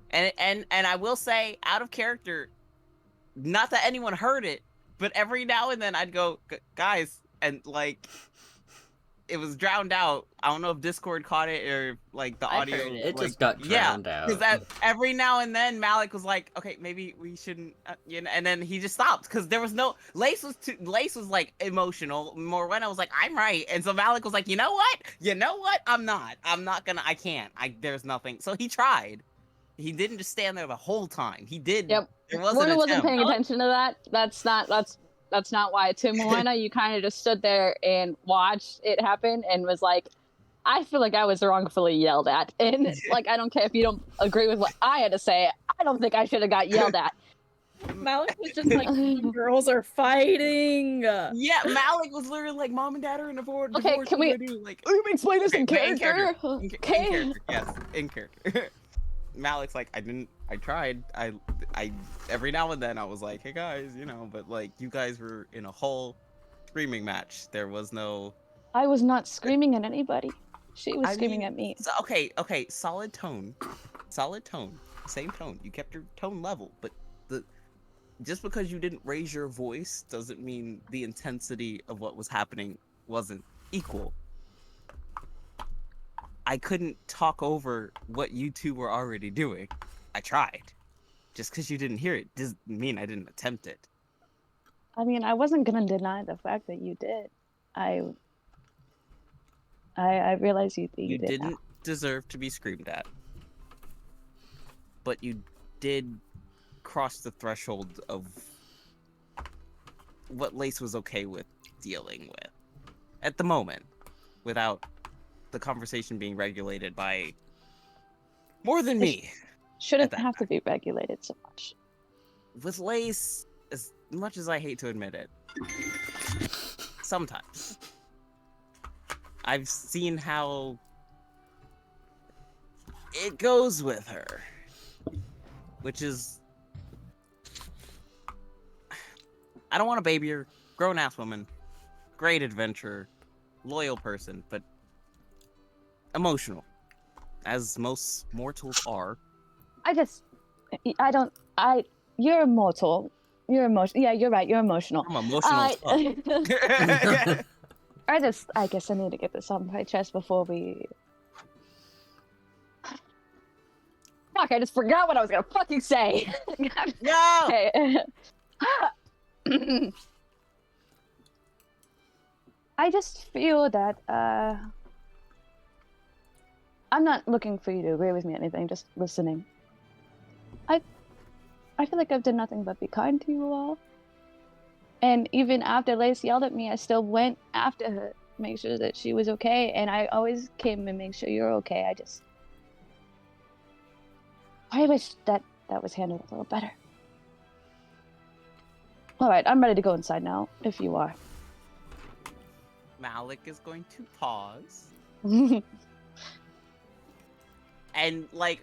And I will say, out of character, not that anyone heard it, but every now and then I'd go, guys, and like, it was drowned out. I don't know if Discord caught it or like the audio. heard it. It just got drowned out. Because that every now and then Malik was like, okay, maybe we shouldn't, you know, and then he just stopped because there was no Lace was like emotional. Morwenna was like, I'm right, and so Malik was like, you know what, I'm not gonna, I can't, there's nothing. So he tried. He didn't just stand there the whole time. He did. Yep. Morwenna wasn't paying attention to that. That's not why. To Morwenna, you kind of just stood there and watched it happen and was like, I feel like I was wrongfully yelled at. And like, I don't care if you don't agree with what I had to say. I don't think I should have got yelled at. Malik was just like, the girls are fighting. Yeah, Malik was literally like, Mom and Dad are in a divorce. Okay, can we like, explain this in character? In character, yes, in character. Malik's like, I tried. I every now and then I was like, hey guys, you know, but like you guys were in a whole screaming match. There was no. I was not screaming at anybody. She was screaming at me. So, okay, solid tone, same tone. You kept your tone level, but just because you didn't raise your voice doesn't mean the intensity of what was happening wasn't equal. I couldn't talk over what you two were already doing. I tried. Just because you didn't hear it doesn't mean I didn't attempt it. I mean, I wasn't gonna deny the fact that you did. I realize you did. You didn't deserve to be screamed at. But you did cross the threshold of what Lace was okay with dealing with. At the moment. Without the conversation being regulated by more than me. Shouldn't have to be regulated so much. With Lace, as much as I hate to admit it, sometimes I've seen how it goes with her, which is, I don't want to baby her grown-ass woman, great adventurer, loyal person, but emotional, as most mortals are. You're immortal. You're emotional. Yeah, you're right. You're emotional. I'm emotional as fuck. I guess I need to get this off my chest before we. Fuck! I just forgot what I was gonna fucking say. No! Okay. I just feel that I'm not looking for you to agree with me or anything. Just listening. I feel like I've done nothing but be kind to you all. And even after Lace yelled at me, I still went after her, make sure that she was okay. And I always came and make sure you're okay. I wish that was handled a little better. All right, I'm ready to go inside now, if you are. Malik is going to pause. And, like,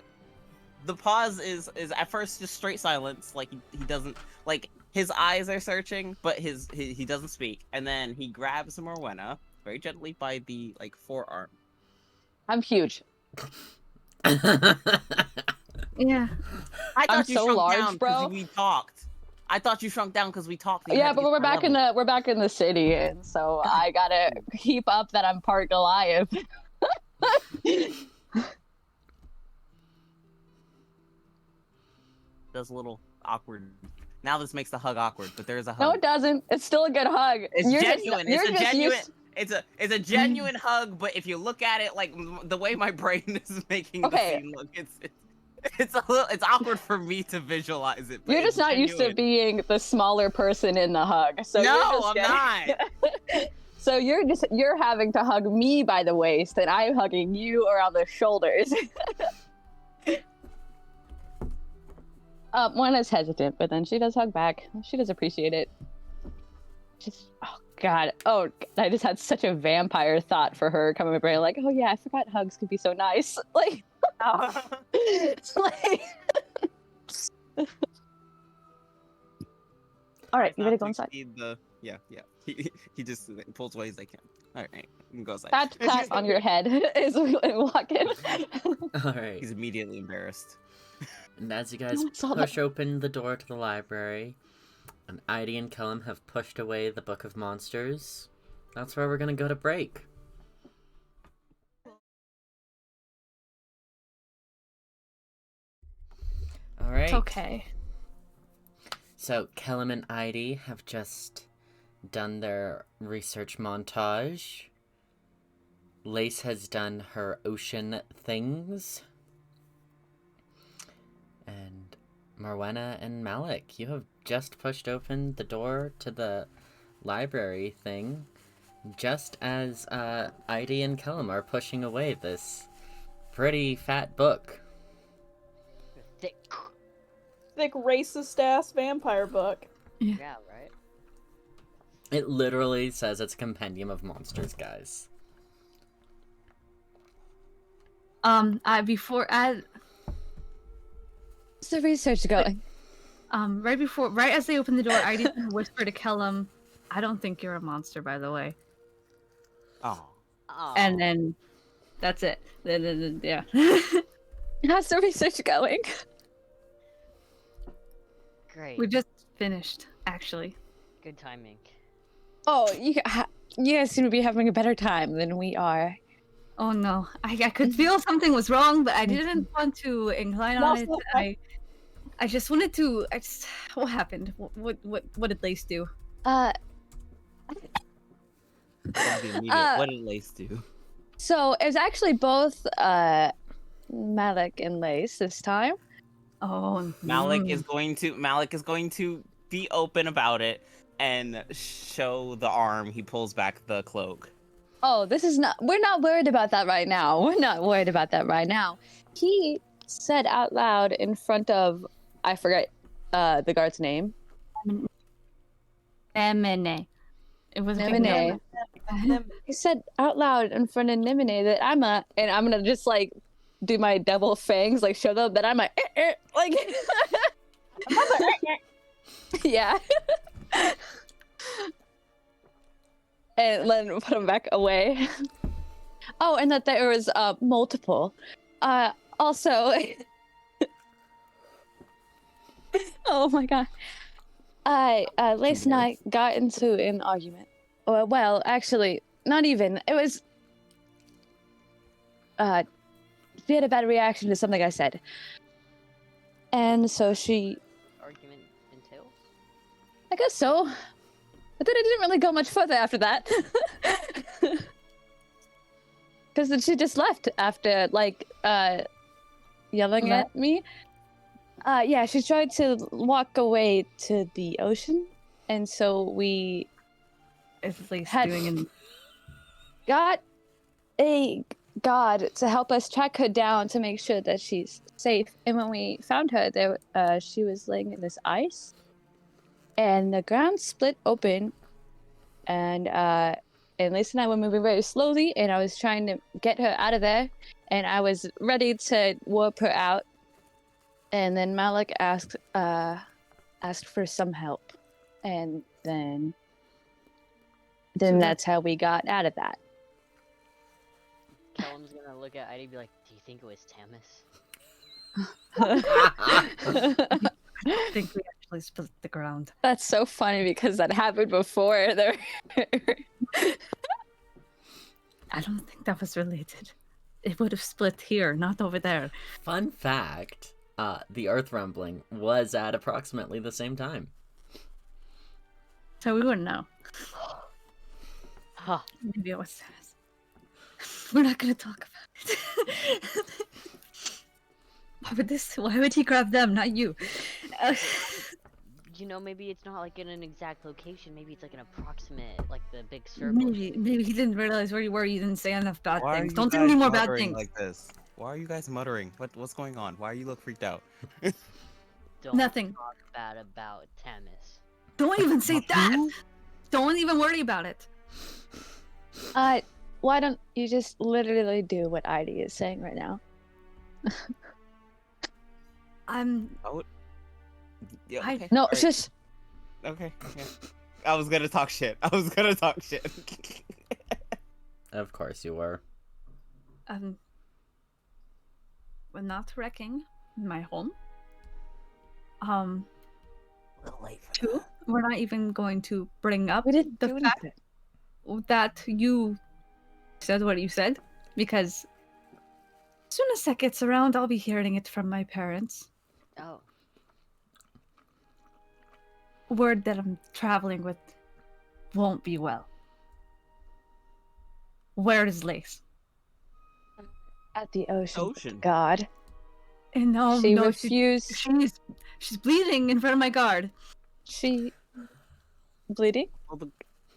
the pause is at first just straight silence. Like, he doesn't, like, his eyes are searching, but he doesn't speak. And then he grabs Morwenna very gently by the, like, forearm. I'm huge. Yeah. I thought I'm you so shrunk large, down bro. because we talked. I thought you shrunk down because we talked. Yeah, but we're back in the city, and so I gotta keep up that I'm part Goliath. Does a little awkward. Now this makes the hug awkward, but there is a hug. No, it doesn't. It's still a good hug. It's You're genuine. Just, It's a just genuine. used- It's a genuine hug, but if you look at it like the way my brain is making Okay. the scene look, it's awkward for me to visualize it. But You're it's just not used to genuine. being the smaller person in the hug. So No, you're just I'm getting- not. So you're having to hug me by the waist, and I'm hugging you around the shoulders. Moana's hesitant, but then she does hug back. She does appreciate it. Oh god. I just had such a vampire thought for her coming to my brain. Like, oh yeah, I forgot hugs could be so nice. Like, like... All right, you ready to go inside? Yeah. He just pulls away as I can. All right, you can go inside. Pat on your head is walking. All right. He's immediately embarrassed. And as you guys No one saw push that. open the door to the library, and Eide and Kellam have pushed away the Book of Monsters, that's where we're gonna go to break. All right. It's okay. So Kellam and Eide have just done their research montage. Lace has done her ocean things. And Morwenna and Malik, you have just pushed open the door to the library thing, just as Eide and Kellam are pushing away this pretty fat book. Thick racist ass vampire book. Yeah, right? It literally says it's a compendium of monsters, guys. What's the research going? Right as they open the door, I didn't whisper to Kellam, "I don't think you're a monster, by the way." Oh. Oh. And then that's it. Yeah. How's the research going? Great. We just finished, actually. Good timing. Oh, you guys seem to be having a better time than we are. Oh no, I could feel something was wrong, but I didn't want to incline on it. I just wanted to. What happened? What did Lace do? What did Lace do? So it was actually both Malik and Lace this time. Oh, Malik is going to be open about it and show the arm. He pulls back the cloak. Oh, we're not worried about that right now. We're not worried about that right now. He said out loud in front of, I forget the guard's name. Nemine. It was Nemine. He said out loud in front of Nemine that and I'm gonna just like do my double fangs, like show them that I'm like, like, yeah. and then put them back away. Oh, and that there was multiple. Also, oh my god. Lace and I got into an argument. Well, actually, not even. It was. She had a bad reaction to something I said. And so she. Argument entail? I guess so. But then it didn't really go much further after that. Because then she just left after, like, yelling at me. Yeah, she tried to walk away to the ocean. And so we got a god to help us track her down to make sure that she's safe. And when we found her, there, she was laying in this ice. And the ground split open. And Lisa and I were moving very slowly, and I was trying to get her out of there, and I was ready to warp her out. And then Malik asked for some help, and then that's how we got out of that. Kellam's gonna look at Heidi and be like, "Do you think it was Tamis?" I think we actually split the ground. That's so funny because that happened before. I don't think that was related. It would have split here, not over there. Fun fact, the earth rumbling was at approximately the same time. So we wouldn't know. Huh. Maybe it was Tamis. We're not gonna talk about it. Why would he grab them, not you? You know, maybe it's not like in an exact location. Maybe it's like an approximate, like the big circle. Maybe he didn't realize where you were. You didn't say enough bad Why things. are Don't you say any guys more bad muttering things. like this? Why are you guys muttering? What's going on? Why are you look freaked out? Don't Nothing. talk bad about Tamis. Don't even say that. Don't even worry about it. Why don't you just literally do what Heidi is saying right now? Yeah, I- okay. No, Alright. just Okay. Yeah. I was gonna talk shit. Of course you were. We're not wrecking my home. Two, we're not even going to bring up we didn't the do fact anything. that you said what you said, because as soon as that gets around, I'll be hearing it from my parents. Oh. Word that I'm traveling with won't be well. Where is Lace? At the ocean. Ocean. God. And She no, refused. she's bleeding in front of my guard. She bleeding? Well,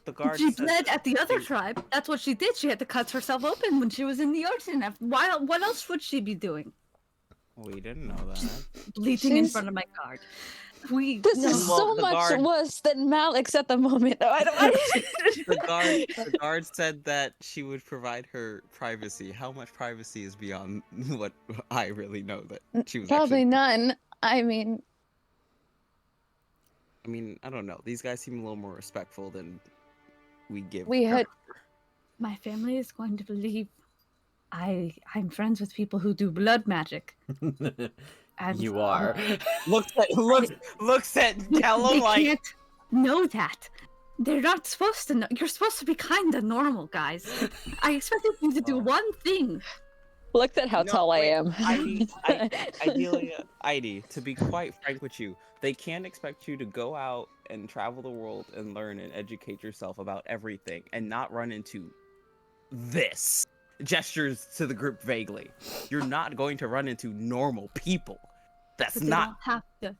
the guard She said bled at the other she- tribe. That's what she did. She had to cut herself open when she was in the ocean. Why? What else would she be doing? We didn't know that. Bleeding in She's- front of my guard. This No. is Well, so the much guard- worse than Malik's at the moment. The guard said that she would provide her privacy. How much privacy is beyond what I really know that she was Probably actually... none. I mean, I mean, I don't know. These guys seem a little more respectful than we give. We had- My family is going to believe I'm friends with people who do blood magic. And, You are. looks at Kellam they like can't know that. They're not supposed to know. You're supposed to be kind of normal, guys. I expected you to do one thing. look at how No, tall wait, I am. Eidelia, to be quite frank with you, they can't expect you to go out and travel the world and learn and educate yourself about everything and not run into this. Gestures to the group vaguely. You're not going to run into normal people. That's But they not. don't have to.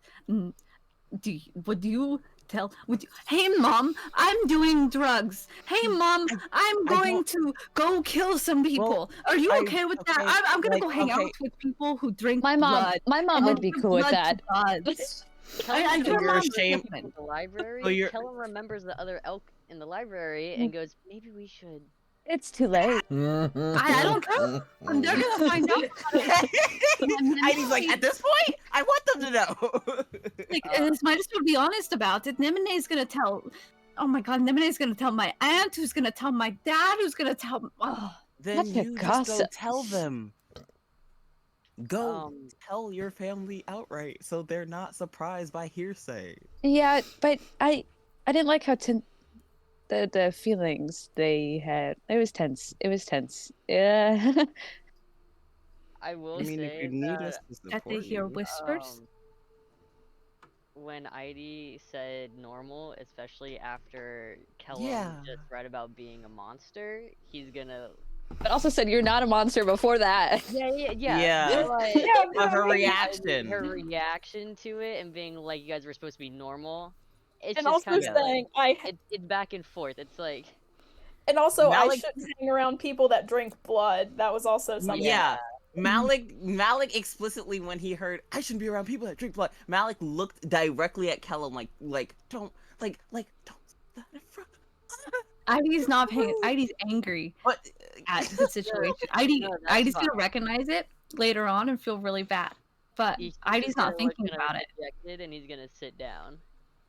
Hey, Mom, I'm doing drugs. Hey, Mom, I'm going to go kill some people. Are you okay with that? okay, I'm gonna like, go hang okay. out with people who drink my mom blood. would be cool with that. I Kellam your You're mom's ashamed. different. in the library. So you're- Kellam remembers the other elk in the library and goes, maybe we should. It's too late. I don't care. And they're gonna find out. Heidi's like, at this point, I want them to know. Like, might as well be honest about it. Nemene's gonna tell Oh my god, Nemine's gonna tell my aunt, who's gonna tell my dad, who's gonna tell. Oh. Then That's a you just go gossip. tell them. Go Um, tell your family outright so they're not surprised by hearsay. Yeah, but I didn't like how the feelings they had. It was tense. It was tense. Yeah. I will I mean, if say you need that us to That support they hear you. whispers. When Heidi said normal, especially after Kellam Yeah. just read about being a monster, he's gonna. But also said you're not a monster before that. Yeah. but, like, But her her reaction. reaction to it and being like, you guys were supposed to be normal. It's And just also kind of saying it's back and forth. It's like, and also I Malik- shouldn't hang around people that drink blood. That was also something. Yeah. Malik explicitly, when he heard I shouldn't be around people that drink blood, Malik looked directly at Kellam like don't don't that in front. Ivy's not paying. Ivy's angry But at the situation. Ivy, No, that's Ivy's gonna fine. recognize it later on and feel really bad. But he's Ivy's just not gonna look thinking kinda about it. dejected and he's gonna sit down.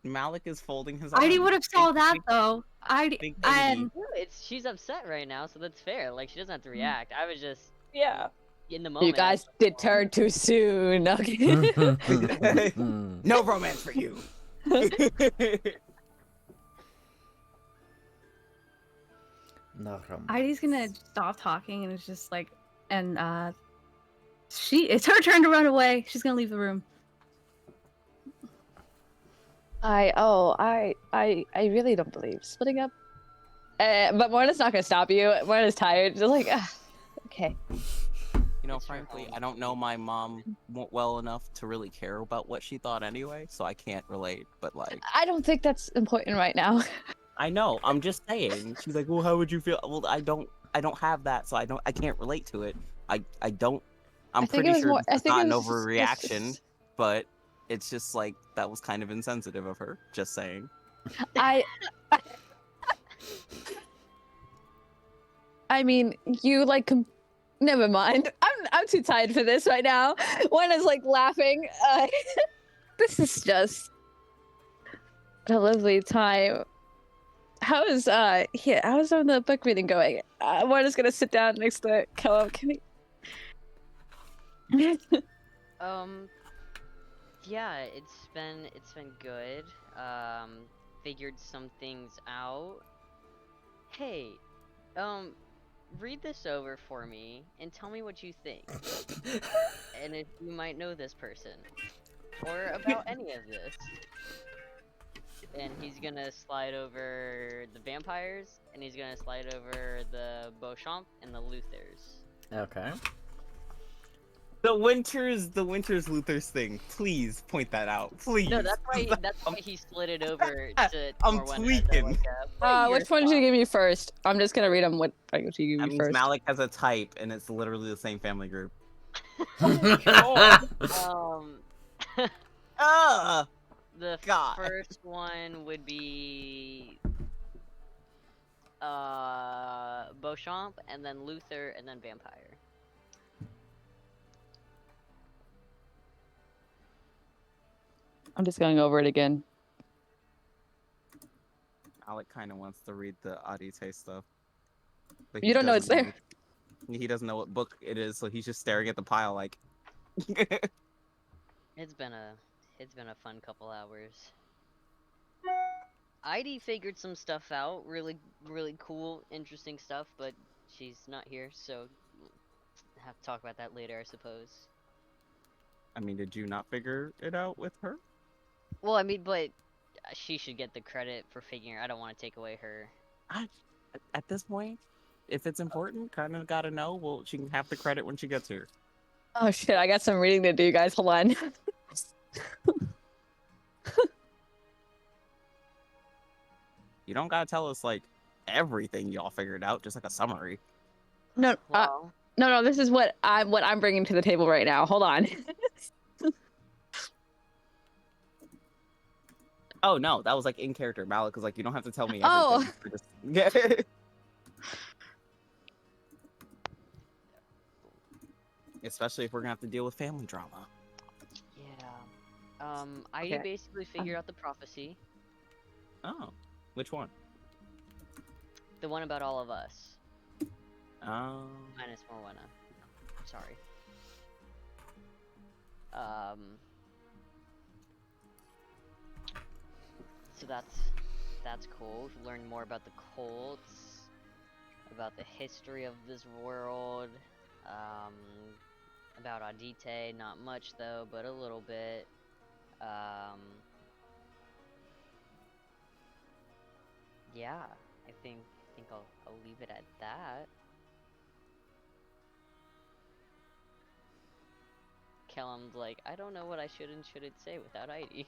Malik is folding his Ivy arms. would have saw that Big- though. Ivy big and No, she's upset right now, so that's fair. Like, she doesn't have to Mm. react. I was just Yeah. in the moment. You guys deterred too soon. Okay. No romance for you. No romance. Ivy's gonna stop talking and it's just like, and it's her turn to run away. She's gonna leave the room. I really don't believe splitting up. But Morna's not gonna stop you. Morna's tired. Just like, okay. You know, It's your frankly, home. I don't know my mom well enough to really care about what she thought anyway, so I can't relate. But like, I don't think that's important right now. I know. I'm just saying. She's like, well, how would you feel? Well, I don't have that, so I can't relate to it. I don't. I'm I think it pretty was sure more- I it's think not it an was just- overreaction, but it's just like that was kind of insensitive of her. Just saying. I mean, you like. Never mind. I'm too tired for this right now. Morna's like laughing. This is just a lovely time. How's the book reading going? Morna's gonna sit down next to Kellam. Can we? Yeah, it's been good. Figured some things out. Hey, read this over for me and tell me what you think. And if you might know this person or about any of this. And he's gonna slide over the vampires, and he's gonna slide over the Beauchamp and the Luthers. Okay. The Winters Luthers thing. Please point that out, please. No, that's why he slid it over to I'm Morwenna as a, tweaking. like, a player Which one did you spot. give me first? I'm just gonna read them. What did you give That me means first? Malik has a type, and it's literally the same family group. The God. first one would be Beauchamp, and then Luther, and then Vampire. I'm just going over it again. Malik kind of wants to read the Adite stuff. But You he don't know it's doesn't there. He doesn't know what book it is, so he's just staring at the pile like. It's been a fun couple hours. Heidi figured some stuff out, really cool, interesting stuff, but she's not here, so have to talk about that later, I suppose. I mean, did you not figure it out with her? Well, I mean, but she should get the credit for figuring. I don't want to take away her. At this point, if it's important, kind of gotta know. Well, she can have the credit when she gets here. Oh shit! I got some reading to do, guys. Hold on. You don't gotta tell us like everything y'all figured out, just like a summary. No, Well, no. This is what I'm bringing to the table right now. Hold on. Oh no, that was like in character. Malik was like, you don't have to tell me everything. Oh. Just... Especially if we're gonna have to deal with family drama. yeah. Heidi Okay. basically figured out the prophecy. Oh. Which one? The one about all of us. Um. Minus Morwenna. Sorry. So that's cool. We've learned more about the cults, about the history of this world, about Audite, not much though, but a little bit. Yeah, I think I'll leave it at that. Kellam's like, I don't know what I should and shouldn't say without ID.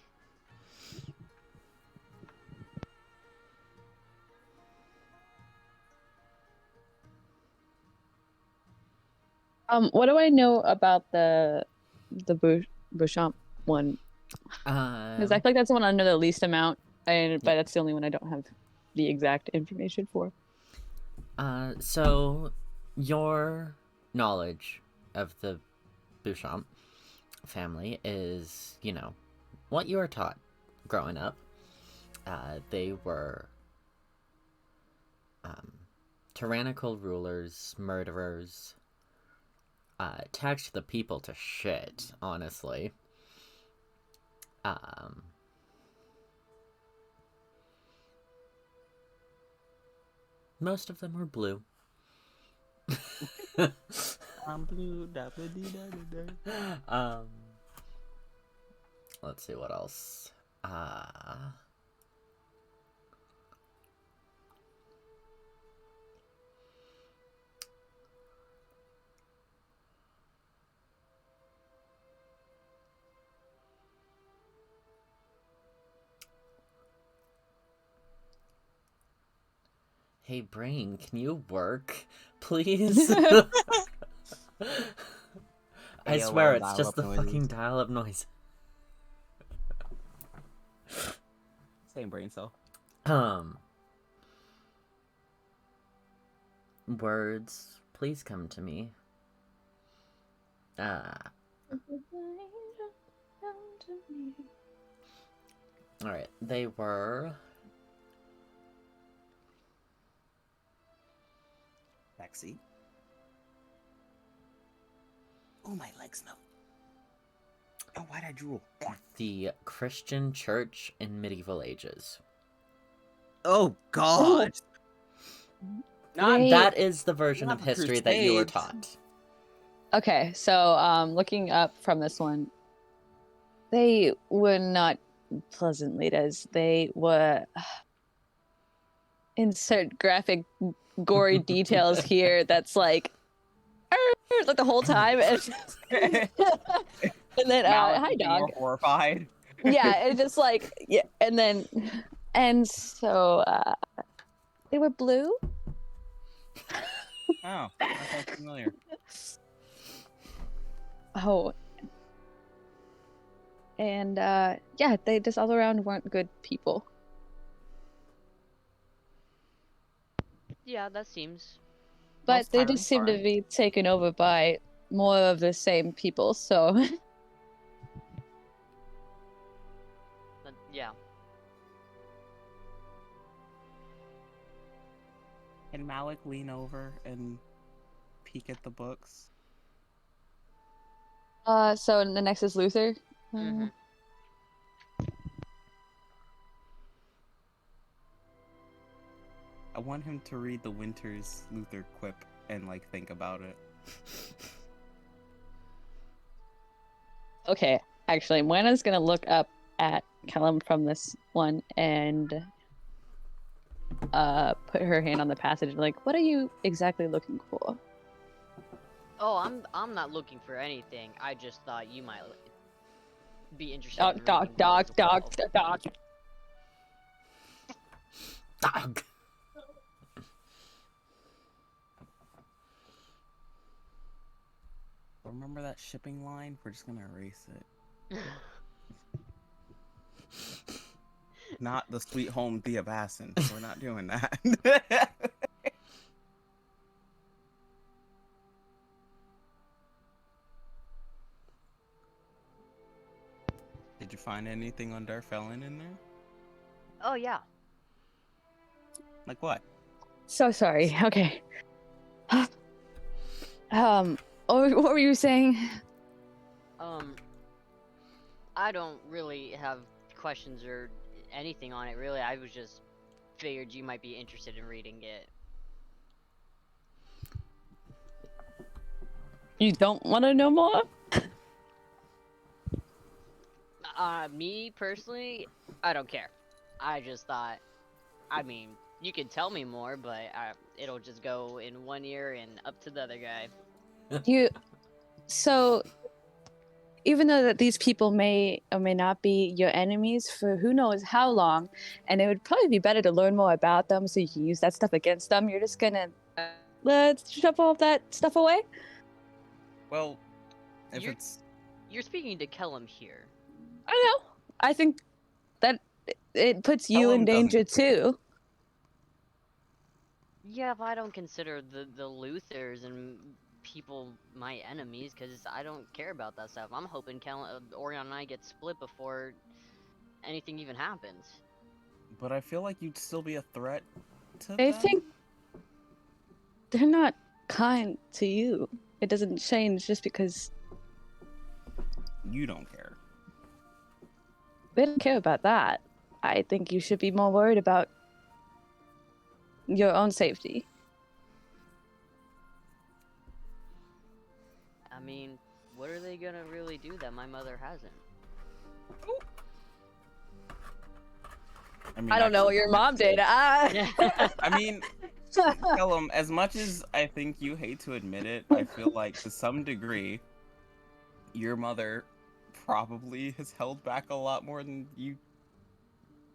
What do I know about the Bouchamp one? Because I feel like that's the one I know the least amount, but that's the only one I don't have the exact information for. So your knowledge of the Bouchamp family is, you know, what you were taught growing up. They were tyrannical rulers, murderers, taxed the people to shit, honestly. Most of them were blue. I'm blue. Da, da, dee, da, da, da. Let's see what else. Hey, brain, can you work, please? I swear, it's just the fucking dial-up noise. Same brain cell. Words, please come to me. Alright, they were... Pixie. Oh, my legs know. Oh, why'd I drool? the Christian church in medieval ages. Oh, God! That is the version Not of the history that you were Crusades. taught. Okay, so looking up from this one, they were not pleasant leaders. They were insert graphic, gory details here. That's like the whole time, and then Malik hi would be dog. more horrified. Yeah, it's just like and so they were blue. Oh, that sounds familiar. Oh. And yeah, they just all around weren't good people. Yeah, that seems. But Most they tyrants just seem to aren't. be taken over by more of the same people, so Yeah. Can Malik lean over and peek at the books? so the next is Luther. Mhm. I want him to read the Winters Luther quip and like think about it. Okay, actually, Moana's gonna look up at Kellam from this one and put her hand on the passage, like, what are you exactly looking for? Oh, I'm not looking for anything. I just thought you might be interested. Dog, in dog, reading dog, more as dog, well. dog. Dog. Remember that shipping line? We're just gonna erase it. Not the Sweet Home Theobassin. We're not doing that. Did you find anything on Darfelin in there? Oh yeah. Like what? So sorry. Okay. What were you saying? I don't really have questions or anything on it, really. I was just figured you might be interested in reading it. You don't want to know more? Me personally, I don't care. I just thought, I mean, you can tell me more, but it'll just go in one ear and up to the other guy. So, even though that these people may or may not be your enemies for who knows how long, and it would probably be better to learn more about them so you can use that stuff against them, you're just gonna let's shove all that stuff away? Well, if You're speaking to Kellam here. I know. I think that it puts you in Kellam doesn't danger too. Yeah, but I don't consider the Luthers and people my enemies, because I don't care about that stuff. I'm hoping Orion and I get split before anything even happens. But I feel like you'd still be a threat to I them. think they're not kind to you. It doesn't change just because You don't care. they don't care about that. I think you should be more worried about your own safety. I mean, what are they gonna really do that my mother hasn't? I mean, I don't know what your mom did. I mean, Kellam, as much as I think you hate to admit it, I feel like to some degree, your mother probably has held back a lot more than you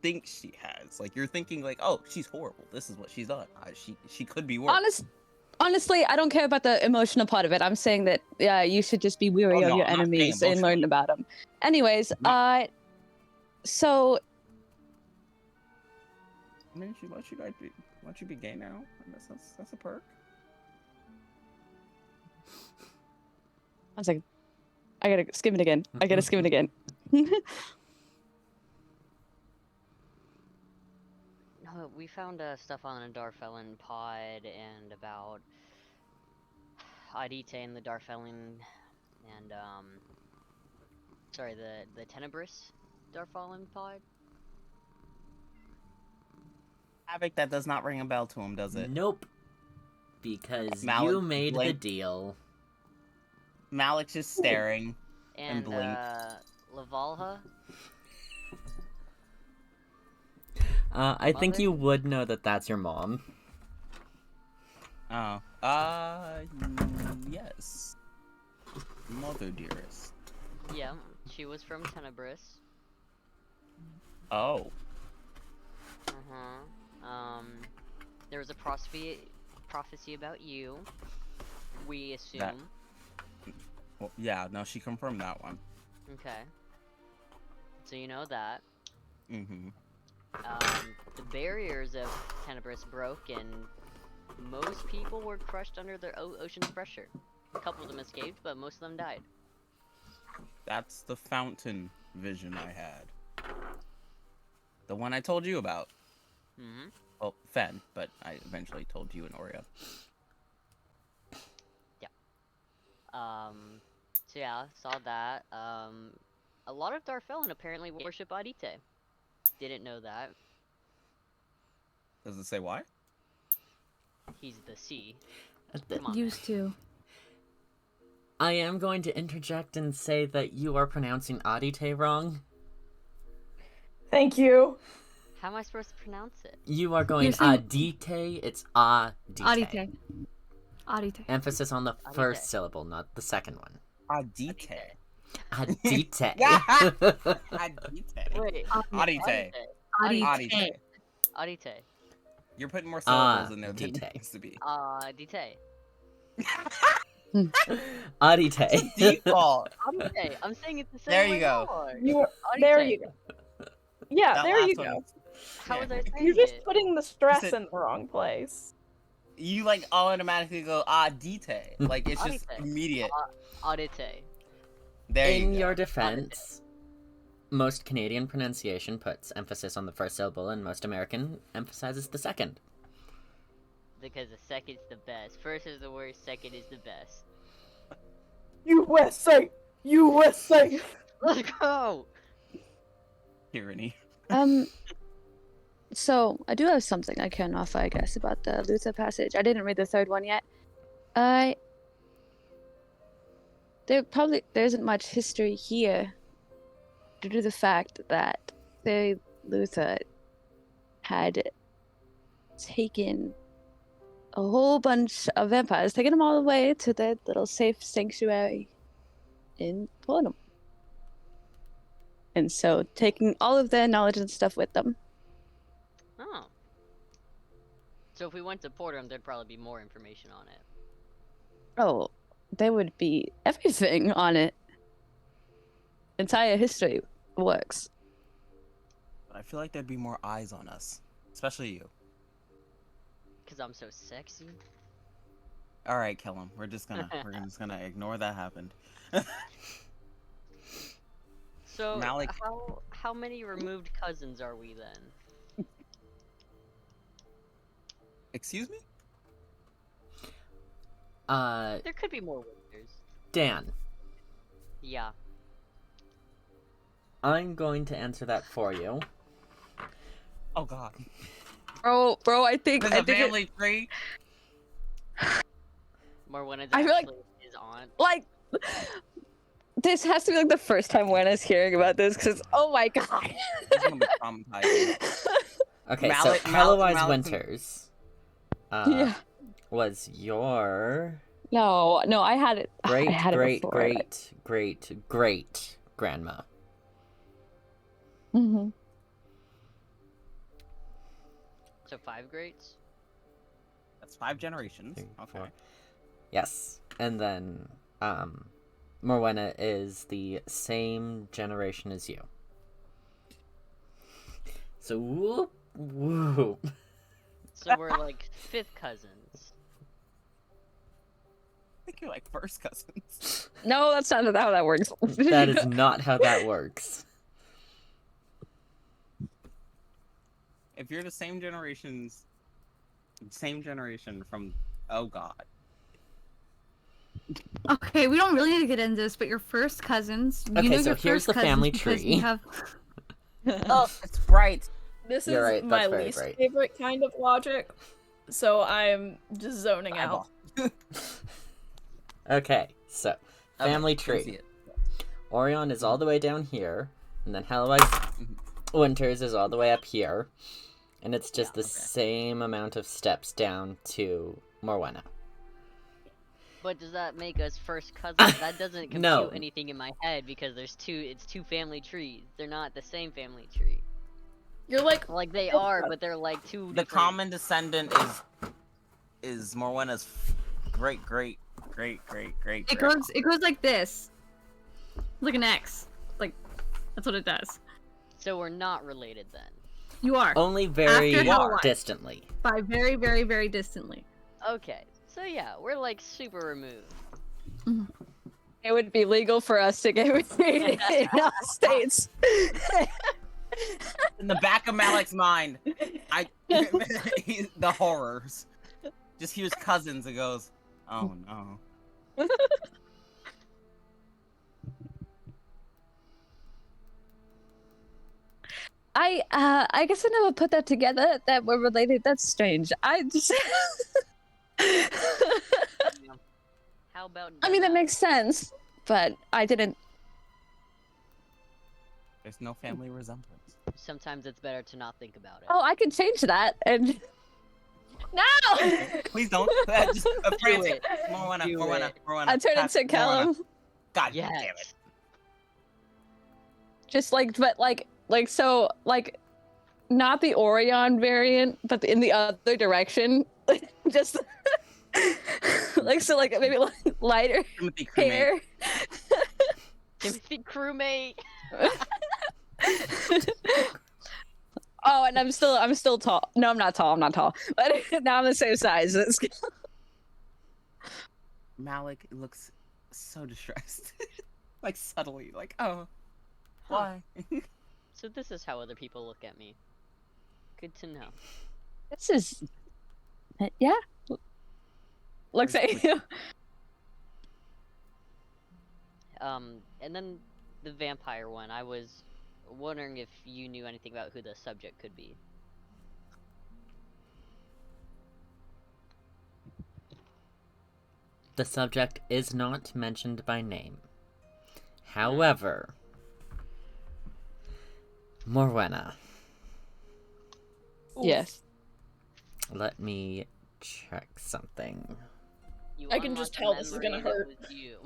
think she has. Like, you're thinking like, oh, she's horrible. This is what she's done. She could be worse. Honestly, I don't care about the emotional part of it. I'm saying that you should just be weary of your I'm not saying enemies and learn emotionally. about them. Anyways, No. so I mean, why don't you be gay now? I guess that's a perk. I was like, I gotta skim it again. I gotta skim it again. No, we found stuff on a Darfellan pod and about Eidelia and the Darfellan and sorry, the Tenebrous Darfellan pod. Havoc, that does not ring a bell to him, does it? Nope. Because Malik you made the blinked. deal. Malik's just staring. And blinked. Lavalha. I think Mother? you would know that that's your mom. Oh. Yes. Mother dearest. Yeah, she was from Tenebrous. Oh. There was a prophecy about you. We assume. Well, yeah, no, she confirmed that one. Okay. So you know that. Mm-hmm. The barriers of Tenebrous broke, and most people were crushed under the ocean's pressure. A couple of them escaped, but most of them died. That's the fountain vision I had. The one I told you about. Mm-hmm. Well, Fen, but I eventually told you and Orion. So yeah, saw that. A lot of Darfellan apparently worship Eidelia. Didn't know that. Does it say why? He's the sea. The- Come on. Used to. I am going to interject and say that you are pronouncing Adite wrong. Thank you. How am I supposed to pronounce it? You are going You're saying- Adite, it's Adite. Adite. Adite. Emphasis on the Adite. first syllable, not the second one. Adite. Adite. Adite. Wait. Adite. Adite. Adite. Adite. You're putting more syllables in there than Adite. it needs to be. Adite. Adite. Default. Adite. I'm saying it the same There you way go. you are. There Adite. you go. Yeah, That there you last one. go. How Yeah. was I saying You're just it? putting the stress said- in the wrong place. You like automatically go Adite. Like it's just Adite. immediate. Adite. There you In go. your defense, most Canadian pronunciation puts emphasis on the first syllable and most American emphasizes the second. because the second's the best. First is the worst, second is the best. USA! USA! Let's go! Tyranny. So I do have something I can offer, I guess, about the Luther passage. I didn't read the third one yet. There isn't much history here due to the fact that Luther had taken a whole bunch of vampires, taken them all the way to their little safe sanctuary in Portland. And so taking all of their knowledge and stuff with them. Oh. So if we went to Portland, there'd probably be more information on it. Oh, there would be everything on it. Entire history works. But I feel like there'd be more eyes on us, especially you. Cause I'm so sexy. All right, Kellam, we're just gonna ignore that happened. So Malik- how many removed cousins are we then? Excuse me? There could be more Winters. Dan, Yeah. I'm going to answer that for you. Oh God. Bro, I think There's a family tree. Morwenna's I feel like- actually his aunt. like this has to be like the first time Wenna's hearing about this because oh my god. This is gonna be traumatizing. Okay, Malik- so Malik- Hellawise Malik- Winters Yeah. was your No, I had it. great, I had great, it before. great, great, great grandma. Mm-hmm. So 5 greats? That's 5 generations. 3, Okay. 4. Yes, and then Morwenna is the same generation as you. So whoop whoop. So we're like 5th cousins. I think you're like first cousins. No, that's not how that works. That is not how that works. If you're the same generation from, oh God. Okay, we don't really need to get into this, but your first cousins. You Okay, know so your here's first the cousins family because tree. you have- Oh, it's bright. This You're is right, my that's very least bright. favorite kind of logic, so I'm just zoning out. Eyeball. Okay, so family Okay, can see tree. it. Orion is all the way down here, and then Hellawise Winters is all the way up here, and it's just the okay. same amount of steps down to Morwenna. But does that make us first cousins? That doesn't compute No. anything in my head because it's 2 family trees. They're not the same family tree. You're like, Like they are, but they're like 2 The different... common descendant is Morwenna's great. It goes like this. Like an X. Like that's what it does. So we're not related then. You are. Only very After Hellawise. distantly. By very, very, very distantly. Okay. So yeah, we're like super removed. It would be legal for us to get married in all states. In the back of Malik's mind, the horrors. Just hears cousins and goes, oh no. I guess I never put that together that we're related. That's strange. I just How about I mean that Dana? makes sense, but I didn't. There's no family resemblance. Sometimes it's better to not think about it. Oh, I could change that and no. Please don't. Just frantic. it. Do Morwenna. I turned into Kellam. God Yes. damn it. Just like, but like so, like, not the Orion variant, but in the other direction. Just like so, like maybe like lighter Timothy crewmate. hair. Timothy crewmate. Oh, and I'm still tall. No, I'm not tall. But now I'm the same size. Malik looks so distressed. Like subtly. Like, oh. Why? So this is how other people look at me. Good to know. This is Yeah. Looks at you. And then the vampire one, I was wondering if you knew anything about who the subject could be. The subject is not mentioned by name. However, Morwenna. Yes. Let me check something. You I can just tell unlocked this is memory gonna that hurt. was you.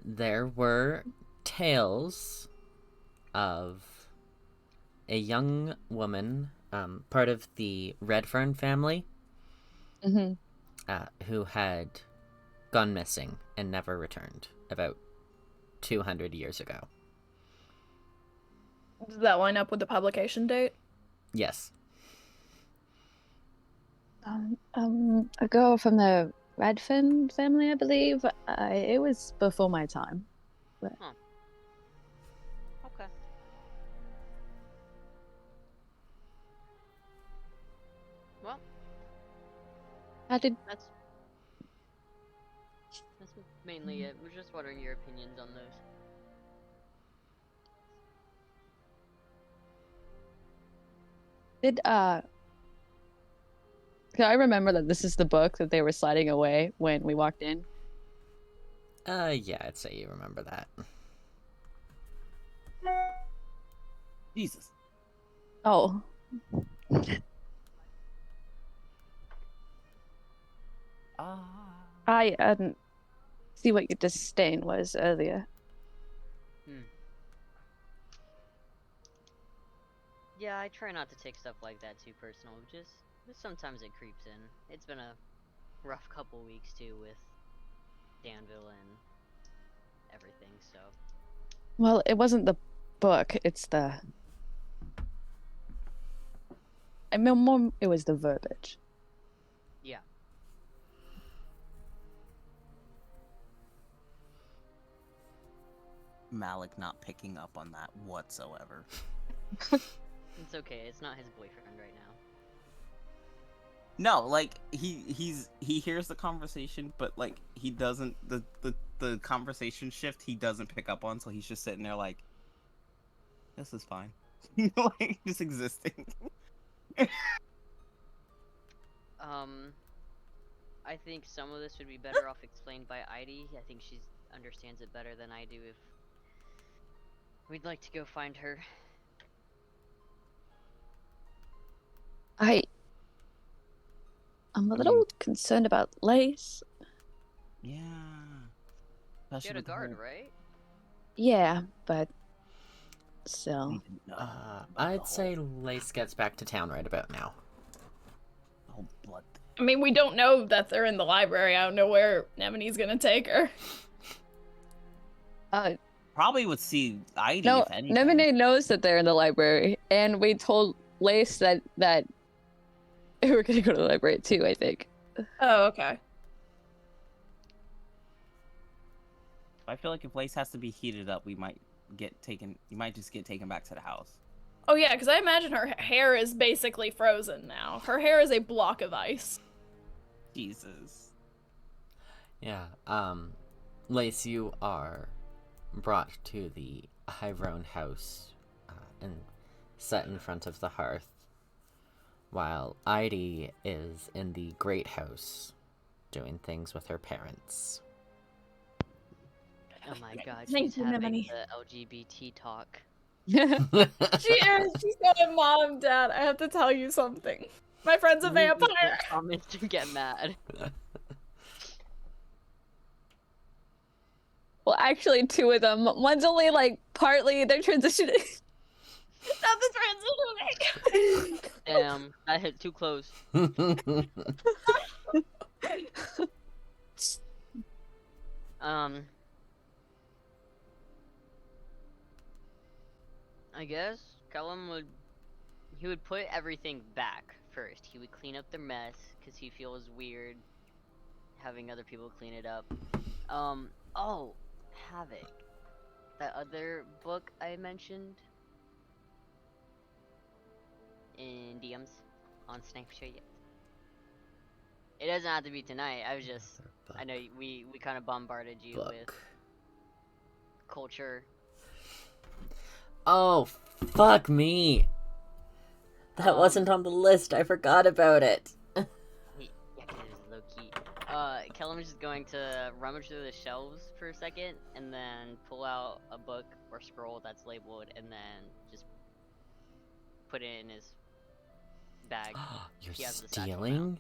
There were tales of a young woman, part of the Redfern family, Mm-hmm. who had gone missing and never returned about 200 years ago. Does that line up with the publication date? Yes. A girl from the Redfern family, I believe. It was before my time. Okay. Well, I did. that's mainly it. We're just wondering your opinions on those. Can I remember that this is the book that they were sliding away when we walked in? Yeah, I'd say you remember that. Jesus. Oh. I didn't see what your disdain was earlier. Yeah, I try not to take stuff like that too personal. Just sometimes it creeps in. It's been a rough couple weeks too with Danville and everything. So. Well, it wasn't the book. It's the. I mean, more. It was the verbiage. Yeah. Malik not picking up on that whatsoever. It's okay. It's not his boyfriend right now. No, like he hears the conversation, but like he doesn't the conversation shift he doesn't pick up on, so he's just sitting there like, this is fine, like just existing. I think some of this would be better off explained by Eide. I think she understands it better than I do. If we'd like to go find her. I'm a little concerned about Lace. Yeah. She had a guard, right? Yeah, but still. I'd say Lace gets back to town right about now. Oh, blood. I mean, we don't know that they're in the library. I don't know where Nemini's gonna take her. Probably would see Eide No, if anything. Nemine knows that they're in the library, and we told Lace that we're gonna go to the library too, I think. Oh, okay. I feel like if Lace has to be heated up, we might get taken. You might just get taken back to the house. Oh yeah, because I imagine her hair is basically frozen now. Her hair is a block of ice. Jesus. Yeah, Lace, you are brought to the Hyrone house and set in front of the hearth, while Eide is in the great house doing things with her parents. Oh my god, Thank she's you, having Nemini. the LGBT talk. She is. She said, "Mom, Dad, I have to tell you something. My friend's a vampire." Promise to get mad. Well, actually, two of them. One's only like partly they're transitioning. Not the transitioning. Damn, I hit too close. I guess Kellam would put everything back first. He would clean up their mess because he feels weird having other people clean it up. Oh, Havoc. that other book I mentioned in DMs on Snapchat yet? It doesn't have to be tonight. I know we kind of bombarded you with culture. Oh, fuck me. That wasn't on the list. I forgot about it. Yeah, it is low key. Kellam is just going to rummage through the shelves for a second, and then pull out a book or scroll that's labeled, and then just put it in his bag. You're He has the satchel now. stealing?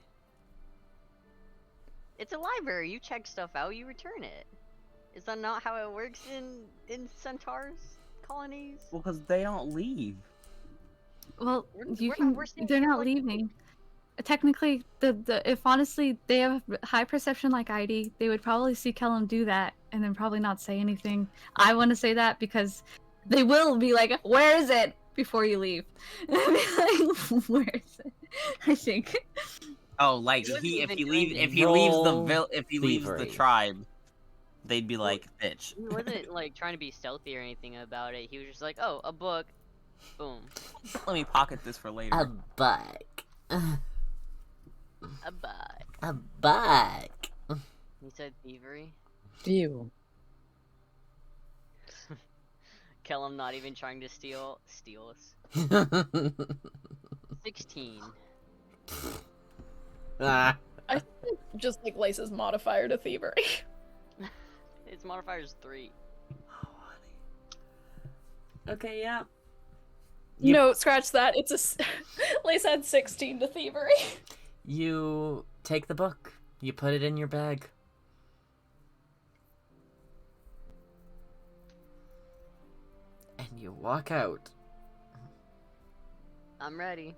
It's a library. You check stuff out, you return it. Is that not how it works in centaurs colonies? Well, because they don't leave. Well, We're staying they're here not for, like, leaving. Technically, if honestly they have high perception like ID, they would probably see Kellam do that and then probably not say anything. I want to say that because they will be like, "Where is it?" before you leave. Like, where is it? I think. Oh, like if he leaves the tribe, they'd be like, "Bitch." He wasn't like trying to be stealthy or anything about it. He was just like, "Oh, a book, boom, Let me pocket this for later. A bug. a bug." A bug. He said thievery. Ew. Kellam not even trying to steal. Steals. 16. Ah. I think it's just like Lace's modifier to thievery. Its modifier is 3. Okay, yeah. No, scratch that. Lace had 16 to thievery. You take the book. You put it in your bag. And you walk out. I'm ready.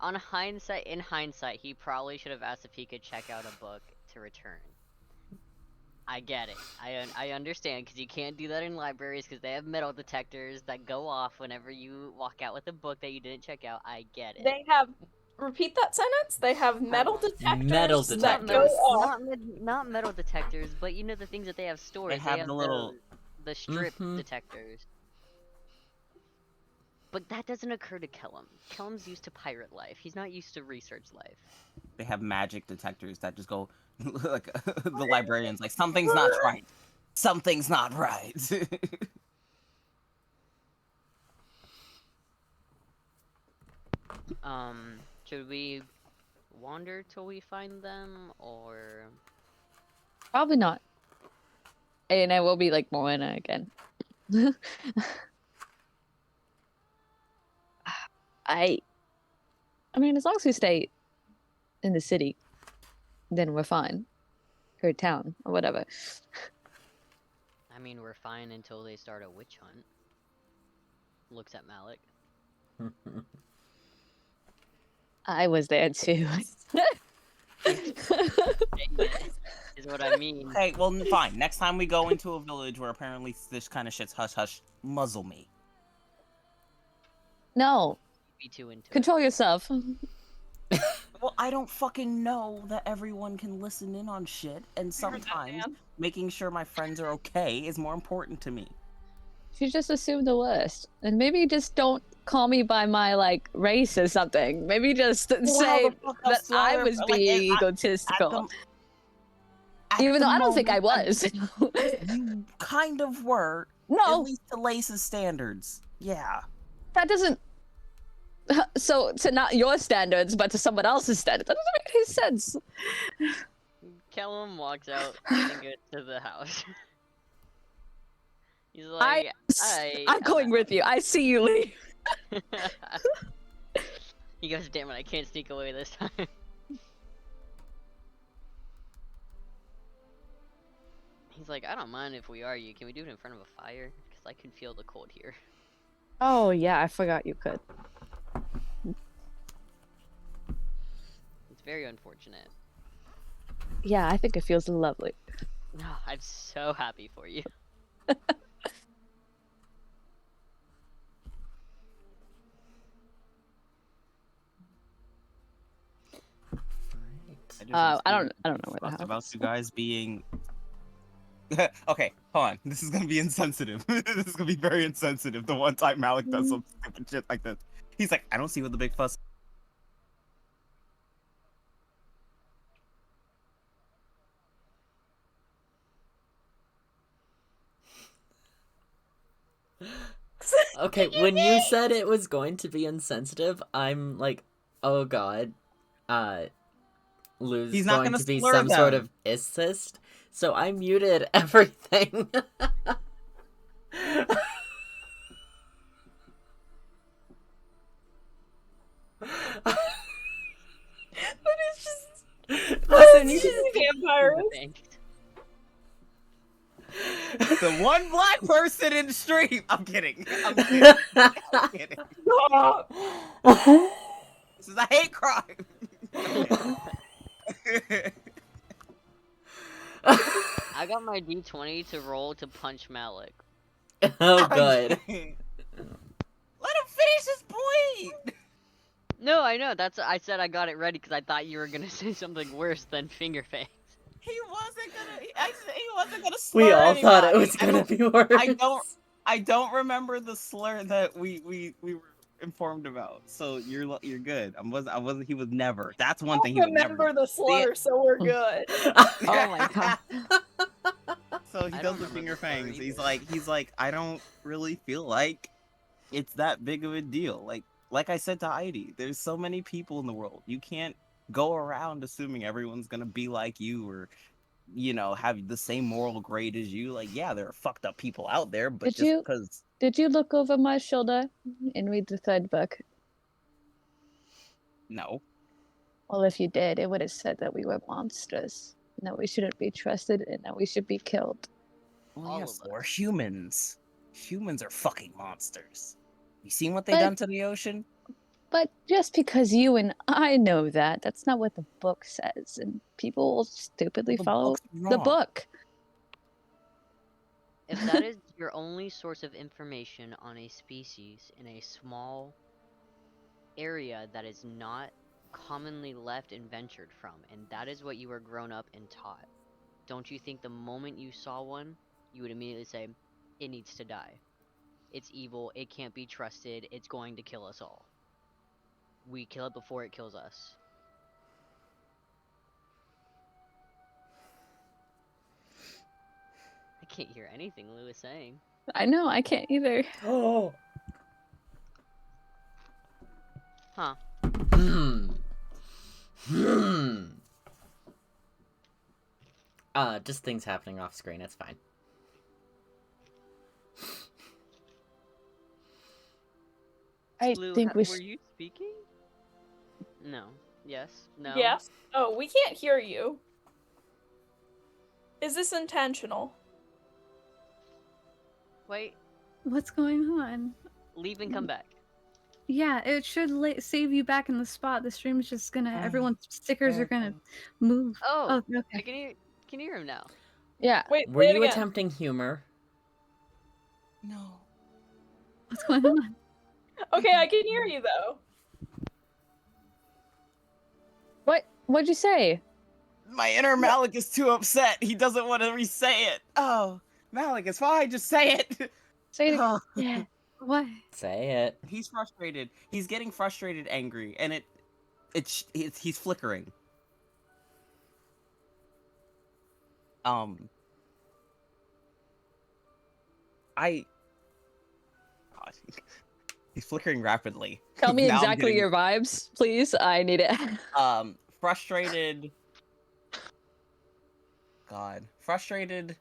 In hindsight, he probably should have asked if he could check out a book to return. I get it. I understand, because you can't do that in libraries because they have metal detectors that go off whenever you walk out with a book that you didn't check out. I get it. They have. Repeat that sentence. They have metal detectors that go detectors. off. Not metal detectors, but you know the things that they have stored. They have the little the strip Mhm. detectors. But that doesn't occur to Kellam. Kellam's used to pirate life. He's not used to research life. They have magic detectors that just go like the librarians, like something's not right. Something's not right. Should we wander till we find them, or Probably not. And I will be like Morwenna again. I mean, as long as we stay in the city, then we're fine. Or town, or whatever. I mean, we're fine until they start a witch hunt. Looks at Malik. I was there too. Is what I mean. Okay, well, fine. Next time we go into a village where apparently this kind of shit's hush hush, muzzle me. No, Be too into it. control yourself. Well, I don't fucking know that everyone can listen in on shit, and sometimes making sure my friends are okay is more important to me. You just assume the worst, and maybe just don't call me by my like race or something. Maybe just Well, say how the fuck that else do I I- was like, being at egotistical, At even the though I don't think I moment, was. You kind of were. At No, least to Lace's standards. Yeah. that doesn't. So to not your standards, but to someone else's standards. That doesn't make any sense. Kellam walks out and goes to the house. He's like, I'm going with you. I see you leave. He goes, damn it, I can't sneak away this time. He's like, I don't mind if we argue. Can we do it in front of a fire? Because I can feel the cold here. Oh yeah, I forgot you could. It's very unfortunate. Yeah, I think it feels lovely. Oh, I'm so happy for you. I I don't know where the talked house about is. you guys being Okay, hold on. This is gonna be insensitive. This is gonna be very insensitive. The one time Malik does some stupid shit like this, he's like, "I don't see what the big fuss." Okay, when you said it was going to be insensitive, I'm like, oh god, Lou's He's not going gonna to be slur some sort them. of assist, so I muted everything. But it's just Listen, you can be vampires. Thanks. The one black person in the stream. I'm kidding. I'm kidding. I'm kidding. Stop. This is a hate crime. I got my D20 to roll to punch Malik. Oh good. Let him finish his point. No, I know. That's I said I got it ready because I thought you were gonna say something worse than finger fangs. He wasn't gonna slur We all thought it anybody. was gonna be worse. I don't remember the slur that we were informed about. So you're good. I wasn't. He was never. That's one thing he would never. Remember the slur, so we're good. Oh my god. So he I does don't the remember finger the slur fangs. either. He's like, I don't really feel like it's that big of a deal. Like I said to Heidi, there's so many people in the world. You can't go around assuming everyone's gonna be like you or, you know, have the same moral grade as you. Like, yeah, there are fucked up people out there, but because Did you look over my shoulder and read the third book? no. Well, if you did, it would have said that we were monsters, and that we shouldn't be trusted, and that we should be killed. Well, All yes, of us. we're humans. Humans are fucking monsters. You seen what they But- done to the ocean? But just because you and I know that, that's not what the book says, and people will stupidly The follow book's the wrong. book. If that is your only source of information on a species in a small area that is not commonly left and ventured from, and that is what you were grown up and taught, don't you think the moment you saw one, you would immediately say, it needs to die. It's evil, it can't be trusted, it's going to kill us all. We kill it before it kills us. I can't hear anything Lou is saying. I know, I can't either. Oh. Huh. Just things happening off screen, it's fine. I Lou, think we were you speaking? No. Yes. No. Yes. Oh, we can't hear you. Is this intentional? Wait. What's going on? Leave and come back. Yeah, it should save you back in the spot. The stream's just gonna. Everyone's stickers are gonna move. Oh. Oh, I okay. can hear him now. Yeah. Wait, Were say it you again. attempting humor? No. What's going on? Okay, I can hear you though. What'd you say? My inner Malik is too upset. He doesn't want to re-say it. Oh, Malik, it's fine. Just say it. Say it. Oh. Yeah. What? Say it. He's frustrated. He's getting frustrated, angry, and he's flickering. God. He's flickering rapidly. Tell me Now I'm exactly getting- your vibes, please. I need it. Frustrated. God, frustrated.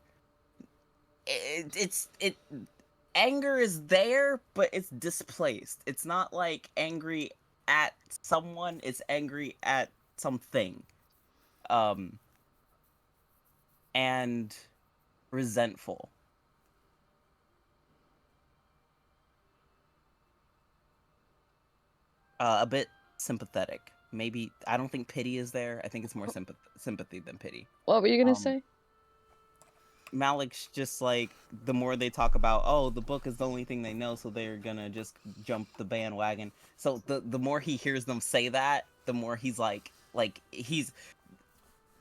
Anger is there, but it's displaced. It's not like angry at someone, it's angry at something. And resentful. A bit sympathetic. Maybe, I don't think pity is there. I think it's more sympathy than pity. What were you gonna Um, say? Malik's just like, the more they talk about, oh, the book is the only thing they know, so they're gonna just jump the bandwagon. So the more he hears them say that, the more he's like he's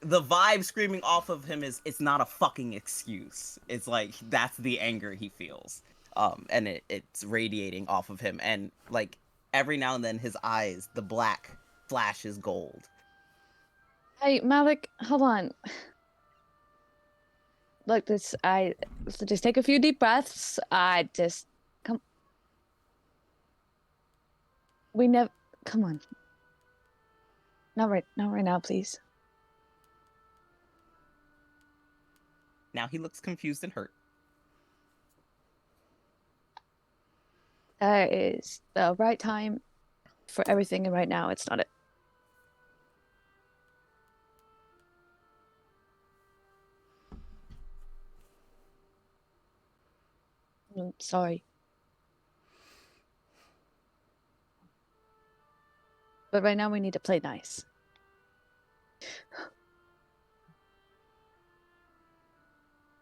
the vibe screaming off of him is it's not a fucking excuse. It's like that's the anger he feels. And it's radiating off of him, and like every now and then his eyes, the black flashes gold. Hey, Malik, hold on. Look, just take a few deep breaths. Come. Come on. Not right now, please. Now he looks confused and hurt. That is the right time for everything, and right now it's not it. I'm sorry. But right now we need to play nice.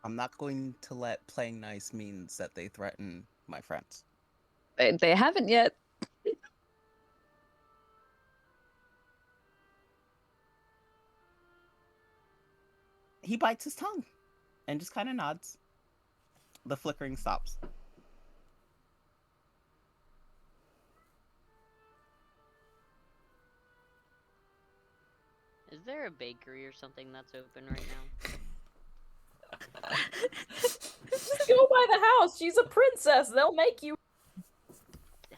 I'm not going to let playing nice means that they threaten my friends. They haven't yet. He bites his tongue and just kind of nods. The flickering stops. Is there a bakery or something that's open right now? Just go by the house. She's a princess. They'll make you.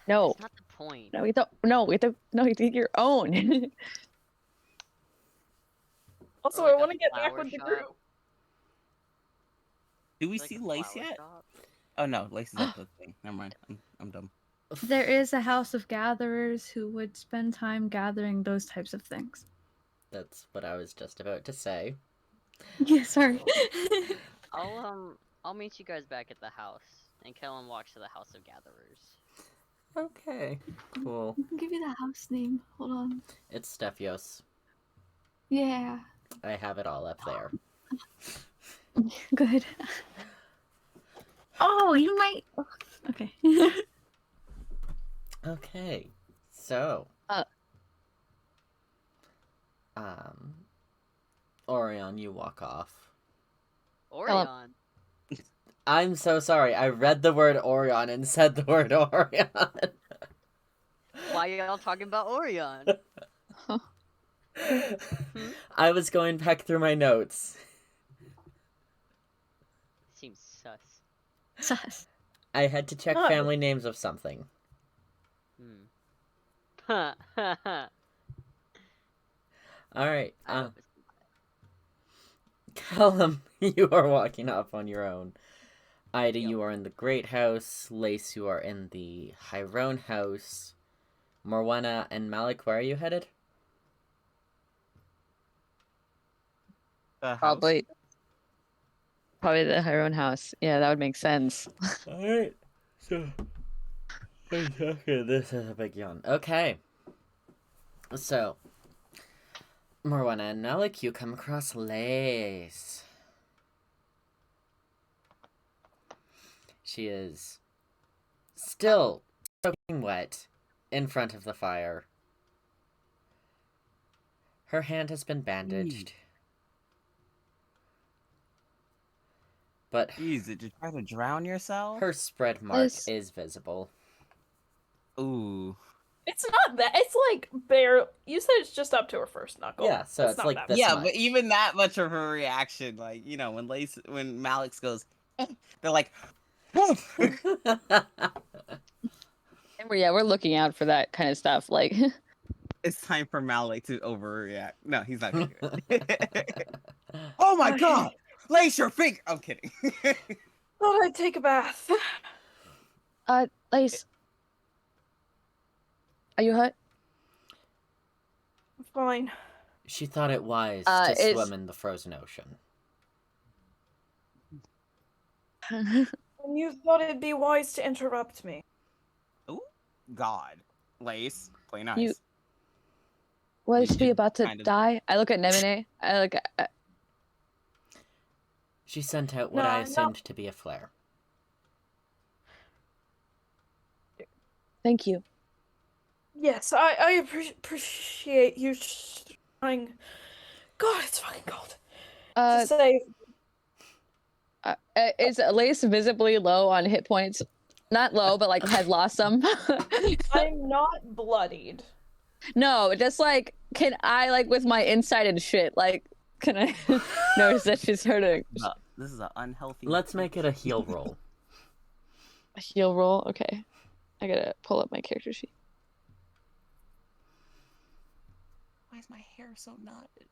No. That's not the point. No, we don't. No, you take your own. Also, Or like I want a to get back flower with the shop? group. Do we Like see a Lace flower yet? shop? Oh no, Lace is at the thing. Never mind. I'm dumb. There is a house of gatherers who would spend time gathering those types of things. That's what I was just about to say. Yeah, sorry. I'll meet you guys back at the house, and Kellam walks to the house of gatherers. Okay, cool. I can give you the house name. Hold on. It's Stephios. Yeah. I have it all up there. Good. Oh, you might. Oh, okay. Okay, so. Orion, you walk off. Orion. I'm so sorry. I read the word Orion and said the word Orion. Why are y'all talking about Orion? I was going back through my notes. Seems sus. Sus. I had to check Oh. family names of something. Ha ha ha. Alright, I hope it's Kellam, you are walking off on your own. Ida, Yep. you are in the Great House. Lace, you are in the Hyrone House. Morwenna and Malik, where are you headed? The house? Probably the Hyrone house. Yeah, that would make sense. Alright, so... Okay, this is a big yawn. Okay. So... Morwenna and Malik, you come across Lace. She is... still soaking wet in front of the fire. Her hand has been bandaged. But Jeez, did you try to drown yourself? her spread mark Liz. is visible. Ooh. It's not that. It's like bare. You said it's just up to her first knuckle. Yeah, so That's it's not like that this bad. Yeah, much. but even that much of her reaction, like, you know, when Malix goes, they're like, "Woof." And we're looking out for that kind of stuff. Like, It's time for Malik to overreact. No, he's not gonna do it. Oh my god! Lace your finger! I'm kidding. Thought I'd take a bath. Lace, are you hurt? Fine. She thought it wise to It's- swim in the frozen ocean. And you thought it'd be wise to interrupt me. Ooh, God. Lace, play nice. You- Was You she should about to kind of- die? I look at Nemine. I look at. She sent out what No, I no. assumed to be a flare. Thank you. Yes, I appreciate you trying God, it's fucking cold. Uh, To say, is Lace visibly low on hit points? Not low, but like has lost some. I'm not bloodied. No, just like, can I like with my insight and shit, like, can I notice that she's hurting? No, this is an unhealthy. Let's make it a heal roll. A heal roll? Okay. I gotta pull up my character sheet. Why is my hair so knotted?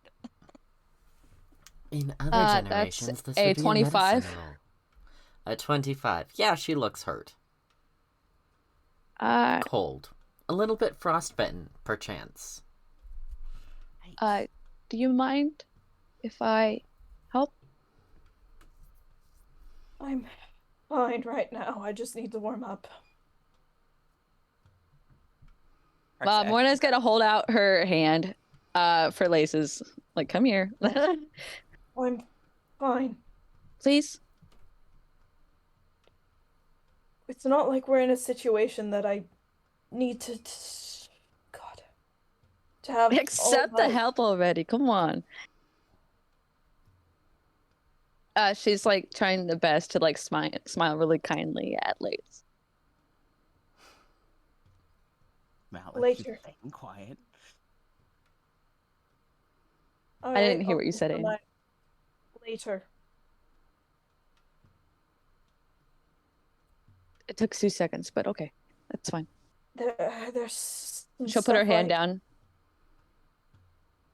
In other That's generations, this a would be 25. a medicine roll. A 25. Yeah, she looks hurt. Cold. A little bit frostbitten, perchance. Do you mind if I help? I'm fine right now. I just need to warm up. Morna's gonna hold out her hand for Lace's. Like, come here. I'm fine. Please? It's not like we're in a situation that I need to God. To have Accept the help already. Come on. She's like trying the best to like smile really kindly at Lace. Malik, Later. staying quiet. I didn't hear what you said, Aiden. Later. It took 2 seconds, but okay. That's fine. There's some She'll put her stuff hand down.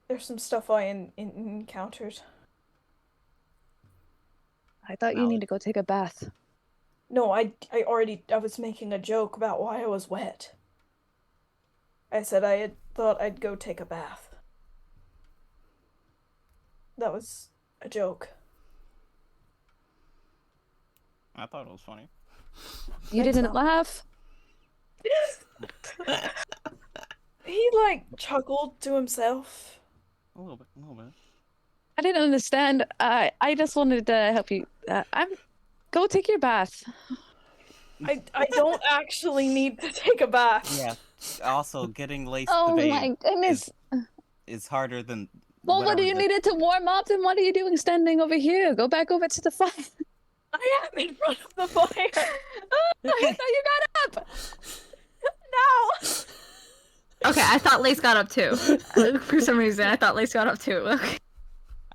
There's some stuff I encountered. I thought you need to go take a bath. No, I was making a joke about why I was wet. I said I thought I'd go take a bath. That was a joke. I thought it was funny. You didn't laugh? He like chuckled to himself. A little bit. I didn't understand. I just wanted to help you. Go take your bath. I don't actually need to take a bath. Yeah. Also, getting laced Oh the my babe goodness. is harder than. Well, what do you need it to warm up? Then what are you doing standing over here? Go back over to the fire. I am in front of the fire. I thought you got up. No. Okay, I thought Lace got up too. For some reason, I thought Lace got up too. Okay.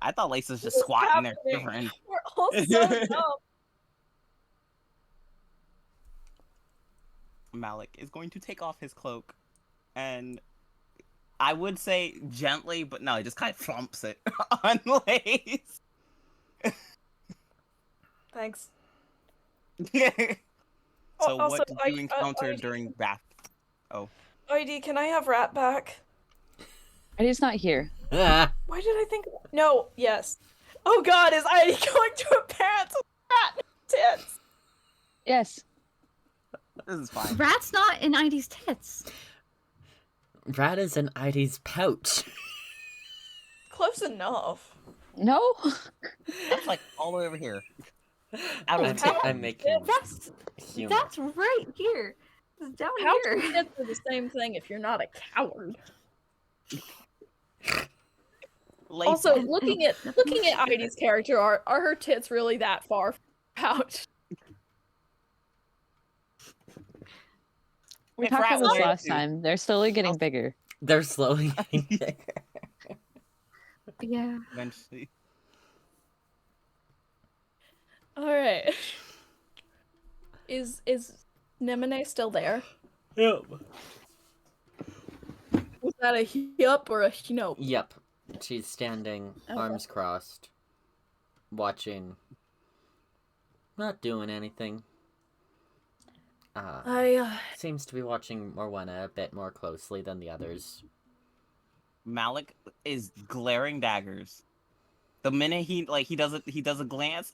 I thought Lace was just What's squatting there happening? shivering. We're all so dumb. Malik is going to take off his cloak, and I would say gently, but no, he just kind of flumps it on Lace. Thanks. So Also, what did you encounter during bath? Oh. ID, can I have Rat back? He's not here. Why did I think? No. Yes. Oh God, is ID going to a parent's rat tits? Yes. This is fine. Rat's not in Idy's tits. Rat is in Idy's pouch. Close enough. No? That's like all the way over here. Out of I'm making That's humor. that's right here. It's down How here. can tits are the same thing if you're not a coward? Lace Also, looking at ID's character art, are her tits really that far out? We If talked Rat about this wanted last to- time. They're slowly getting bigger. They're slowly getting bigger. Yeah. eventually. All right. Is Nemone still there? Yep. Was that a yup or a no? Yep. She's standing, Okay. arms crossed, watching, not doing anything. Seems to be watching Morwenna a bit more closely than the others. Malik is glaring daggers. The minute he does a glance,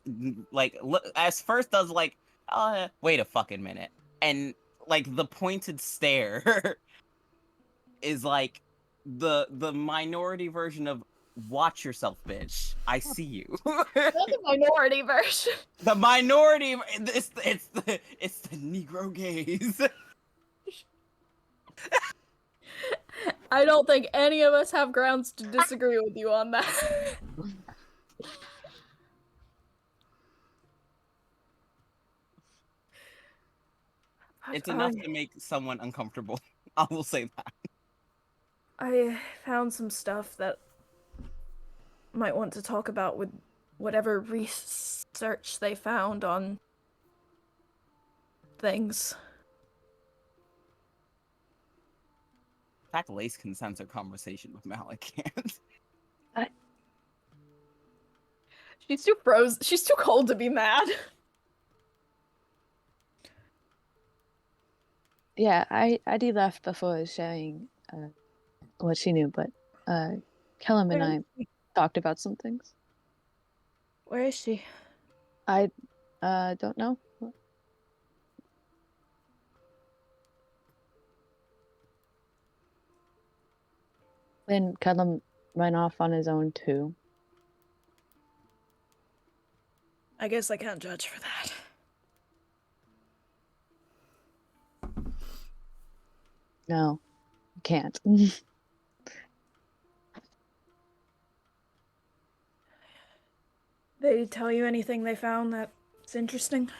like look, as first does like, wait a fucking minute, and like the pointed stare is like the minority version of watch yourself, bitch. I see you. Not the minority version. The minority, it's the Negro gaze. I don't think any of us have grounds to disagree with you on that. It's enough to make someone uncomfortable. I will say that. I found some stuff that might want to talk about with whatever research they found on things. In fact, Lace can sense her conversation with Malik can't. She's too frozen. She's too cold to be mad. Yeah, Adi left before sharing what she knew, but Kellam and I talked about some things. Where is she? I don't know. Then Kellam went off on his own too. I guess I can't judge for that. No, can't. They tell you anything they found that's interesting?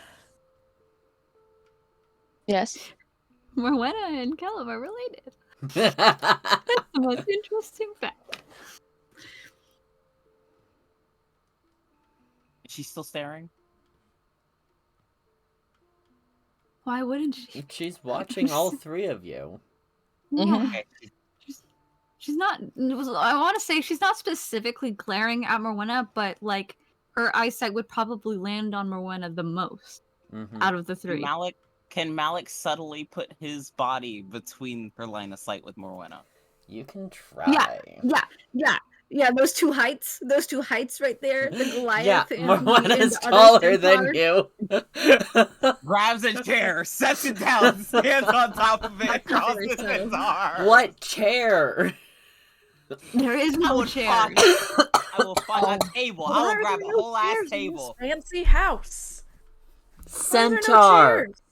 Yes. Morwenna and Kellam are related. That's the most interesting fact. Is she still staring? Why wouldn't she? She's watching all three of you. Mhm. Okay. She's not. I want to say she's not specifically glaring at Morwenna, but like her eyesight would probably land on Morwenna the most out of the three. Can Malik subtly put his body between her line of sight with Morwenna? You can try. Yeah. Those two heights right there. The Goliath. Yeah, and Morwenna is the other taller than centaur. you. Grabs a chair, sets it down, stands on top of it, across the so. centaur. What chair? There is I no would chair. I will find a table. I will grab a whole ass table. Fancy house. Why are there no Centaur. chairs?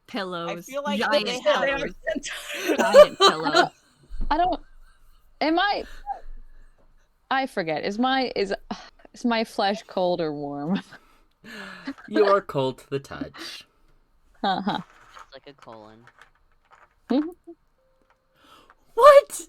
Pillows. I feel like giant they Yeah, they have- are pillows. centaurs. Giant pillows. I don't. Am I? I forget. Is my flesh cold or warm? You are cold to the touch. Uh-huh. It's like a colon. What?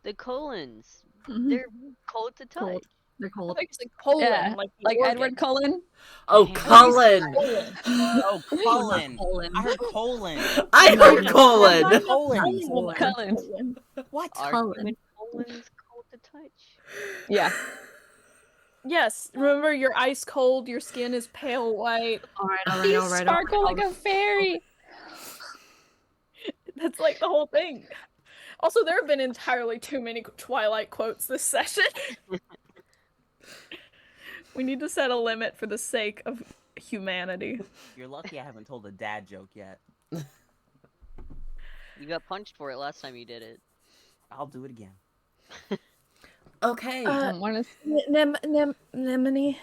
The colons. Mhm. They're cold to touch. Cold. They're I cold. think it's like Poland, Yeah, like the like organ. Edward Cullen. Oh, Cullen. Oh, colon. Colon. I heard colon. I heard Not colon. Colon. Cullen. What? Are Colon. human colons cold to touch? Yeah. Yes, remember you're ice cold, your skin is pale white. Alright. You sparkle like a fairy. That's like the whole thing. Also, there have been entirely too many Twilight quotes this session. We need to set a limit for the sake of humanity. You're lucky I haven't told a dad joke yet. You got punched for it last time you did it. I'll do it again. Okay. I don't want to. Nemini,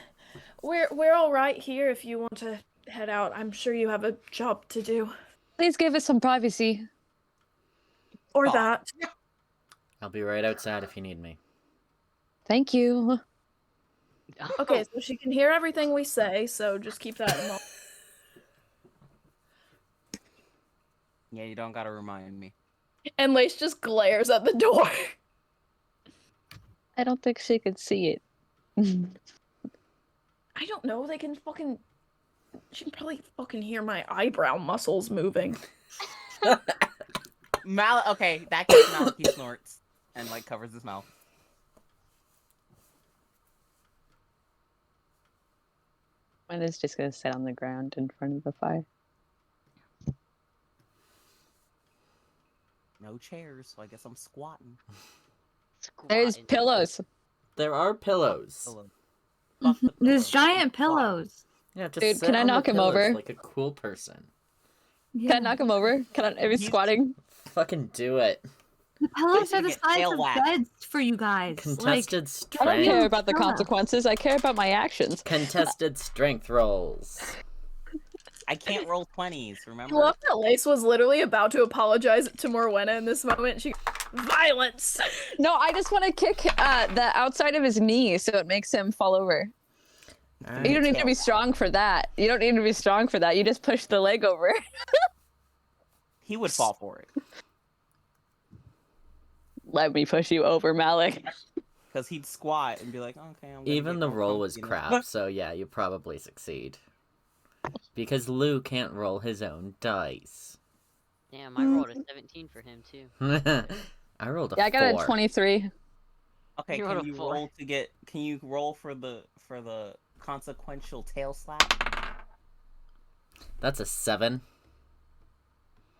we're all right here if you want to head out. I'm sure you have a job to do. Please give us some privacy. Or Oh. that. I'll be right outside if you need me. Thank you. Okay, so she can hear everything we say, so just keep that in mind. Yeah, you don't gotta remind me. And Lace just glares at the door. I don't think she could see it. I don't know, they can fucking... She can probably fucking hear my eyebrow muscles moving. Okay, that gets Malik. He snorts and like covers his mouth. Is just gonna sit on the ground in front of the fire. No chairs, so I guess I'm squatting. There's Squatting. pillows. There are pillows. Pillow. Fuck the There's pillow. giant pillows. Yeah, just Dude, sit can I on the knock him pillows over? like a cool person. Yeah. Can I knock him over? Can I be He's- squatting? Fucking do it. The pillows You're are the gonna get size tail of whacked. beds for you guys. Contested I don't care strength. about the Yeah. consequences. I care about my actions. Contested strength rolls. I can't roll 20s, I remember? love that Lace was literally about to apologize to Morwenna in this moment. She violence. No, I just want to kick the outside of his knee so it makes him fall over. You don't need to be strong for that. You don't need to be strong for that. You just push the leg over. He would fall for it. Let me push you over, Malik. Because he'd squat and be like, okay, I'm gonna Even get the more roll was comfy now." crap, so yeah, you probably succeed. Because Lou can't roll his own dice. Damn, I rolled a 17 for him too. I rolled a Yeah, I got 4. a 23. Okay, You rolled can a you 4. roll to get? Can you roll for the consequential tail slap? That's a 7.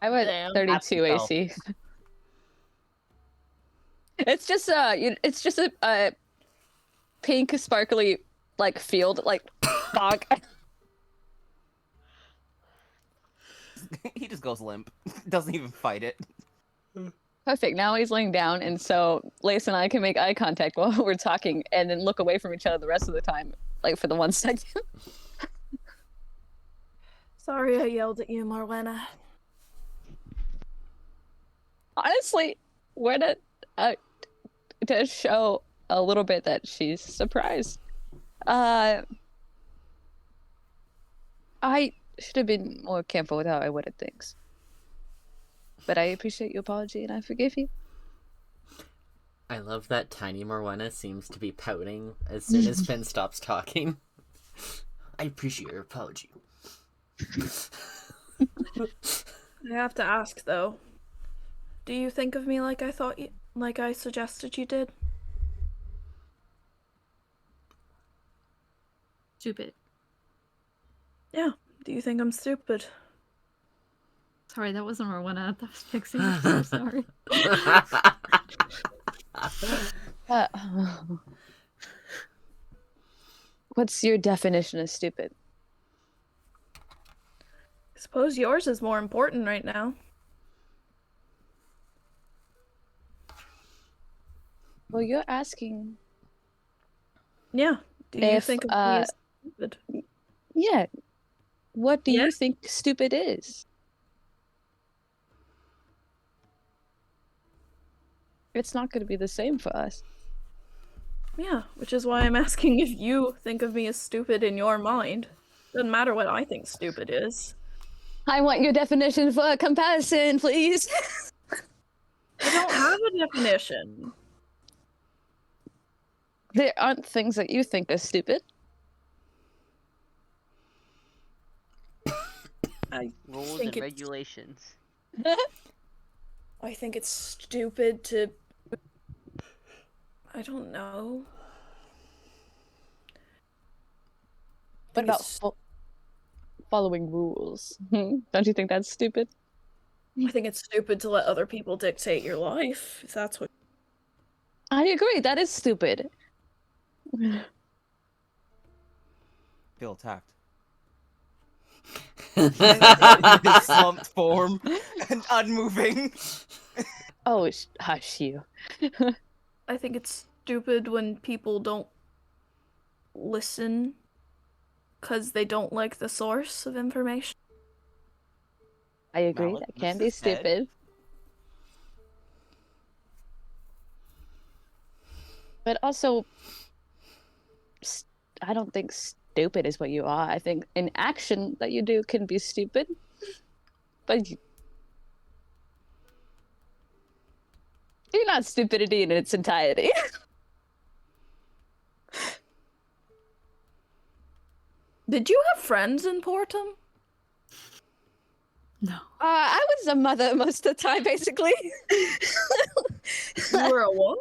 I went Damn. 32 That's AC. It's just a pink sparkly like field like fog. He just goes limp. Doesn't even fight it. Perfect. Now he's laying down, and so Lace and I can make eye contact while we're talking, and then look away from each other the rest of the time, like for the 1 second. Sorry I yelled at you, Morwenna. Honestly, Morwenna does show a little bit that she's surprised. I should have been more careful with how I worded things. But I appreciate your apology and I forgive you. I love that tiny Morwenna seems to be pouting as soon as Finn stops talking. I appreciate your apology. I have to ask though. Do you think of me like I suggested you did? Stupid. Yeah. Do you think I'm stupid? Sorry, that wasn't Morwenna. That was Pixie. I'm so sorry. What's your definition of stupid? I suppose yours is more important right now. Well, you're asking. Yeah. Do you If, think of me as stupid? Yeah. What do Yeah. you think stupid is? It's not going to be the same for us. Yeah, which is why I'm asking if you think of me as stupid in your mind. Doesn't matter what I think stupid is. I want your definition for a comparison, please. I don't have a definition. There aren't things that you think are stupid. I Rules think and it's- regulations. I think it's stupid to... I don't know. What about following rules? Don't you think that's stupid? I think it's stupid to let other people dictate your life, if that's what... I agree. That is stupid. Feel attacked. Slumped form and unmoving. Oh, hush you. I think it's stupid when people don't listen because they don't like the source of information. I agree. Malik That can be lifts his head. stupid. But also, I don't think stupid is what you are. I think an action that you do can be stupid. But you're not stupidity in its entirety. Did you have friends in Portum? No. I was a mother most of the time, basically. You were a what?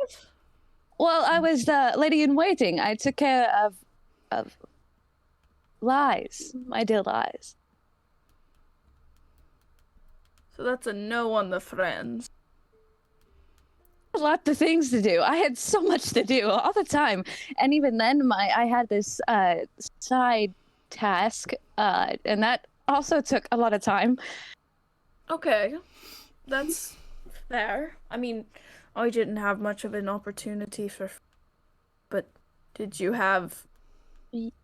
Well, I was the lady in waiting. I took care of lies, my dear lies. So that's a no on the friends. A lot of things to do. I had so much to do all the time, and even then, I had this side task, and that also took a lot of time. Okay, that's fair. I mean, I didn't have much of an opportunity for... But did you have...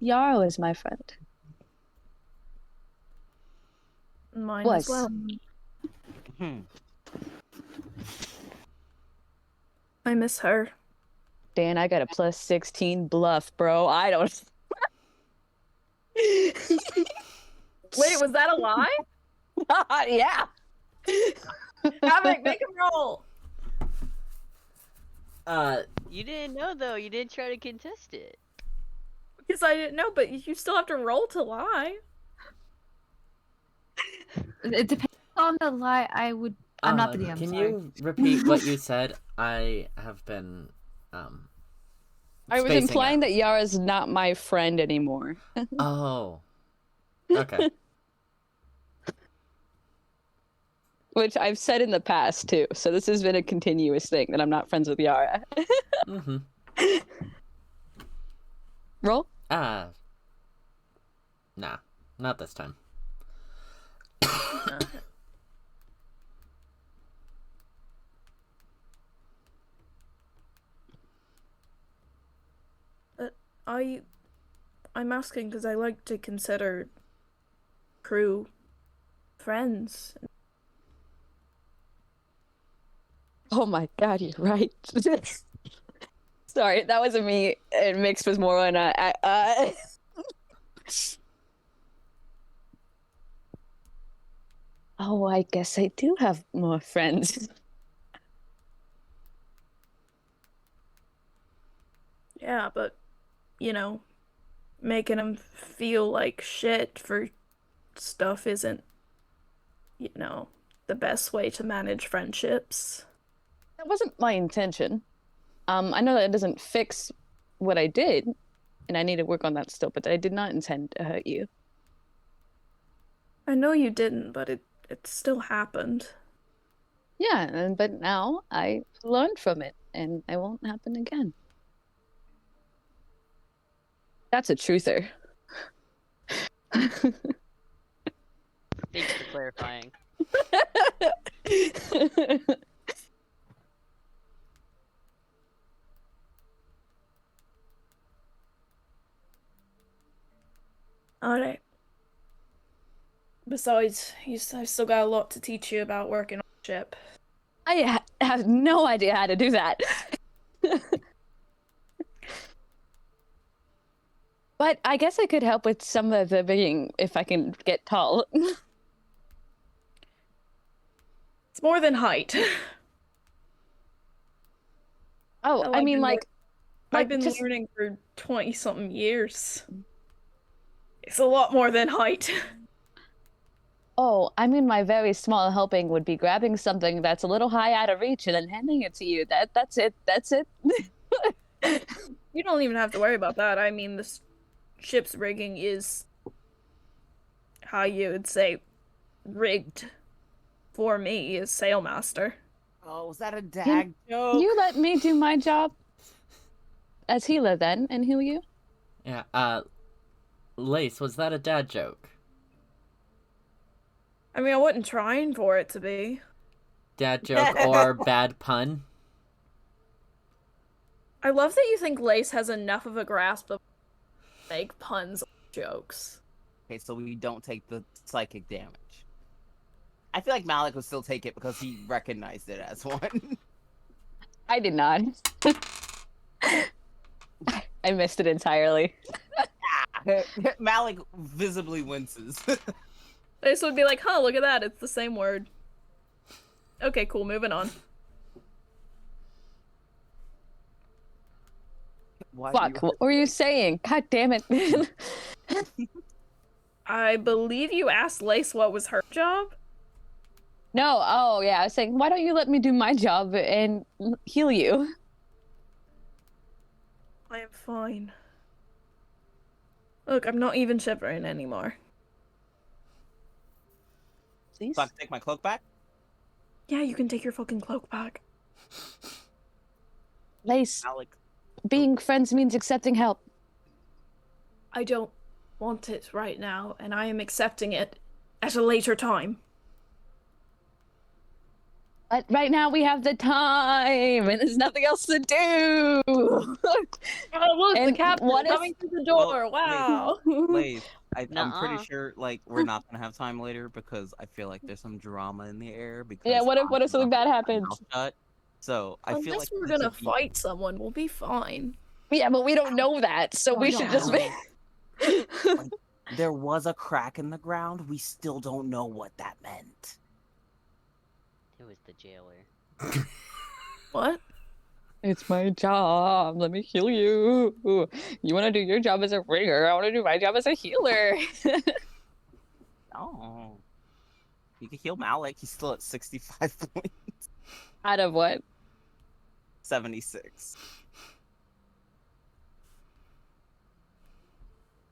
Yarrow is my friend. Mine Was. as well. Hmm. I miss her. Dan, I got a plus 16 bluff, bro. I don't. Wait, was that a lie? Yeah. Havoc, make him roll. You didn't know though. You didn't try to contest it. Because I didn't know, but you still have to roll to lie. It depends on the lie. I'm not the DM. Can sorry. you repeat what you said? I have been I was spacing implying out. that Yara's not my friend anymore. Oh. Okay. Which I've said in the past too. So this has been a continuous thing that I'm not friends with Yara. Mm-hmm. Roll? Nah. Not this time. I'm asking because I like to consider crew friends. Oh my god, you're right. Sorry, that wasn't me. It mixed with Morwenna. Oh, I guess I do have more friends. Yeah, but, you know, making them feel like shit for stuff isn't, you know, the best way to manage friendships. That wasn't my intention. I know that it doesn't fix what I did, and I need to work on that still, but I did not intend to hurt you. I know you didn't, but it still happened. Yeah, but now I learned from it, and it won't happen again. That's a truther. Thanks for clarifying. Alright. Besides, I've still got a lot to teach you about working on a ship. I have no idea how to do that. But I guess I could help with some of the bigging if I can get tall. It's more than height. Oh, Oh, I mean, I've been just- learning for 20-something years. It's a lot more than height. Oh, I mean, my very small helping would be grabbing something that's a little high out of reach and then handing it to you. That's it. That's it. You don't even have to worry about that. I mean, this ship's rigging is how you would say rigged for me as sailmaster. Oh, was that a dag joke? You let me do my job as healer then and heal you. Yeah, Lace, was that a dad joke? I mean, I wasn't trying for it to be. Dad joke or bad pun? I love that you think Lace has enough of a grasp of make puns or jokes. Okay, so we don't take the psychic damage. I feel like Malik would still take it because he recognized it as one. I did not. I missed it entirely. Malik visibly winces. Lace would be like, huh, look at that, it's the same word. Okay, cool, moving on. Fuck, what were you saying? God damn it. I believe you asked Lace what was her job? No, oh yeah, I was saying, why don't you let me do my job and heal you? I am fine. Look, I'm not even shivering anymore. Please? So I can take my cloak back? Yeah, you can take your fucking cloak back. Lace, Malik. being friends means accepting help. I don't want it right now, and I am accepting it at a later time. But right now we have the time, and there's nothing else to do. Oh, look, And the captain what if- coming through the door, wow. Lace, I'm pretty Nuh-uh. sure like we're not gonna have time later because I feel like there's some drama in the air because Yeah, what if I'm something bad my happens? mouth shut. So I feel Unless like we're we need gonna to be- fight someone, we'll be fine. Yeah, but we don't know that, so we should just be. Like, there was a crack in the ground. We still don't know what that meant. It was the jailer. What? It's my job. Let me heal you. You want to do your job as a ringer. I want to do my job as a healer. Oh, you can heal Malik. He's still at 65 points. Out of what? 76.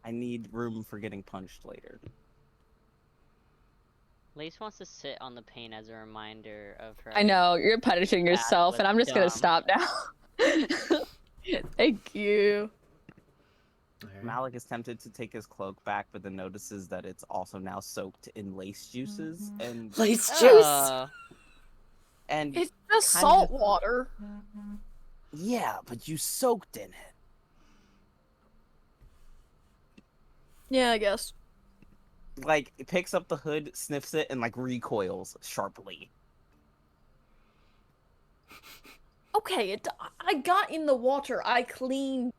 I need room for getting punched later. Lace wants to sit on the pain as a reminder of her. I know, you're punishing yourself, was and I'm just gonna dumb. stop now. Thank you. Malik is tempted to take his cloak back, but then notices that it's also now soaked in lace juices and Lace juice. and It's just Kind salt of- water. yeah, but you soaked in it. Yeah, I guess. Like it picks up the hood, sniffs it, and like recoils sharply. Okay, I got in the water. I cleaned.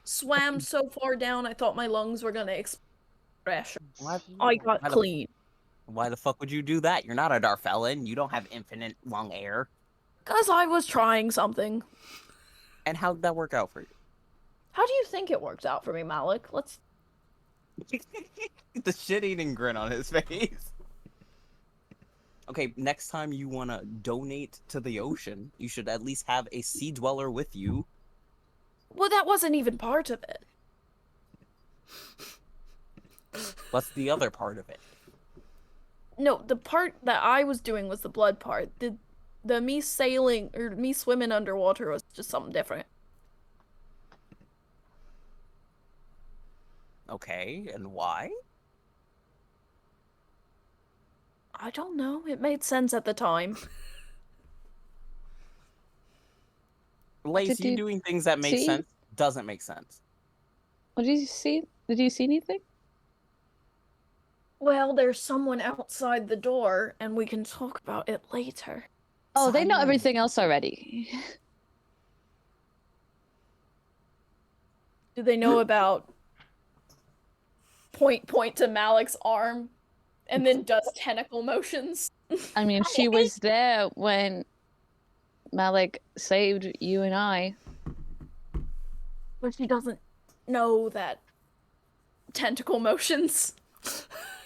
Swam so far down, I thought my lungs were gonna explode. What? I got Why the- clean. Why the fuck would you do that? You're not a Darfellan. You don't have infinite lung air. Because I was trying something. And how'd that work out for you? How do you think it worked out for me, Malik? Let's. The shit-eating grin on his face. Okay, next time you want to donate to the ocean, you should at least have a sea dweller with you. Well, that wasn't even part of it. What's the other part of it? No, the part that I was doing was the blood part. The me sailing or me swimming underwater was just something different. Okay, and why? I don't know. It made sense at the time. Lace, Did you you doing things that make see? sense doesn't make sense. What did you see? Did you see anything? Well, there's someone outside the door, and we can talk about it later. Oh, they know Simon. everything else already. Do they know about point to Malik's arm and then does tentacle motions? I mean, she was there when Malik saved you and I. But she doesn't know that tentacle motions.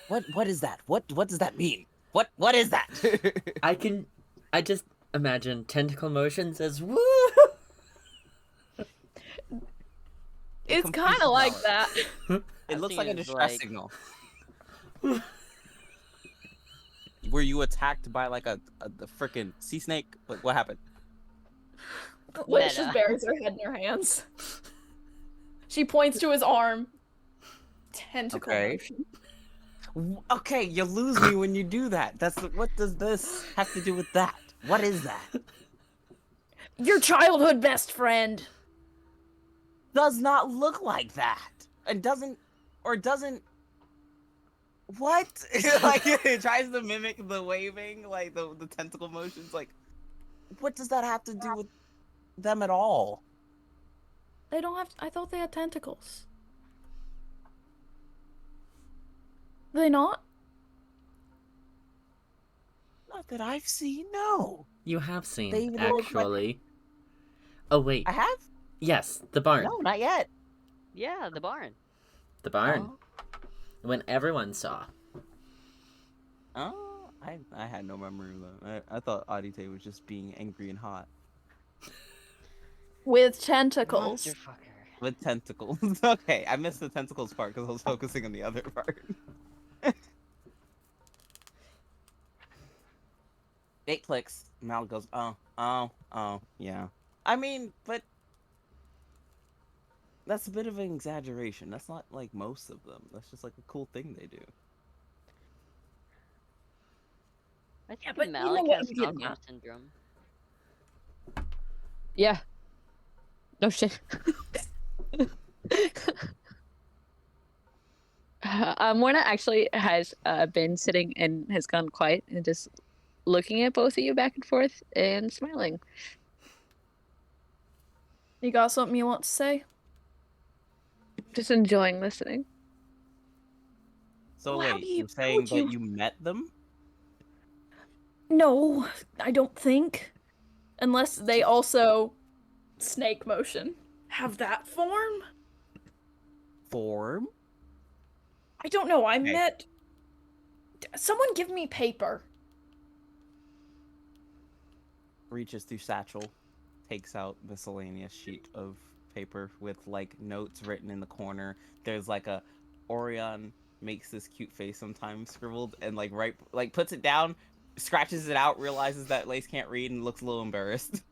What is that? What does that mean? What is that? I just imagine tentacle motions as woo. It's confused kind of like Malik. that. It I looks think like a it was distress like- signal. Were you attacked by like a freaking sea snake? What happened? Liz just Meta. buries her head in her hands. She points to his arm. Tentacle Okay. motion. Okay, you lose me when you do that. What does this have to do with that? What is that? Your childhood best friend. Does not look like that. And doesn't. What? Like it tries to mimic the waving, like the tentacle motions. Like, what does that have to do with them at all? They don't have. I thought they had tentacles. Do they not? Not that I've seen. No, You have seen, They even look like- actually. Oh, wait. I have. Yes, the barn. No, not yet. Yeah, the barn. The barn. When everyone saw. Oh, I had no memory of that. I thought Adite was just being angry and hot With tentacles. Motherfucker. with tentacles. Okay, I missed the tentacles part because I was focusing on the other part. It clicks. Mal goes, oh, yeah. I mean, but that's a bit of an exaggeration. That's not like most of them. That's just like a cool thing they do. I think but you know Malik what has I'm getting Stockholm at. syndrome. Yeah. No shit. Morna actually has been sitting and has gone quiet and just looking at both of you back and forth and smiling. You got something you want to say? Just enjoying listening. So Well, how wait, do you- you're how saying would that you- you met them? No, I don't think. Unless they also snake motion. Have that form? Form? I don't know. I Okay. met. Someone give me paper. Reaches through satchel, takes out miscellaneous sheet of paper with like notes written in the corner. There's like a Orion makes this cute face sometimes scribbled, and like puts it down, scratches it out, realizes that Lace can't read, and looks a little embarrassed.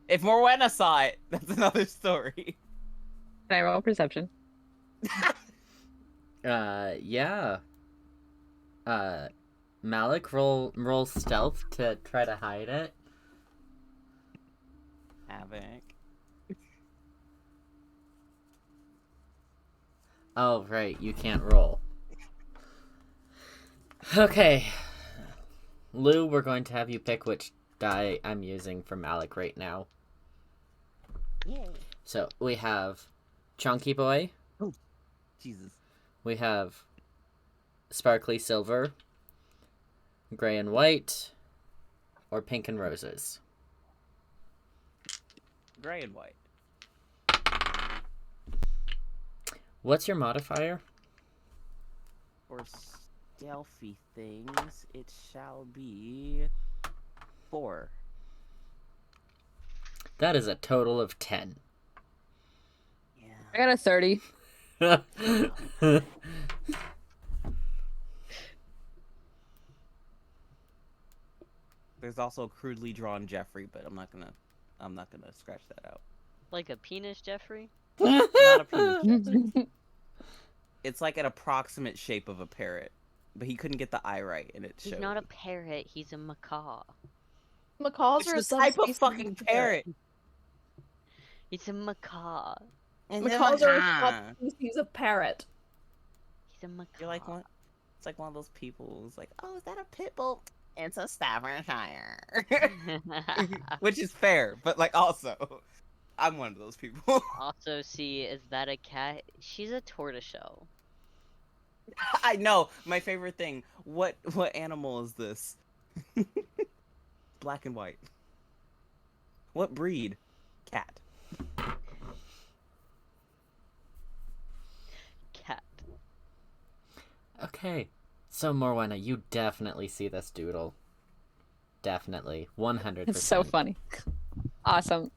If Morwenna saw it, that's another story. Can I roll perception? Yeah. Malik, roll stealth to try to hide it. Havoc. Oh, right, you can't roll. Okay. Lou, we're going to have you pick which die I'm using for Malik right now. Yay. So, we have Chunky Boy, Jesus. we have Sparkly Silver, Gray and White, or Pink and Roses. Gray and white. What's your modifier? For stealthy things, it shall be 4. That is a total of 10. Yeah. I got a 30. There's also a crudely drawn Jeffrey, but I'm not gonna scratch that out. Like a penis, Jeffrey? Not a penis. It's like an approximate shape of a parrot, but he couldn't get the eye right, and it He's showed. not a parrot, he's a macaw. Macaws It's are a the type of subspecies fucking parrot. He's a macaw. Macaws are a subspecies of parrot. He's a macaw. You're like one. It's like one of those people who's like, "Oh, is that a pit bull?" It's a Staffordshire. Which is fair, but like also, I'm one of those people. Also, see, is that a cat? She's a tortoiseshell. I know. My favorite thing. What animal is this? Black and white. What breed? Cat. Cat. Okay. So, Morwenna, you definitely see this doodle. Definitely. 100%. It's so funny. Awesome.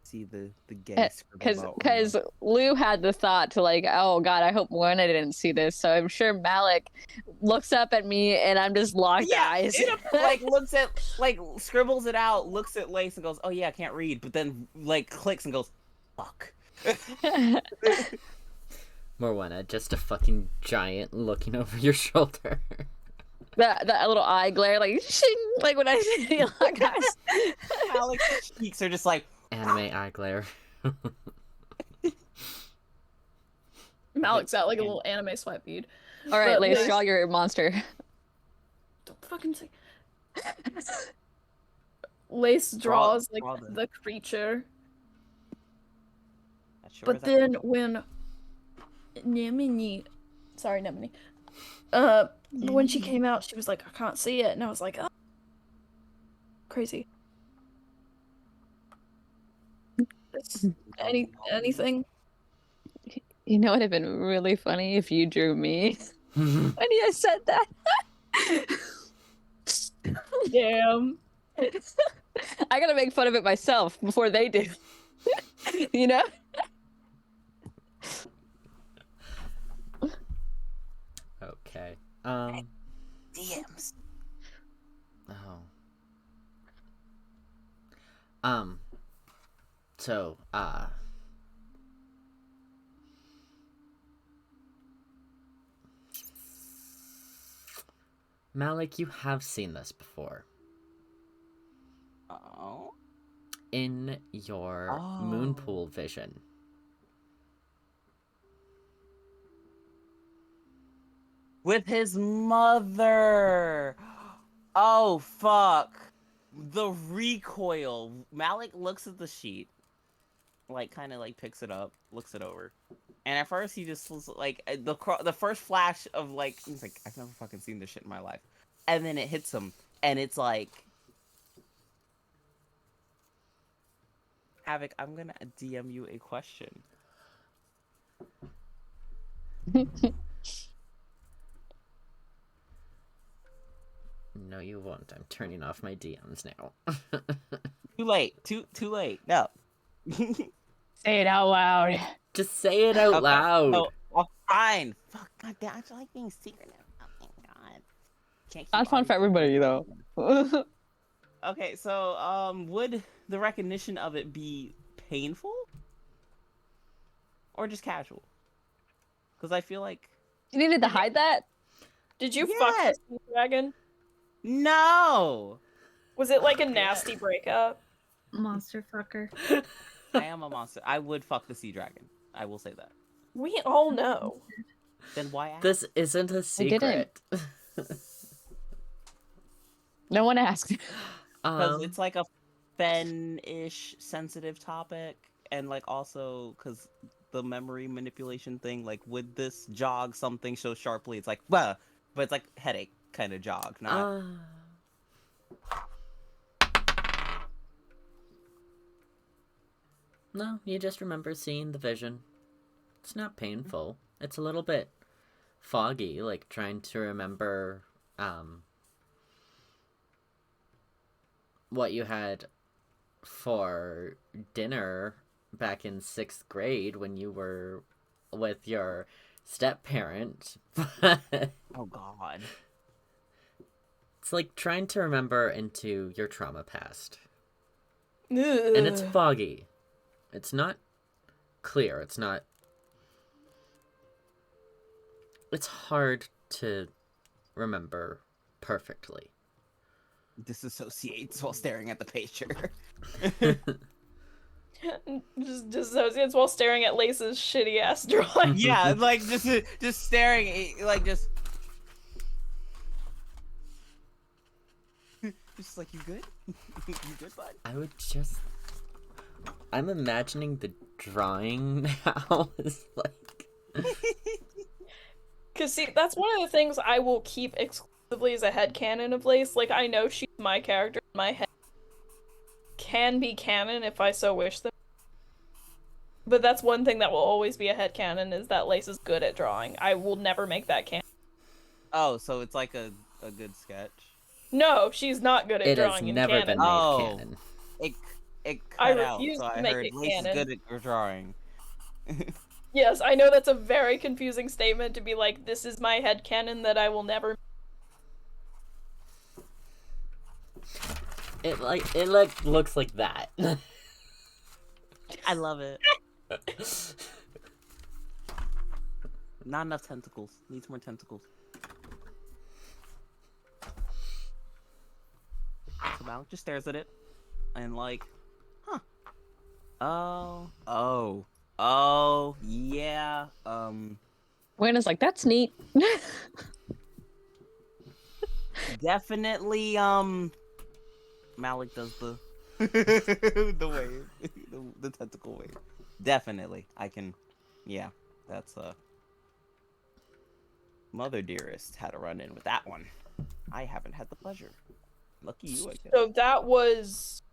See the gay scribble Because Lou had the thought to like, oh god, I hope Morwenna didn't see this. So I'm sure Malik looks up at me and I'm just locked eyes. Like looks at scribbles it out, looks at Lace and goes, "Oh yeah, I can't read," but then like clicks and goes, "Fuck." Morwenna, just a fucking giant looking over your shoulder. that little eye glare, like shing, like when I see lock eyes. Malik's cheeks are just like Anime eye glare. Malik's out like a little anime sweat bead. All right, But Lace, Lace- draw your monster. Don't fucking say. Lace draws like draw them. the creature, That sure but is then when Nemini, when she came out, she was like, "I can't see it," and I was like, "Oh, crazy." Anything? You know, it'd have been really funny if you drew me. When I said that. Damn. I gotta make fun of it myself before they do. You know? Okay. DMs. Oh. So, Malik, you have seen this before. Oh. In your moon pool vision. With his mother. Oh, fuck. The recoil. Malik looks at the sheet. Like, kind of, like, picks it up. Looks it over. And at first, he just, like, the first flash of, like, he's like, I've never fucking seen this shit in my life. And then it hits him. And it's like... Havoc, I'm gonna DM you a question. No, you won't. I'm turning off my DMs now. Too late. Too late. No. Say it out loud. Just say it out Okay, loud. So, well, fine. Fuck, goddamn. I like being secret now. Oh my god. Can't keep That's fun for everybody, though. Okay, so, would the recognition of it be painful? Or just casual? Because I feel like... You needed to hide that? Did you fuck Yes. the sea dragon? No! Was it like a nasty breakup? Monster fucker. I am a monster. I would fuck the sea dragon. I will say that. We all know. Then why ask? This isn't a didn't. secret. No one asked. Because it's like a fen-ish sensitive topic. And like also, because the memory manipulation thing, like would this jog something so sharply? It's like, well, but it's like headache kind of jog, not... No, you just remember seeing the vision. It's not painful. It's a little bit foggy, like trying to remember what you had for dinner back in 6th grade when you were with your step-parent. Oh god. It's like trying to remember into your trauma past. Ugh. And it's foggy. It's not clear. It's not... It's hard to remember perfectly. Disassociates while staring at the picture. Just dissociates while staring at Lace's shitty ass drawing. Yeah, like just staring, like just like, you good? You good, bud? I would just... I'm imagining the drawing now is like... Cause see, that's one of the things I will keep exclusively as a headcanon of Lace. Like, I know she's my character in my head. Can be canon if I so wish them. But that's one thing that will always be a headcanon, is that Lace is good at drawing. I will never make that canon. Oh, so it's like a good sketch. No, she's not good at It has drawing in never canon. been made Oh. canon. It I cut out, refuse so to I make heard it Lace is canon. good at drawing. Yes, I know that's a very confusing statement to be like, this is my headcanon that I will never... It looks like that. I love it. Not enough tentacles. Needs more tentacles. So Malik just stares at it, and like, huh? Oh, yeah. Wenna's like, that's neat. Definitely. Malik does the the wave, the tentacle wave. Definitely, I can. Yeah, that's Mother Dearest had a run in with that one. I haven't had the pleasure. Lucky you, I guess. So that was...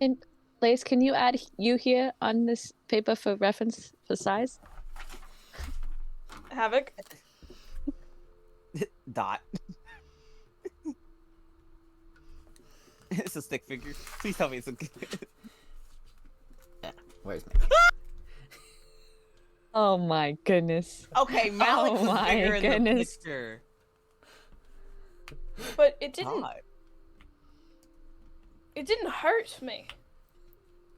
And Lace, can you add you here on this paper for reference for size? Havoc? Dot. It's a stick figure. Please tell me it's a... Yeah, where's my... Oh my goodness. Okay, Malik Oh was my bigger in the goodness. picture. But it didn't... God. It didn't hurt me.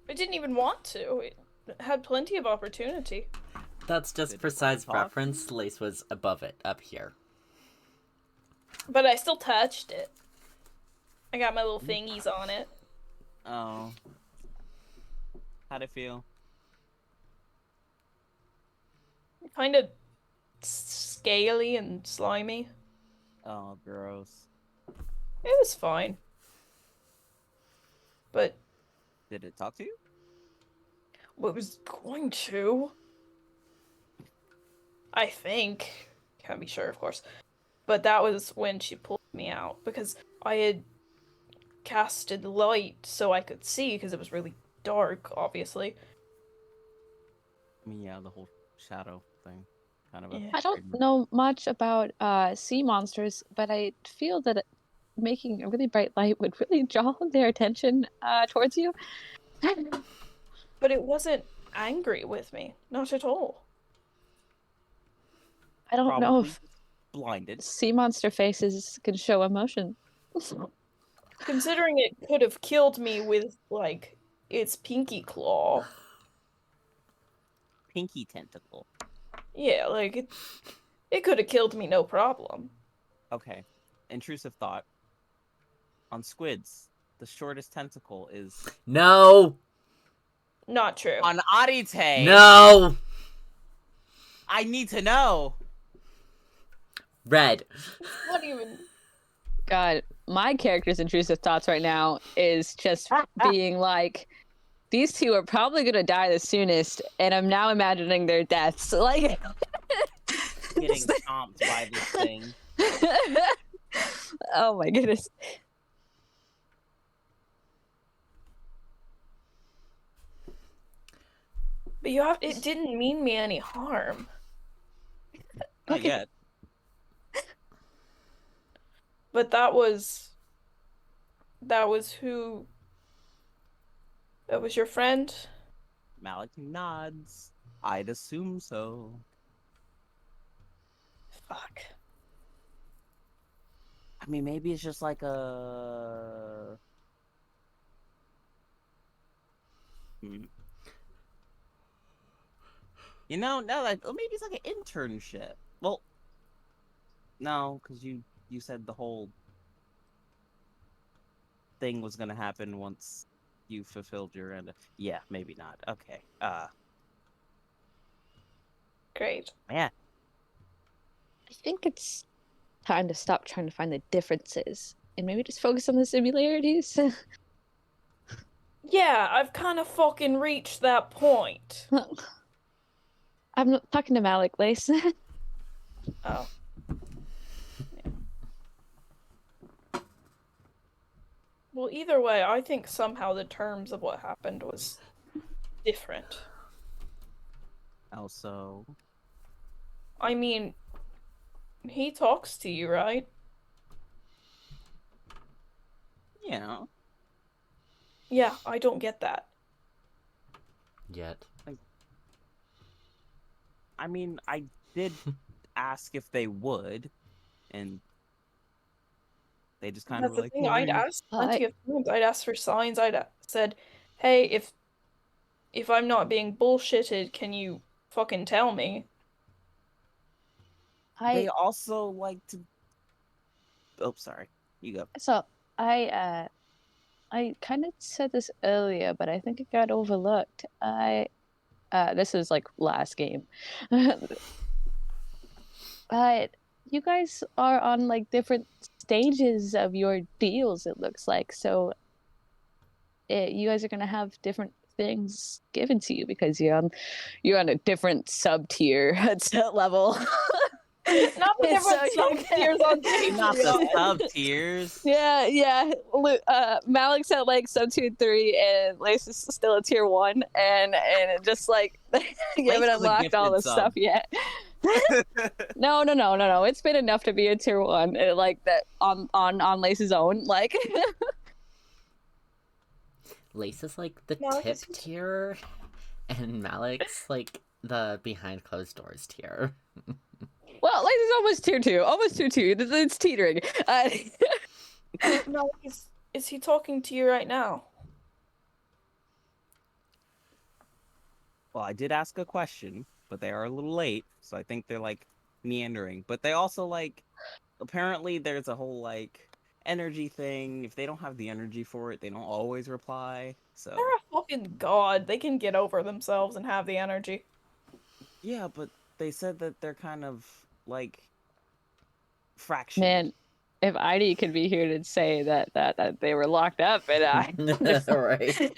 I didn't even want to. It had plenty of opportunity. That's just Did for size talk? reference. Lace was above it, up here. But I still touched it. I got my little thingies on it. Oh. How'd it feel? Kind of scaly and slimy. Oh, gross. It was fine. But Did it talk to you? what was going to? I think. Can't be sure, of course. But that was when she pulled me out, because I had casted light so I could see, because it was really dark, obviously. I mean, yeah, the whole shadow thing. Kind of a Yeah. I don't know much about sea monsters, but I feel that making a really bright light would really draw their attention towards you. But it wasn't angry with me. Not at all. I don't know Probably if blinded. sea monster faces can show emotion. Considering it could have killed me with, like, its pinky claw. Pinky tentacle. Yeah, like, it could have killed me no problem. Okay. Intrusive thought. On squids, the shortest tentacle is No! Not true. on Arite. No! I need to know. Red. Not even... God, my character's intrusive thoughts right now is just being like, these two are probably gonna die the soonest, and I'm now imagining their deaths. Like, Getting chomped by this thing. oh my goodness. But it didn't mean me any harm. Not yet. But that was who... That was your friend? Malik nods. I'd assume so. Fuck. I mean, maybe it's just like a... You know, no, like, maybe it's like an internship. Well, no, because you said the whole thing was gonna happen once you fulfilled your end. Yeah, maybe not. Okay. Great. Yeah. I think it's time to stop trying to find the differences and maybe just focus on the similarities. Yeah, I've kind of fucking reached that point. I'm not talking to Malik, Lace. Oh. Yeah. Well, either way, I think somehow the terms of what happened was different. Also, I mean, he talks to you, right? yeah. Yeah, I don't get that. Yet. I mean, I did ask if they would, and they just kind of That's were the like, thing, "No, I'd asked plenty of times. I'd asked for signs. I'd said, hey, if I'm not being bullshitted, can you fucking tell me? They also like to. Oh, sorry. You go. So I kind of said this earlier, but I think it got overlooked. This is like last game. But you guys are on like different stages of your deals, it looks like. So you guys are gonna have different things given to you because you're on a different sub tier level. Not the different sub-tiers on Not the Patreon. sub tiers. Yeah. Malik's at like sub 2 and 3, and Lace is still at tier 1, and it just like you haven't Lace is a unlocked all gifted the sub. stuff yet. No. It's been enough to be a tier 1, like that on Lace's own. Like, Lace is like the Malik tip is- tier, and Malik's like the behind closed doors tier. well, Lace is almost tier 2, almost tier 2. It's teetering. No, is he talking to you right now? Well, I did ask a question, but they are a little late, so I think they're like meandering. But they also like, apparently there's a whole like energy thing. If they don't have the energy for it, they don't always reply. So They're a fucking god. They can get over themselves and have the energy. yeah, but they said that they're kind of like fractured. Man, if Heidi could be here to say that they were locked up and I Right.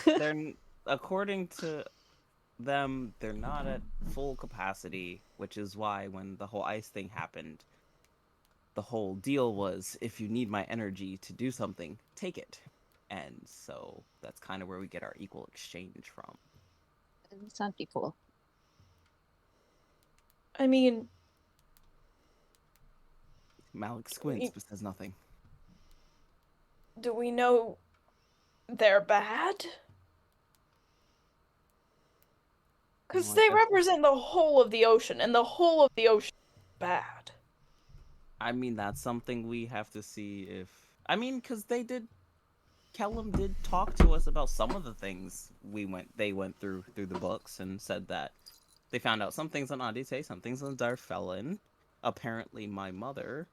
They're according to them, they're not at full capacity, which is why when the whole ice thing happened, the whole deal was if you need my energy to do something, take it. And so that's kind of where we get our equal exchange from. Some people. I mean, Malik squints but says nothing. do we know they're bad? Because Well, I they guess- represent the whole of the ocean, and the whole of the ocean is bad. I mean, that's something we have to see if... I mean, because Kellam did talk to us about some of the things they went through the books and said that they found out some things on Odyssey, some things on Darfelin. Apparently, my mother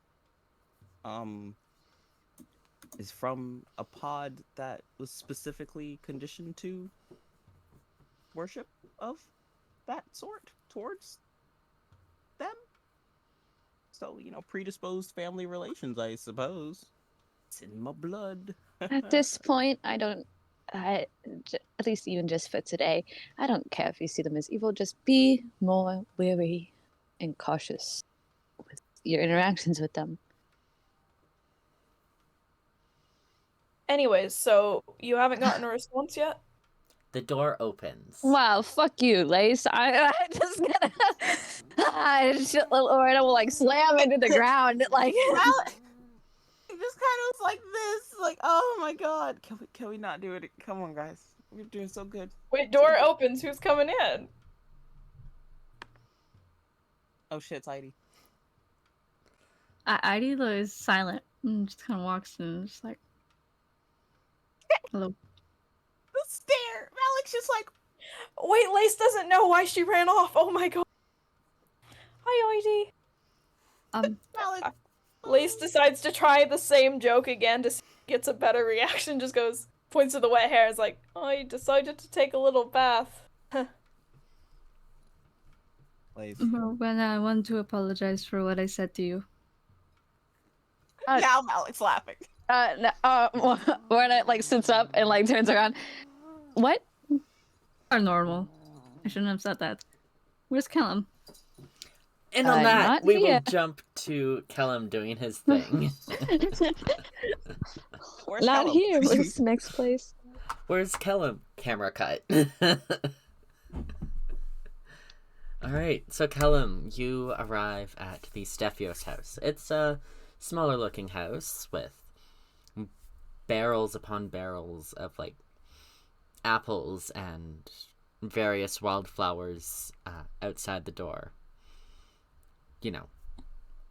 is from a pod that was specifically conditioned to worship of that sort towards them. So, predisposed family relations, I suppose. It's in my blood. At this point, at least even just for today, I don't care if you see them as evil. Just be more wary and cautious with your interactions with them. Anyways, so you haven't gotten a response yet? The door opens. Wow, fuck you, Lace. I just Lorena will like slam into the ground, like. It just kind of was like this, like, oh my god, can we not do it? Come on, guys, we're doing so good. Wait, door opens. Who's coming in? Oh shit, it's Heidi. Eidelia is silent and just kind of walks in and just like, hello. The stare. Malik's just like, Wait, Lace doesn't know why she ran off. Oh my god. Hi, Heidi. Malik. Lace decides to try the same joke again to see if he gets a better reaction. Just goes, points to the wet hair. Is like, I decided to take a little bath. When I want to apologize for what I said to you. Now Malik's laughing. When it like sits up and like turns around. What? Are normal. I shouldn't have said that. Where's Kellam? And on that, not we will here. jump to Kellam doing his thing. Where's Not Kellam? here. Where's the next place? Where's Kellam? Camera cut. Alright, so Kellam, you arrive at the Stephios house. It's a smaller looking house with barrels upon barrels of like apples and various wildflowers outside the door.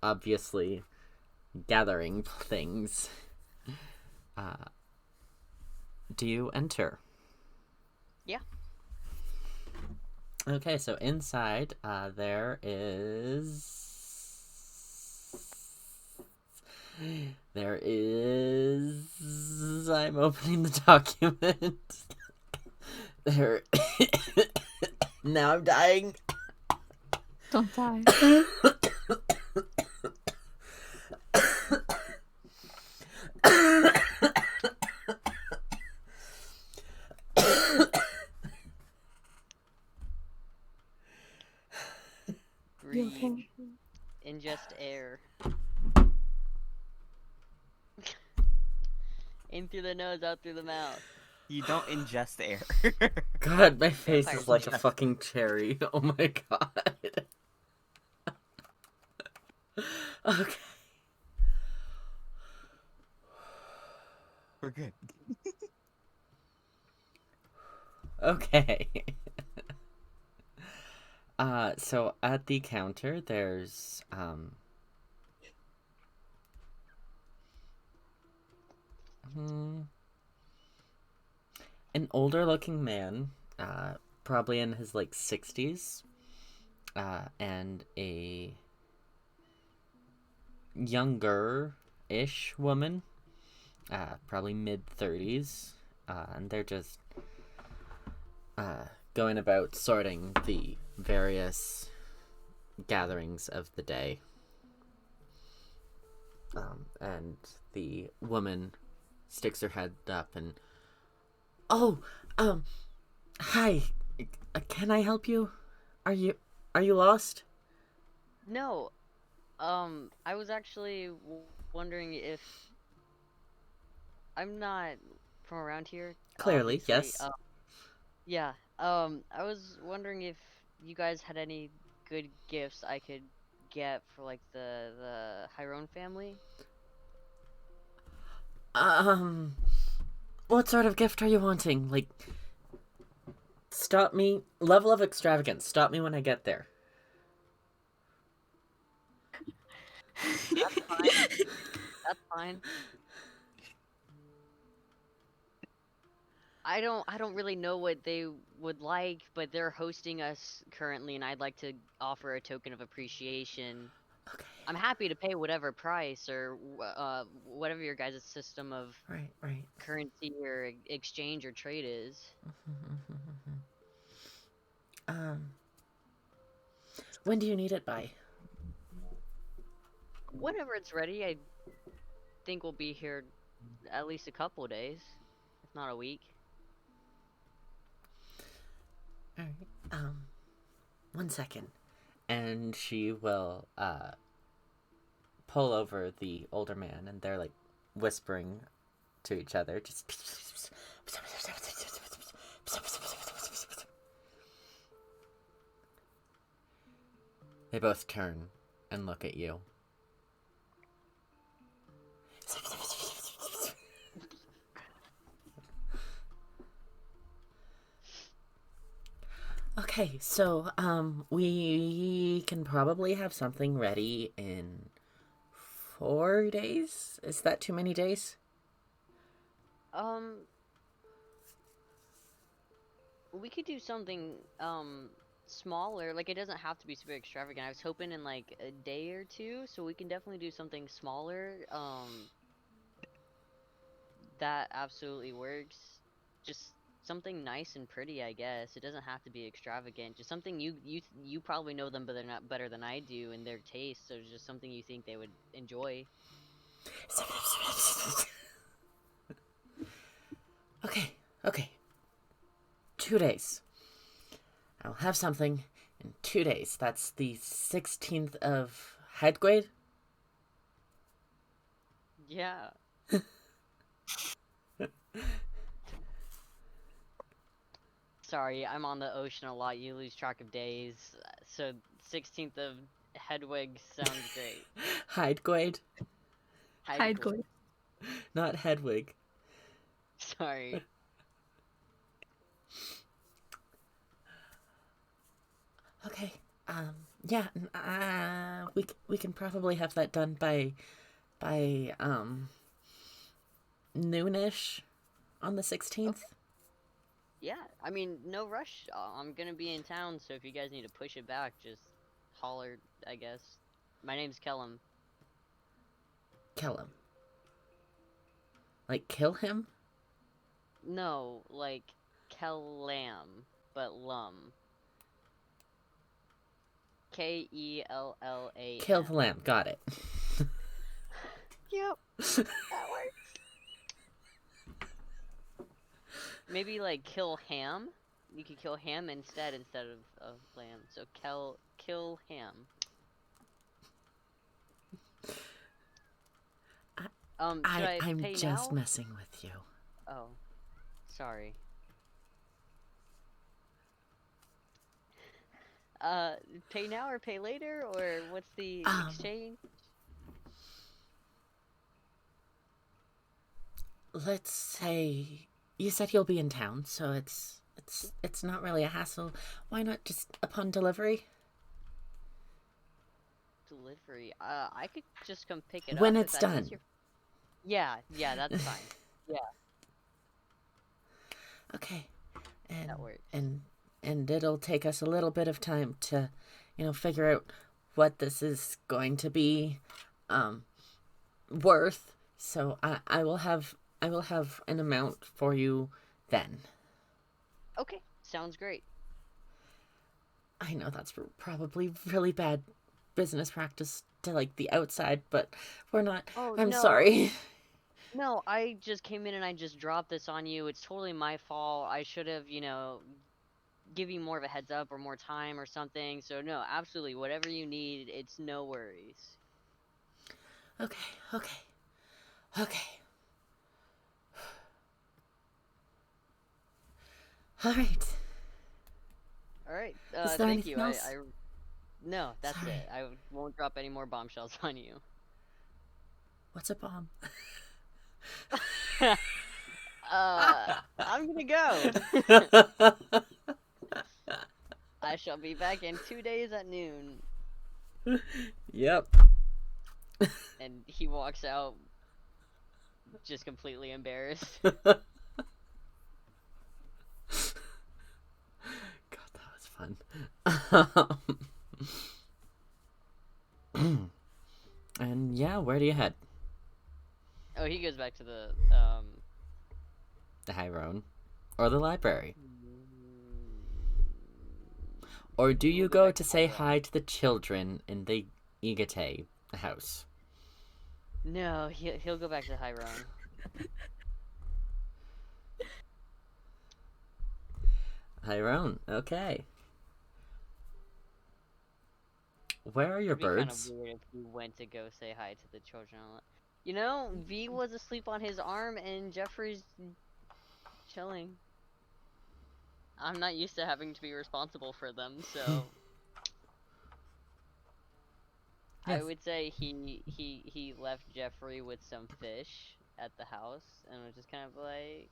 Obviously gathering things. Do you enter? Yeah. Okay, so inside, there is... I'm opening the document. There... Now I'm dying. Don't die. Breathe. Ingest air. In through the nose, out through the mouth. You don't ingest air. God, my face Vampire is like a ingest. fucking cherry. Oh my god. Okay. We're good. Okay. So at the counter, there's, an older looking man, probably in his, 60s, and a younger-ish woman, probably mid-30s, and they're just, going about sorting the various gatherings of the day. And the woman sticks her head up and, oh, hi, can I help you? Are you lost? No, I was actually wondering if I'm not from around here. Clearly, Obviously. yes. Yeah. I was wondering if you guys had any good gifts I could get for like the Hyrone family. What sort of gift are you wanting? Like, stop me. Level of extravagance. Stop me when I get there. That's fine. That's fine. I don't really know what they would like, but they're hosting us currently, and I'd like to offer a token of appreciation. Okay. I'm happy to pay whatever price or whatever your guys' system of Right. currency or exchange or trade is. When do you need it by? Whenever it's ready, I think we'll be here at least a couple of days, if not a week. Alright, 1 second. And she will, pull over the older man, and they're, like, whispering to each other, just... They both turn and look at you. Okay, so, we can probably have something ready in 4 days? Is that too many days? We could do something, smaller. Like, it doesn't have to be super extravagant. I was hoping in, like, a day or two, so we can definitely do something smaller. That absolutely works. Just something nice and pretty, I guess. It doesn't have to be extravagant. Just something you probably know them better than I do in their taste. So just something you think they would enjoy. Okay. 2 days. I'll have something in 2 days. That's the 16th of Headgrade? Yeah. Sorry, I'm on the ocean a lot. You lose track of days. So 16th of Hedwig sounds great. Heidgrade? Heidgrade. Not Hedwig. Sorry. Okay. Yeah. We can probably have that done by noonish on the 16th. Okay. Yeah, I mean, no rush. I'm gonna be in town, so if you guys need to push it back, just holler, I guess. My name's Kellam. Kellam. Like, kill him? No, like, Kellam, but lum. Kellam. Kill the lamb. Got it. Yep, that works. Maybe, like, kill ham? You could kill ham instead of lamb. So, kill ham. Should I'm pay just now? messing with you. Oh, sorry. Pay now or pay later, or what's the exchange? Let's say you said you'll be in town, so it's not really a hassle. Why not just upon delivery? Delivery. I could just come pick it When up. it's if that's done. easier. Yeah, that's fine. Yeah, Okay. And that works. and it'll take us a little bit of time to, figure out what this is going to be worth. So I will have an amount for you then. Okay, sounds great. I know that's probably really bad business practice to, like, the outside, but we're not. Oh, I'm no. sorry. No, I just came in and I just dropped this on you. It's totally my fault. I should have, give you more of a heads up or more time or something. So no, absolutely, whatever you need, it's no worries. Okay. All right. All right. Is there Thank anything you. else? No, that's Sorry. it. I won't drop any more bombshells on you. What's a bomb? I'm gonna go. I shall be back in 2 days at noon. Yep. And he walks out, just completely embarrassed. God, that was fun. And yeah, where do you head? Oh, he goes back to the The Hyrone? Or the library? Or do you go to say hi to the children in the Igate house? No, he'll go back to Hyrone. Hyrone, okay. Where are your It'd be kind of birds? weird if he went to go say hi to the children. V was asleep on his arm and Jeffrey's chilling. I'm not used to having to be responsible for them, so Yes. I would say he left Jeffrey with some fish at the house and was just kind of like,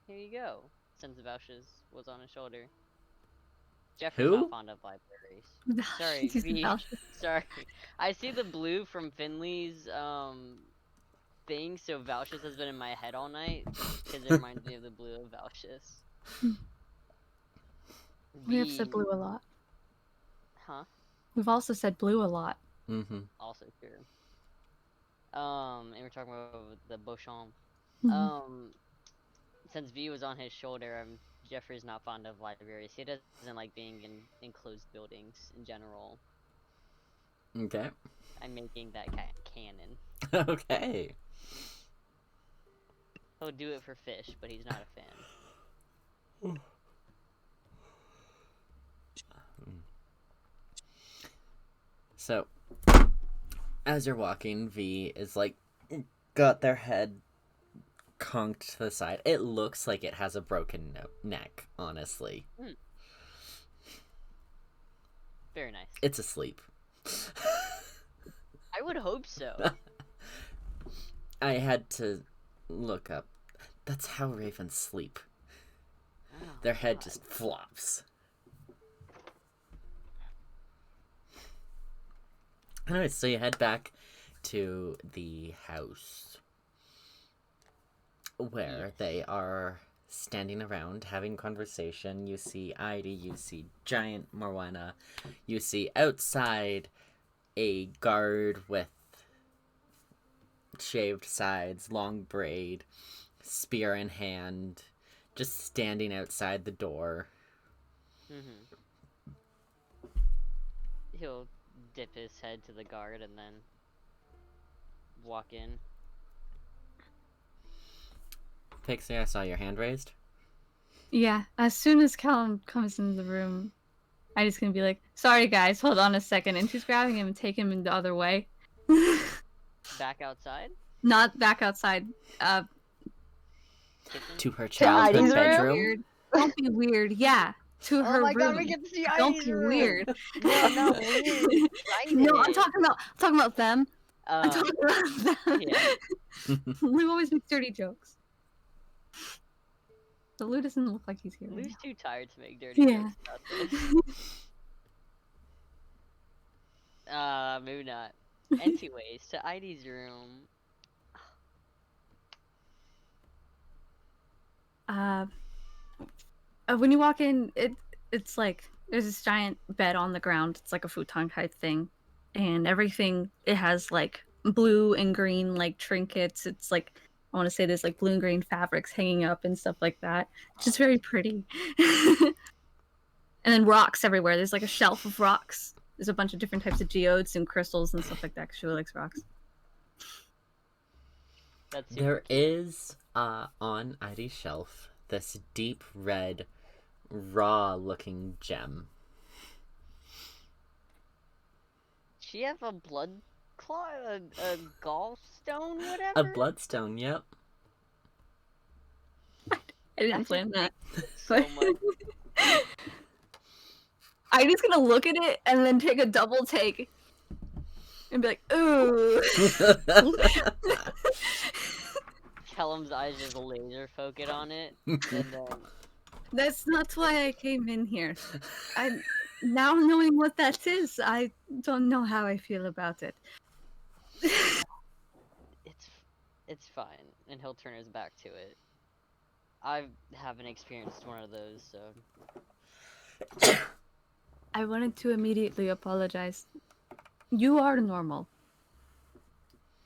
here you go, since Vouch's was on his shoulder. Jeffrey's Who? not fond of libraries. Sorry, V. Sorry. I see the blue from Finley's thing, so Vouch's has been in my head all night because it reminds me of the blue of Vouch's. We have said blue a lot. Huh? We've also said blue a lot. Mm-hmm. Also true. And we're talking about the Beauchamp. Mhm. Since V was on his shoulder, Jeffrey's not fond of libraries. He doesn't like being in enclosed buildings in general. Okay. I'm making that canon. Okay. He'll do it for fish, but he's not a fan. So, as you're walking, V is like, got their head conked to the side. It looks like it has a broken neck, honestly. Very nice. It's asleep. I would hope so. I had to look up. That's how ravens sleep. Oh, Their head God. just flops. Alright, so you head back to the house where they are standing around having conversation. You see Heidi, you see giant Morwenna, you see outside a guard with shaved sides, long braid, spear in hand, just standing outside the door. He'll dip his head to the guard and then walk in. Pixie, I saw your hand raised. Yeah, as soon as Kellam comes in the room, I'm just gonna be like, sorry guys, hold on a second. And she's grabbing him and taking him the other way. Back outside? Not back outside. Kitchen? To her Heidi's childhood room? bedroom. Weird. Don't be weird. Yeah, to her Oh my room. god, we get to see Don't Heidi's be room! weird. No, not weird. No, I'm Excited. talking about them. I'm Um, talking about them. yeah. Lou always makes dirty jokes. But Lou doesn't look like he's here. right Lou's now. too tired to make dirty Yeah. jokes about this. Maybe not. Anyways, to Heidi's room. When you walk in, it's like there's this giant bed on the ground. It's like a futon type thing, and everything it has like blue and green like trinkets. It's like I want to say there's like blue and green fabrics hanging up and stuff like that. It's just very pretty. And then rocks everywhere. There's like a shelf of rocks. There's a bunch of different types of geodes and crystals and stuff like that, because she really likes rocks. That's super There cute. is, on Ivy's shelf, this deep red, raw-looking gem. She have a blood claw, a gallstone, whatever. A bloodstone, yep. I didn't plan that. So much. Ivy's gonna look at it and then take a double take. And be like, ooh. Kellam's eyes just laser focus on it, and then That's not why I came in here. Now knowing what that is, I don't know how I feel about it. it's fine, and he'll turn his back to it. I haven't experienced one of those, so I wanted to immediately apologize. You are normal.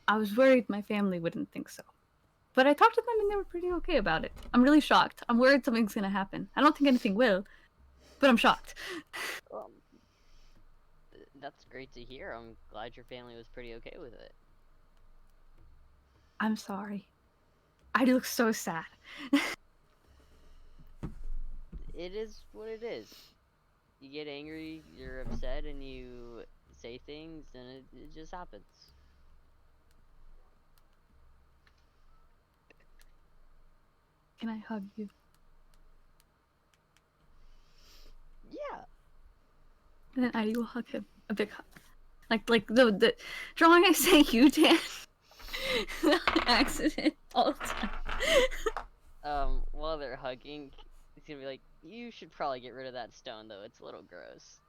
I was worried my family wouldn't think so. But I talked to them and they were pretty okay about it. I'm really shocked. I'm worried something's gonna happen. I don't think anything will, but I'm shocked. that's great to hear. I'm glad your family was pretty okay with it. I'm sorry. I look so sad. It is what it is. You get angry, you're upset, and you say things, and it just happens. Can I hug you? Yeah. And then I will hug him. A big hug. Like the drawing I sent you, Dan. Accident all the time. While they're hugging, he's gonna be like, you should probably get rid of that stone, though. It's a little gross.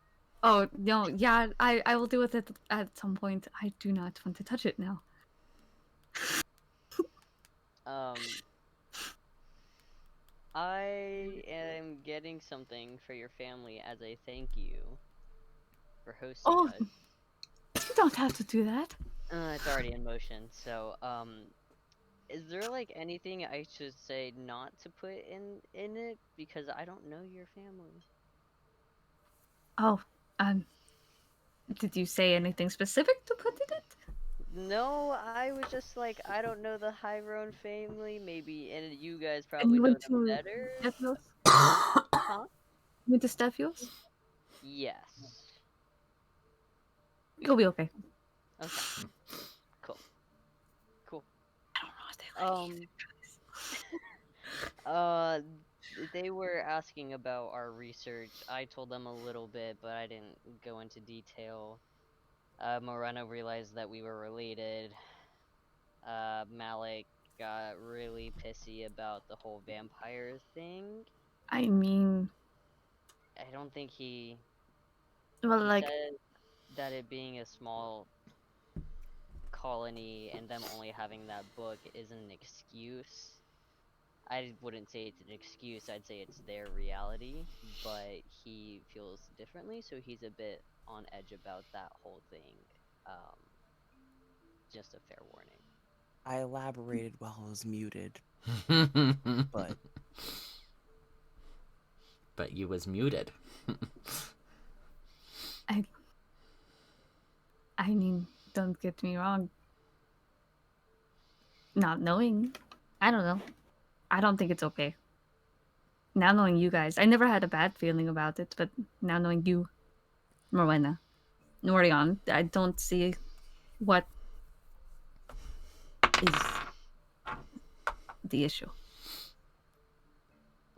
Oh, no, yeah, I will deal with it at some point. I do not want to touch it now. I am getting something for your family as a thank you for hosting Oh, us. you don't have to do that. It's already in motion, so, is there, like, anything I should say not to put in it? Because I don't know your family. Oh, did you say anything specific to put in it? No, I was just like, I don't know the Hyrone family, maybe, and you guys And probably you know went them to better. Stephios? Huh? You went to Stephios? Yes. You'll be okay. Okay. Cool. I don't know what they like either, guys. They were asking about our research. I told them a little bit, but I didn't go into detail. Morwenna realized that we were related. Malik got really pissy about the whole vampire thing. I mean, I don't think he well, said that it being a small colony and them only having that book isn't an excuse. I wouldn't say it's an excuse, I'd say it's their reality, but he feels differently, so he's a bit on edge about that whole thing. Just a fair warning. I elaborated while I was muted, but But you was muted. I mean, don't get me wrong. Not knowing, I don't know. I don't think it's okay. Now knowing you guys, I never had a bad feeling about it, but now knowing you, Morwenna, Norion, I don't see what is the issue.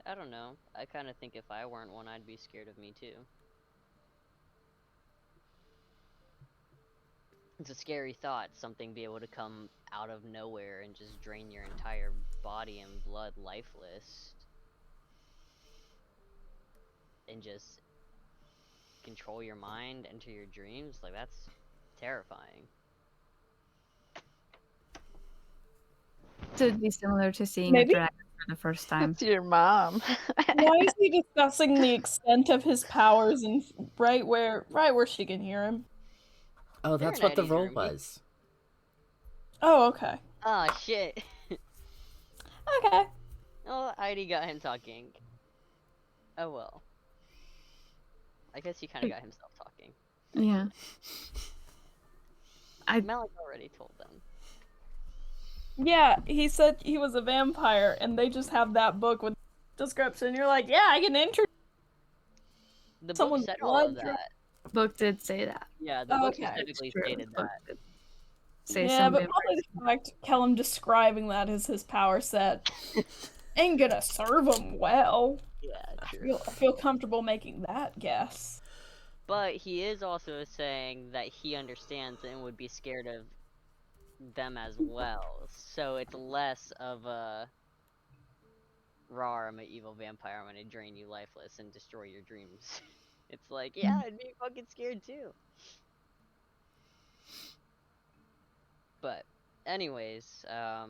I don't know. I kind of think if I weren't one, I'd be scared of me too. It's a scary thought, something be able to come out of nowhere and just drain your entire body and blood lifeless. And just control your mind, enter your dreams, like that's terrifying. So it'd be similar to seeing Maybe. a dragon for the first time. It's your mom. Why is he discussing the extent of his powers and right where she can hear him? Oh, that's They're what the not role eager, me. was. Oh, okay. Ah, shit. Okay. Oh, Heidi got him talking. Oh well. I guess he kind of got himself talking. Yeah. Malik already told them. Yeah, he said he was a vampire, and they just have that book with description. You're like, yeah, I can enter. The book Someone's said all of blood that. Book did say that. Yeah, the book Okay. specifically True. stated Book that. did say Yeah, some but vampires. probably the fact Kellam describing that as his power set ain't gonna serve him well. Yeah, true. I feel comfortable making that guess. But he is also saying that he understands and would be scared of them as well. So it's less of a rawr, I'm an evil vampire, I'm gonna drain you lifeless and destroy your dreams. It's like, yeah, I'd be fucking scared too. But anyways, I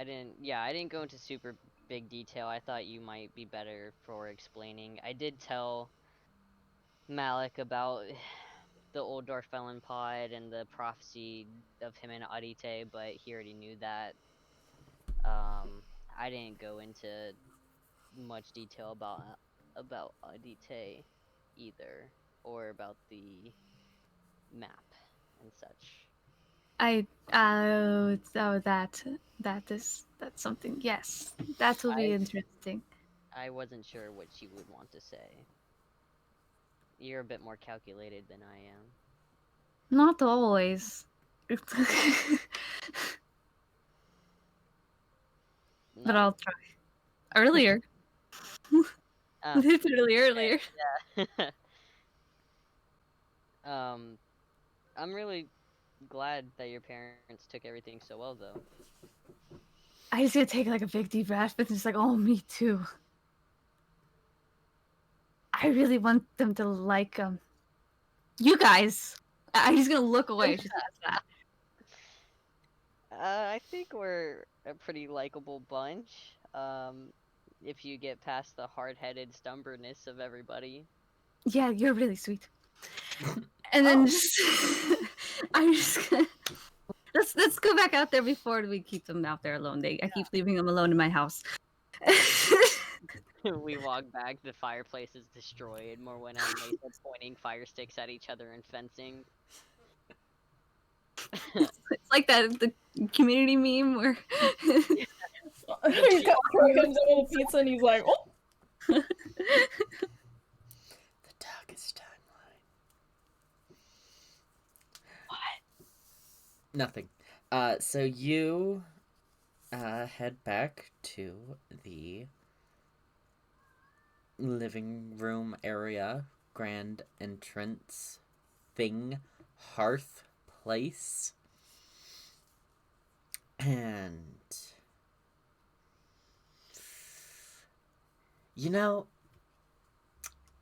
didn't go into super big detail. I thought you might be better for explaining. I did tell Malik about the old Dorfelin pod and the prophecy of him and Adite, but he already knew that. I didn't go into much detail about Adite either, or about the map and such. That's something. Yes, that will be interesting. I wasn't sure what you would want to say. You're a bit more calculated than I am. Not always. But I'll try. Earlier. Literally earlier. Yeah. I'm really glad that your parents took everything so well, though. I just gotta take like a big deep breath, but it's like, oh, me too. I really want them to like you guys. I'm just gonna look away. Just that. I think we're a pretty likable bunch. If you get past the hard-headed stubbornness of everybody. Yeah, you're really sweet. And then I'm just gonna let's go back out there before we keep them out there alone. I keep leaving them alone in my house. We walk back, the fireplace is destroyed. Morwenna and Natty are pointing fire sticks at each other and fencing. It's like the community meme where He's got Crow comes in with a pizza and he's like, oh. The darkest timeline. What? Nothing. So you head back to the living room area, grand entrance thing, hearth place. And you know,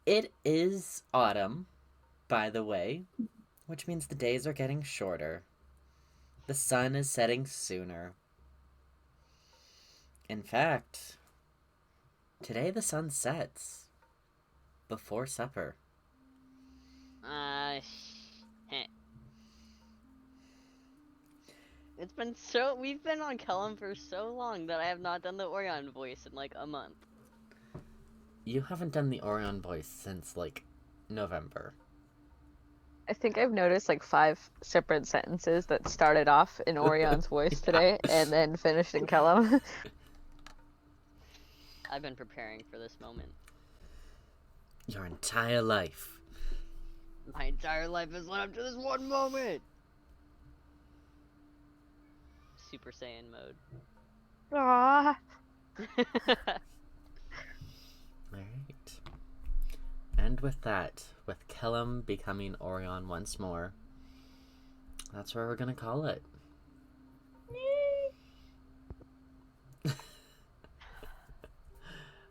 it is autumn, by the way, which means the days are getting shorter. The sun is setting sooner. In fact, today the sun sets before supper. It's been we've been on Kellam for so long that I have not done the Orion voice in like a month. You haven't done the Orion voice since like November. I think I've noticed like 5 separate sentences that started off in Orion's voice today and then finished in Kellam. I've been preparing for this moment. Your entire life. My entire life has led up to this one moment! Super Saiyan mode. Aww. Alright. And with that, with Kellam becoming Orion once more, that's where we're gonna call it.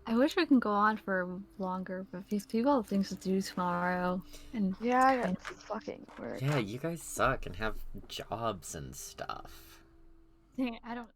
I wish we can go on for longer, but these people have things to do tomorrow. And Yeah, I got fucking work. Yeah, you guys suck and have jobs and stuff. dang it, I don't